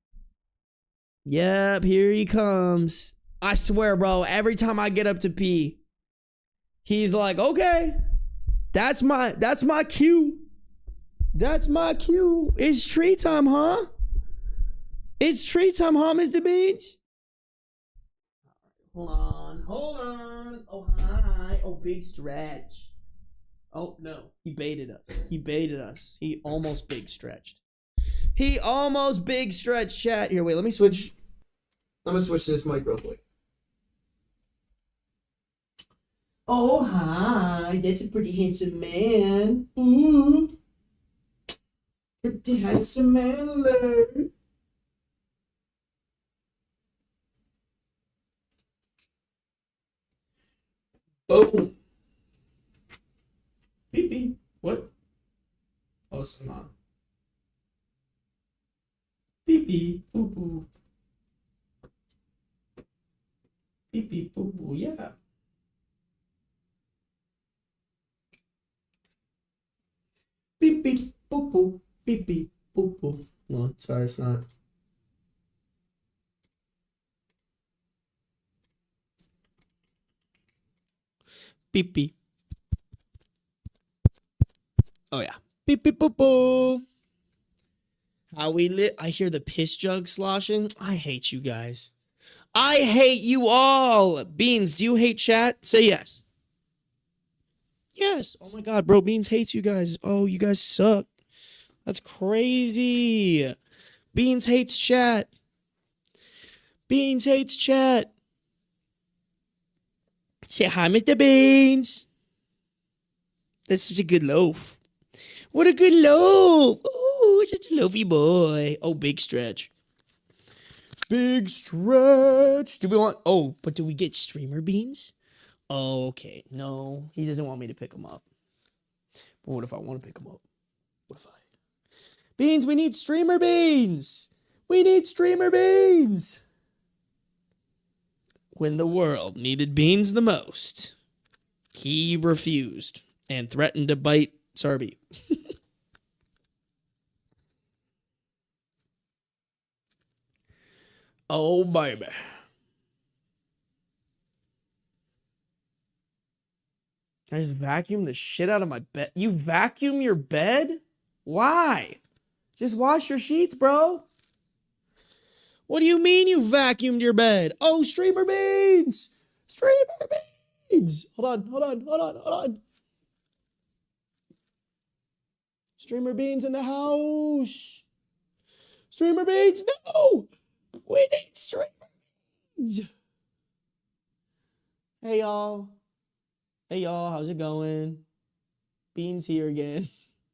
Yep, here he comes. I swear, bro, every time I get up to pee, he's like, okay, that's my cue. That's my cue. It's treat time, huh? It's treat time, huh, Mr. Beans? Hold on. Oh, hi. Oh, big stretch. Oh, no. He baited us. He almost big stretched. Chat. Here, wait, let me switch. I'm gonna switch this mic real quick. Oh, hi. That's a pretty handsome man. Ooh. Pretty handsome man alert. Boom. Beep beep. What? Oh, it's not. Beep beep. Boo boo. Beep beep. Boo boo. Yeah. Beep beep. Boo boo. Beep beep. Boo boo. No, sorry, it's not. Beep beep. Oh yeah. Beep beep boo boo. How we lit? I hear the piss jug sloshing. I hate you guys. I hate you all. Beans, do you hate chat? Say yes. Yes. Oh my god, bro. Beans hates you guys. Oh, you guys suck. That's crazy. Beans hates chat. Beans hates chat. Say hi, Mr. Beans. This is a good loaf. What a good loaf. Oh, just a loafy boy. Oh, big stretch. Big stretch. Do we want... Oh, but do we get streamer beans? Oh, okay. No, he doesn't want me to pick them up. But what if I want to pick them up? What if I... Beans, we need streamer beans. We need streamer beans. When the world needed beans the most, he refused and threatened to bite Sarby. Oh, baby. I just vacuumed the shit out of my bed. You vacuum your bed? Why? Just wash your sheets, bro. What do you mean you vacuumed your bed? Oh, streamer beans! Streamer beans! Hold on. Streamer beans in the house. Streamer beans, no! We need streamer beans. Hey, y'all. How's it going? Beans here again.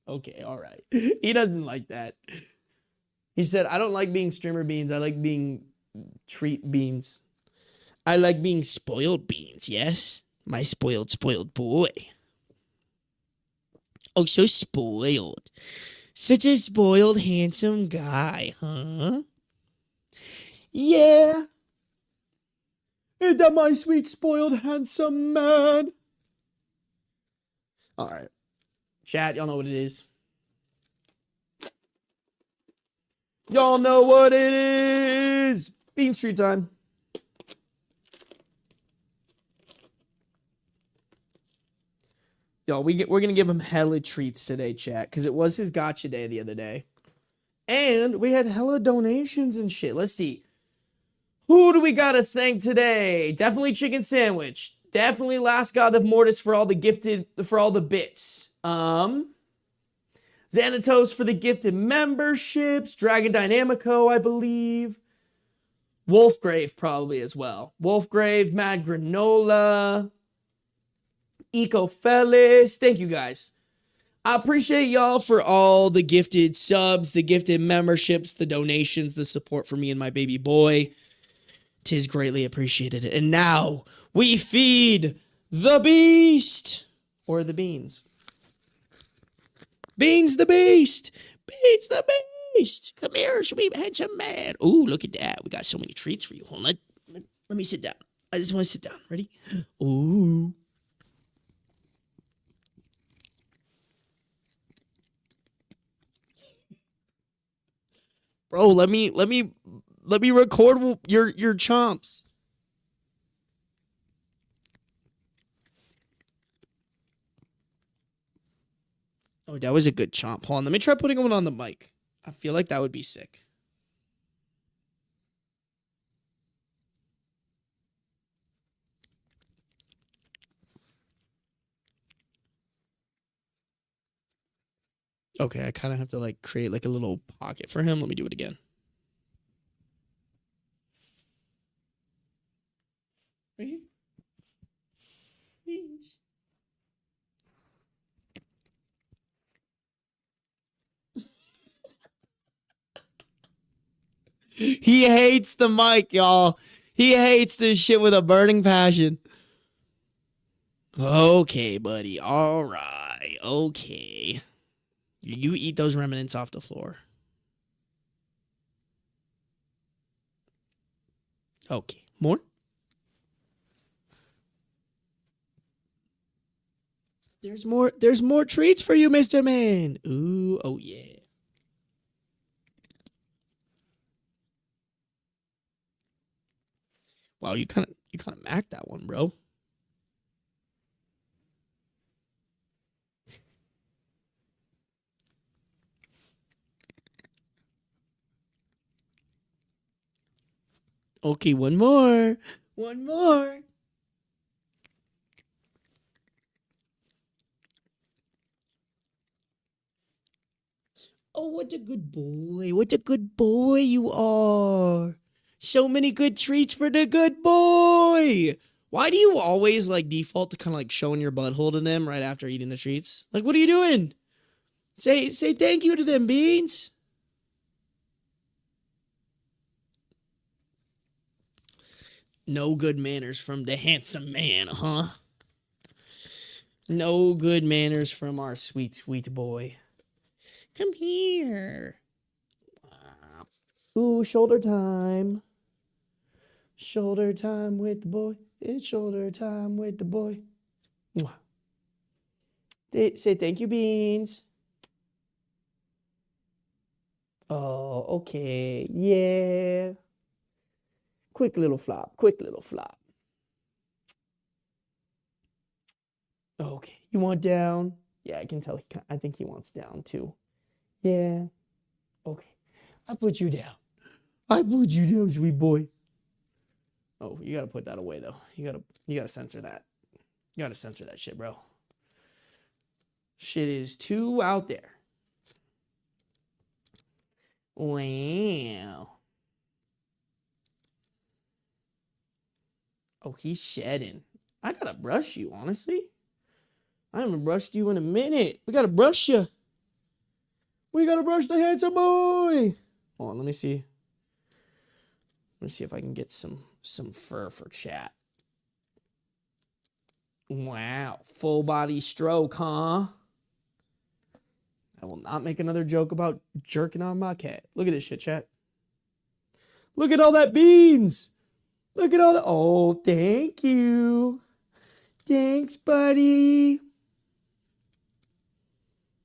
Okay, all right. He doesn't like that. He said, I don't like being streamer beans. I like being treat beans. I like being spoiled beans, yes? My spoiled boy. Oh, so spoiled. Such a spoiled, handsome guy, huh? Yeah. Ain't that my sweet, spoiled, handsome man? All right. Chat, y'all know what it is. Y'all know what it is. Bean Street time. Yo, we're going to give him hella treats today, chat, because it was his gotcha day the other day. And we had hella donations and shit. Let's see. Who do we got to thank today? Definitely Chicken Sandwich. Definitely Last God of Mortis for all the bits. Xanatos for the gifted memberships. Dragon Dynamico, I believe. Wolfgrave probably as well. Wolfgrave, Mad Granola, Ecofelis. Thank you guys. I appreciate y'all for all the gifted subs, the gifted memberships, the donations, the support for me and my baby boy. 'Tis greatly appreciated. And now we feed the beast. Or the beans. Beans the beast. Beans the Beast. Come here, sweet handsome man. Ooh, look at that. We got so many treats for you. Hold on. Let me sit down. I just want to sit down. Ready? Ooh. Bro, let me record your chomps. Oh, that was a good chomp. Hold on, let me try putting one on the mic. I feel like that would be sick. Okay, I kind of have to like create like a little pocket for him. Let me do it again. Right here. Beans. He hates the mic, y'all. He hates this shit with a burning passion. Okay, buddy. All right. Okay. You eat those remnants off the floor. Okay. More? There's more treats for you, Mr. Man. Ooh, oh yeah. Wow, you kind of macked that one, bro. Okay, one more. One more. Oh, what a good boy. What a good boy you are. So many good treats for the good boy. Why do you always like default to kind of like showing your butthole to them right after eating the treats? Like, what are you doing? Say thank you to them, Beans. No good manners from the handsome man, huh? No good manners from our sweet, sweet boy. Come here. Ooh, shoulder time. Shoulder time with the boy. It's shoulder time with the boy. Say thank you, Beans. Oh, okay. Yeah. Quick little flop. Quick little flop. Okay. You want down? Yeah, I can tell. I think he wants down too. Yeah. Okay. I put you down. I put you down, sweet boy. Oh, you gotta put that away though. You gotta censor that. You gotta censor that shit, bro. Shit is too out there. Wow. Oh, he's shedding. I gotta brush you, honestly. I haven't brushed you in a minute. We gotta brush you. We gotta brush the handsome boy. Hold on, let me see. Let me see if I can get some fur for chat. Wow, full body stroke, huh? I will not make another joke about jerking on my cat. Look at this shit, chat. Look at all that beans. Look at all that. Oh, thank you. Thanks, buddy.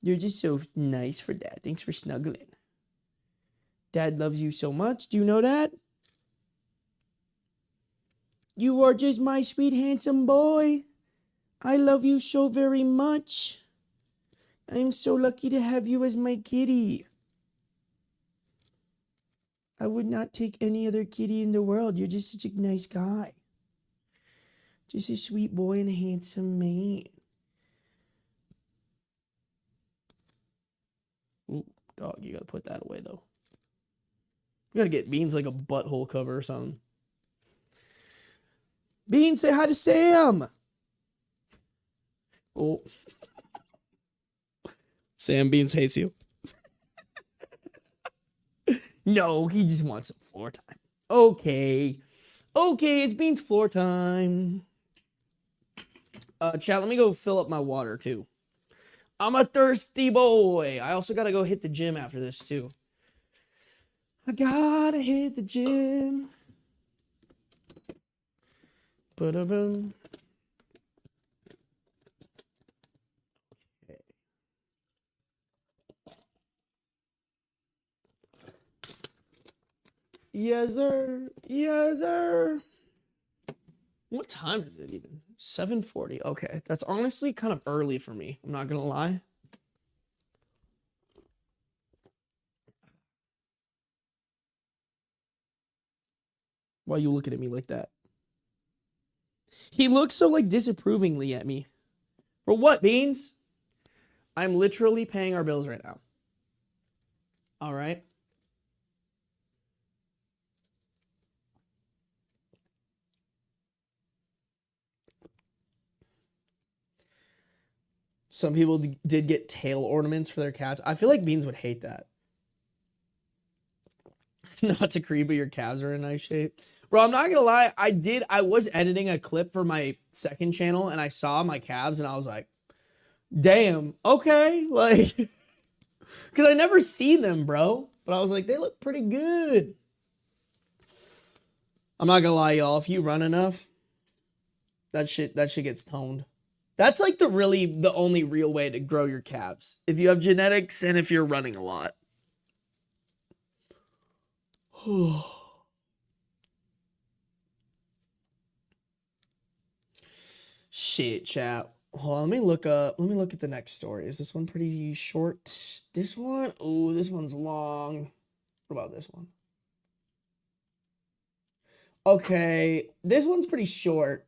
You're just so nice for that. Thanks for snuggling. Dad loves you so much. Do you know that? You are just my sweet, handsome boy. I love you so very much. I'm so lucky to have you as my kitty. I would not take any other kitty in the world. You're just such a nice guy. Just a sweet boy and a handsome man. Ooh, dog, you gotta put that away, though. You gotta get Beans like a butthole cover or something. Beans, say hi to Sam. Oh. Sam Beans hates you. No, he just wants some floor time. Okay. Okay, it's Beans floor time. Chat, let me go fill up my water, too. I'm a thirsty boy. I also gotta go hit the gym after this, too. I gotta hit the gym. Ba-da-boom. Yes, sir. Yes, sir. What time is it even? 7:40. Okay, that's honestly kind of early for me. I'm not gonna lie. Why are you looking at me like that? He looks so like disapprovingly at me. For what, Beans? I'm literally paying our bills right now. All right. Some people did get tail ornaments for their cats. I feel like Beans would hate that. Not to creep, but your calves are in nice shape. Bro, I'm not gonna lie. I was editing a clip for my second channel and I saw my calves and I was like, damn, okay. Like, because I never see them, bro. But I was like, they look pretty good. I'm not gonna lie, y'all. If you run enough, that shit gets toned. That's like the only real way to grow your calves. If you have genetics and if you're running a lot. Shit, chat. Hold on, let me look at the next story. Is this one pretty short? This one? Oh, this one's long. What about this one? Okay, this one's pretty short.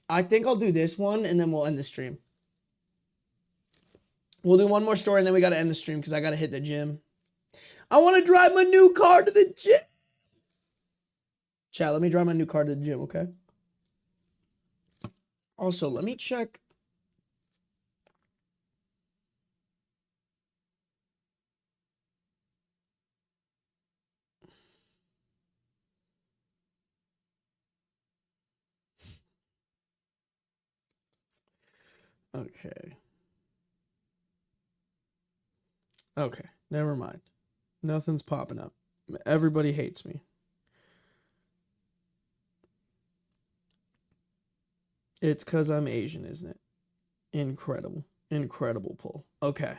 I think I'll do this one and then we'll end the stream. We'll do one more story and then we gotta end the stream because I gotta hit the gym. I want to drive my new car to the gym. Chat, let me drive my new car to the gym, okay? Also, let me check. Okay. Okay, never mind. Nothing's popping up. Everybody hates me. It's because I'm Asian, isn't it? Incredible. Incredible pull. Okay.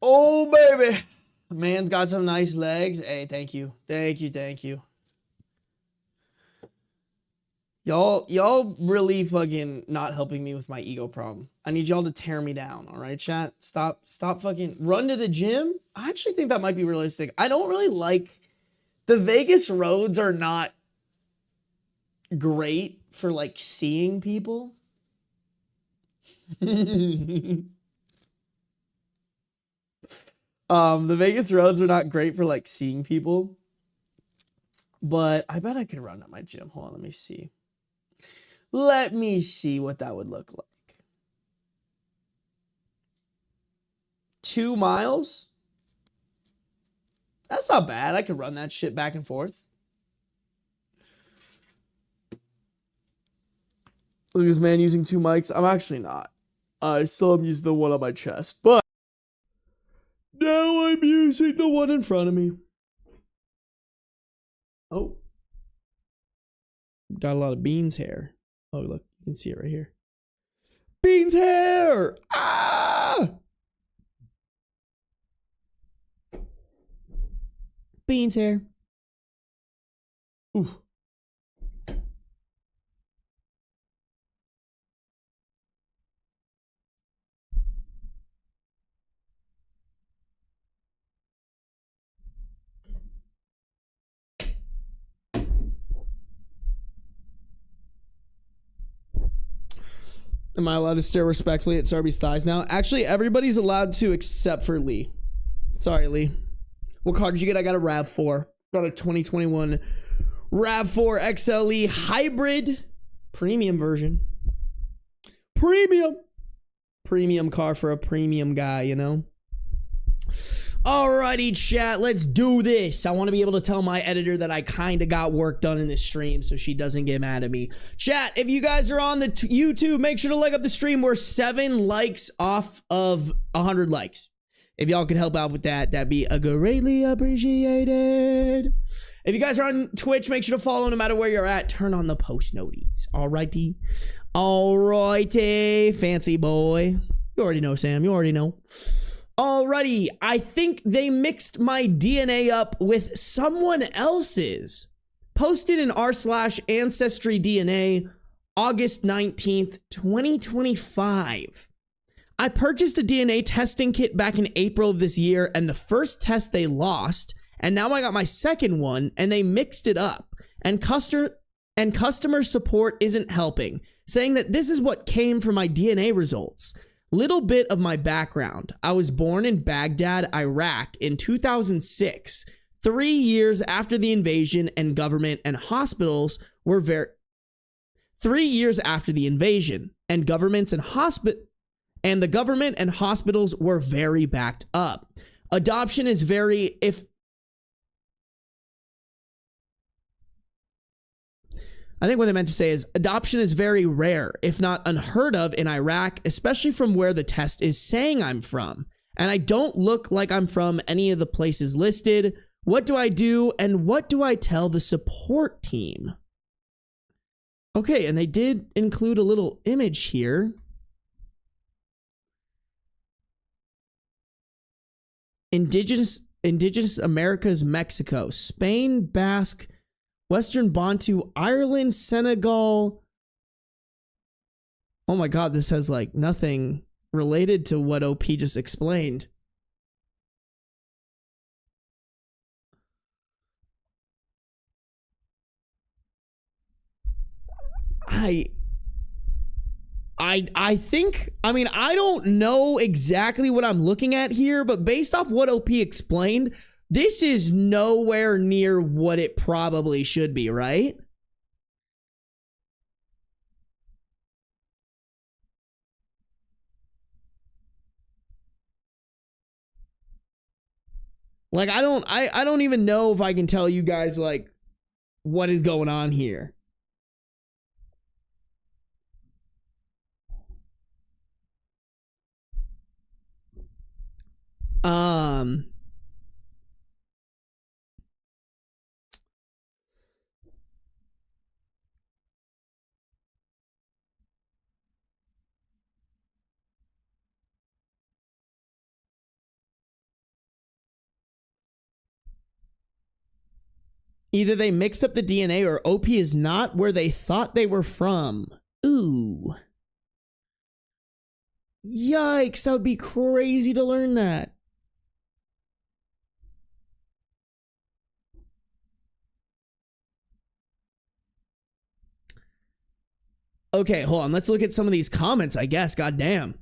Oh, baby. Man's got some nice legs. Hey, thank you. Thank you, thank you. Y'all really fucking not helping me with my ego problem. I need y'all to tear me down, all right, chat? Stop fucking run to the gym. I actually think that might be realistic. I don't really like the Vegas roads are not great for like seeing people. The Vegas roads are not great for like seeing people. But I bet I could run at my gym. Hold on, let me see. Let me see what that would look like. 2 miles? That's not bad. I could run that shit back and forth. Look at this man using 2 mics. I'm actually not. I still am using the one on my chest, but now I'm using the one in front of me. Oh. Got a lot of Beans hair. Oh, look. You can see it right here. Beans hair! Ah! Beans hair. Ooh. Am I allowed to stare respectfully at Sarby's thighs now? Actually, everybody's allowed to except for Lee. Sorry, Lee. What card did you get? I got a RAV4. Got a 2021 RAV4 XLE hybrid premium version. Premium car for a premium guy, you know? Alrighty, chat, let's do this. I want to be able to tell my editor that I kind of got work done in this stream so she doesn't get mad at me. Chat, if you guys are on the YouTube, make sure to like up the stream. We're 7 likes off of 100 likes. If y'all could help out with that, that'd be greatly appreciated. If you guys are on Twitch, make sure to follow no matter where you're at. Turn on the post noties. Alrighty. Alrighty. Fancy boy. You already know, Sam. You already know. Alrighty. I think they mixed my DNA up with someone else's. Posted in r/ancestry DNA, August 19th, 2025. I purchased a DNA testing kit back in April of this year, and the first test they lost, and now I got my second one, and they mixed it up, and customer support isn't helping, saying that this is what came from my DNA results. Little bit of my background. I was born in Baghdad, Iraq in 2006, 3 years after the invasion, and government and hospitals were 3 years after the invasion, and the government and hospitals were very backed up. Adoption is very, I think what they meant to say is adoption is very rare, if not unheard of in Iraq, especially from where the test is saying I'm from. And I don't look like I'm from any of the places listed. What do I do? And what do I tell the support team? Okay, and they did include a little image here. Indigenous Americas, Mexico, Spain, Basque, Western Bantu, Ireland, Senegal. Oh my God, this has like nothing related to what OP just explained. I think, I mean, I don't know exactly what I'm looking at here, but based off what OP explained, this is nowhere near what it probably should be, right? Like, I don't even know if I can tell you guys, like, what is going on here. Either they mixed up the DNA or OP is not where they thought they were from. Ooh. Yikes, that would be crazy to learn that. Okay, hold on. Let's look at some of these comments, I guess. Goddamn.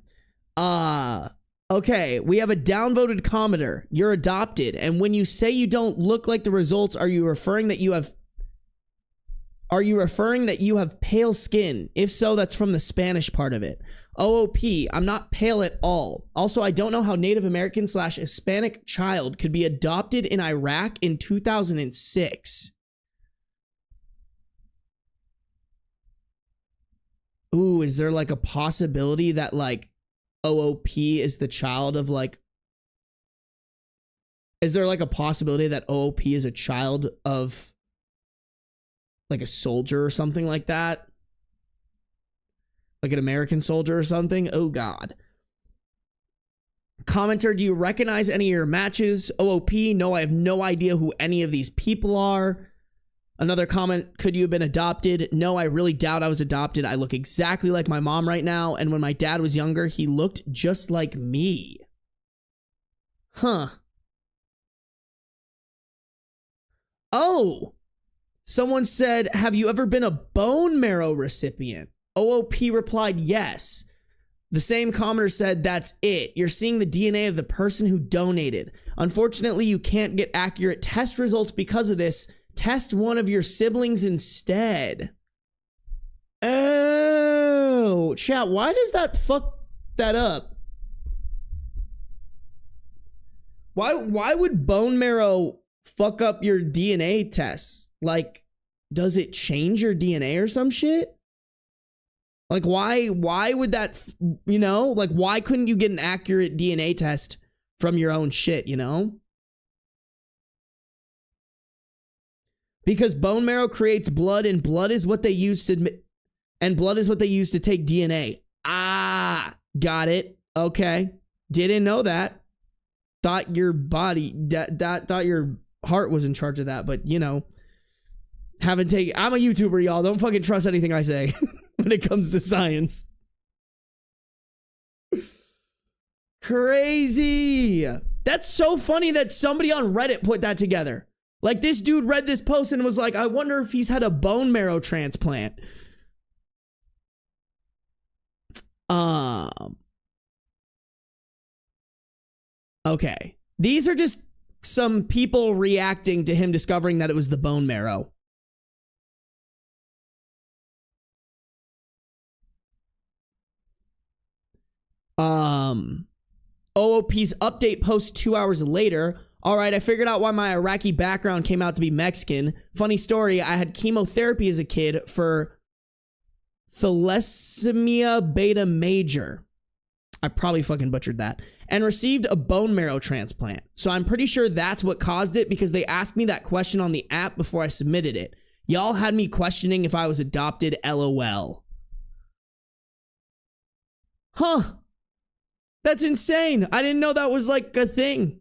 Okay, we have a downvoted commenter. You're adopted. And when you say you don't look like the results, are you referring that you have pale skin? If so, that's from the Spanish part of it. OOP, I'm not pale at all. Also, I don't know how Native American / Hispanic child could be adopted in Iraq in 2006. Ooh, is there like a possibility that like OOP is the child of like... Is there like a possibility that OOP is a child of like a soldier or something like that? Like an American soldier or something? Oh God. Commenter, do you recognize any of your matches? OOP, no, I have no idea who any of these people are. Another comment, could you have been adopted? No, I really doubt I was adopted. I look exactly like my mom right now, and when my dad was younger, he looked just like me. Huh. Oh! Someone said, have you ever been a bone marrow recipient? OOP replied, yes. The same commenter said, that's it. You're seeing the DNA of the person who donated. Unfortunately, you can't get accurate test results because of this. Test one of your siblings instead. Oh, chat, why does that fuck that up? Why would bone marrow fuck up your DNA tests? Like, does it change your DNA or some shit? Like, why would that, you know, like, why couldn't you get an accurate DNA test from your own shit, you know? Because bone marrow creates blood, and blood is what they use to take DNA. Ah, got it. Okay. Didn't know that. Thought your body, thought your heart was in charge of that, but you know, I'm a YouTuber, y'all. Don't fucking trust anything I say when it comes to science. Crazy. That's so funny that somebody on Reddit put that together. Like, this dude read this post and was like, I wonder if he's had a bone marrow transplant. Okay. These are just some people reacting to him discovering that it was the bone marrow. OOP's update post 2 hours later. All right, I figured out why my Iraqi background came out to be Mexican. Funny story, I had chemotherapy as a kid for thalassemia beta major. I probably fucking butchered that. And received a bone marrow transplant. So I'm pretty sure that's what caused it, because they asked me that question on the app before I submitted it. Y'all had me questioning if I was adopted, LOL. Huh. That's insane. I didn't know that was like a thing.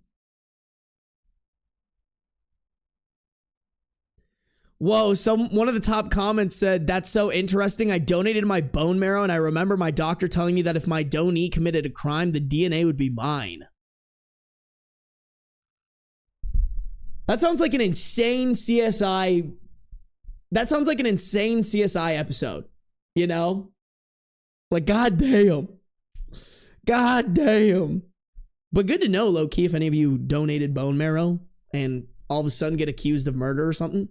Whoa, one of the top comments said, that's so interesting. I donated my bone marrow, and I remember my doctor telling me that if my donee committed a crime, the DNA would be mine. That sounds like an insane CSI. That sounds like an insane CSI episode, you know? Like, goddamn. Goddamn. But good to know, low-key, if any of you donated bone marrow and all of a sudden get accused of murder or something.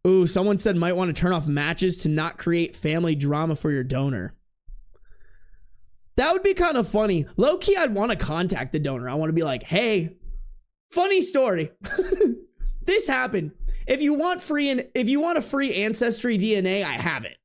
Ooh, someone said might want to turn off matches to not create family drama for your donor. That would be kind of funny. Low-key, I'd want to contact the donor. I want to be like, hey, funny story. This happened. If you want a free ancestry DNA, I have it.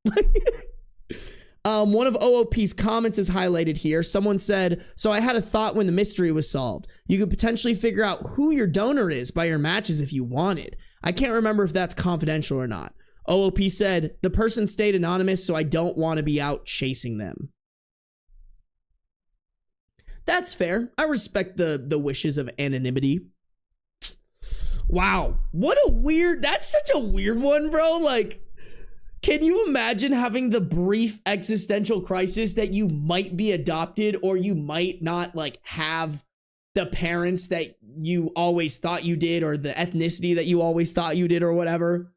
One of OOP's comments is highlighted here. Someone said, so I had a thought when the mystery was solved. You could potentially figure out who your donor is by your matches if you wanted. I can't remember if that's confidential or not. OOP said, the person stayed anonymous, so I don't want to be out chasing them. That's fair. I respect the wishes of anonymity. Wow. That's such a weird one, bro. Like, can you imagine having the brief existential crisis that you might be adopted, or you might not, like, have the parents that you always thought you did, or the ethnicity that you always thought you did, or whatever,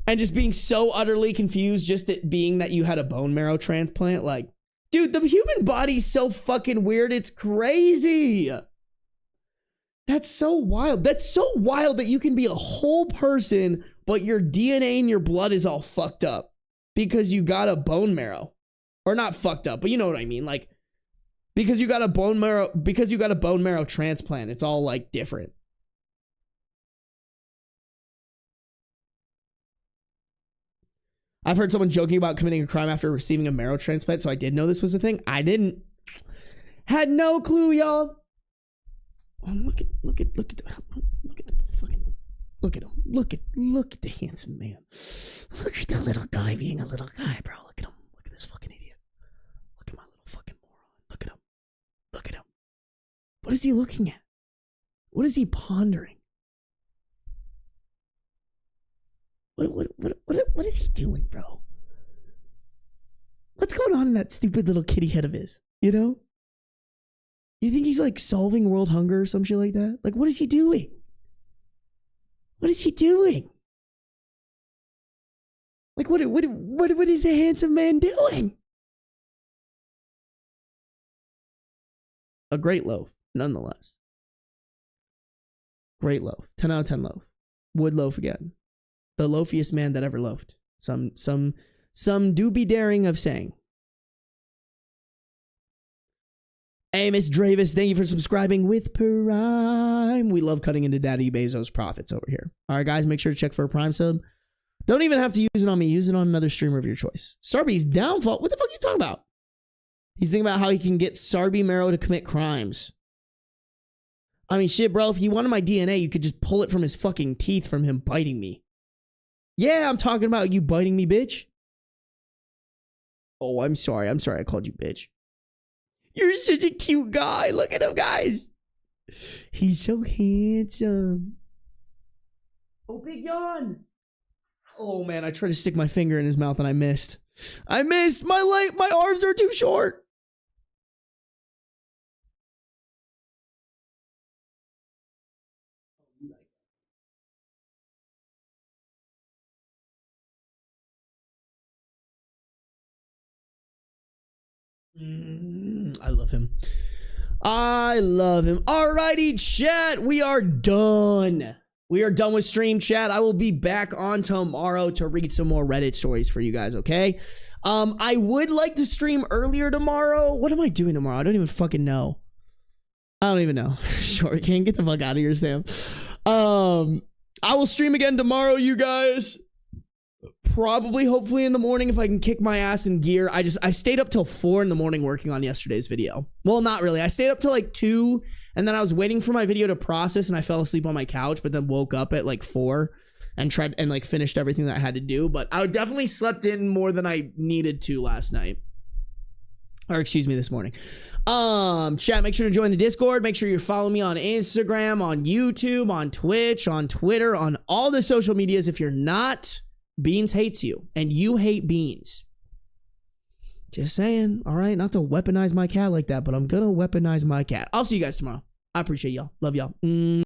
and just being so utterly confused just it being that you had a bone marrow transplant? Like, dude, the human body's so fucking weird, it's crazy. That's so wild. That's so wild that you can be a whole person, but your DNA and your blood is all fucked up because you got a bone marrow. Or not fucked up, but you know what I mean. Like, because you got a bone marrow transplant, it's all like different. I've heard someone joking about committing a crime after receiving a marrow transplant, so I did know this was a thing. I didn't. Had no clue, y'all. Look at the handsome man. Look at the little guy being a little guy, bro. Look at him. Look at this fucking idiot. Look at my little fucking moron. Look at him. Look at him. What is he looking at? What is he pondering? What is he doing, bro? What's going on in that stupid little kitty head of his? You know? You think he's like solving world hunger or some shit like that? Like, what is he doing? What is he doing? Like, what is a handsome man doing? A great loaf, nonetheless. Great loaf. 10 out of 10 loaf. Would loaf again. The loafiest man that ever loafed. Some do be daring of saying. Hey, Miss Dravis, thank you for subscribing with Prime. We love cutting into Daddy Bezos' profits over here. All right, guys, make sure to check for a Prime sub. Don't even have to use it on me. Use it on another streamer of your choice. Sarby's downfall. What the fuck are you talking about? He's thinking about how he can get Sarby Marrow to commit crimes. I mean, shit, bro. If you wanted my DNA, you could just pull it from his fucking teeth from him biting me. Yeah, I'm talking about you biting me, bitch. Oh, I'm sorry. I'm sorry I called you bitch. You're such a cute guy. Look at him, guys. He's so handsome. Oh, big yawn. Oh, man. I tried to stick my finger in his mouth and I missed. I missed. My arms are too short. I love him. I love him. Alrighty, chat. We are done. We are done with stream, chat. I will be back on tomorrow to read some more Reddit stories for you guys, okay? I would like to stream earlier tomorrow. What am I doing tomorrow? I don't even fucking know. I don't even know. Sure, can't get the fuck out of here, Sam. I will stream again tomorrow, you guys. Probably, hopefully in the morning if I can kick my ass in gear. I stayed up till 4 in the morning working on yesterday's video. Well, not really. I stayed up till like 2 and then I was waiting for my video to process and I fell asleep on my couch, but then woke up at like 4 and tried and like finished everything that I had to do. But I definitely slept in more than I needed to last night. Or excuse me, this morning. Chat, make sure to join the Discord. Make sure you're following me on Instagram, on YouTube, on Twitch, on Twitter, on all the social medias. If you're not, Beans hates you, and you hate Beans. Just saying, all right? Not to weaponize my cat like that, but I'm gonna weaponize my cat. I'll see you guys tomorrow. I appreciate y'all. Love y'all.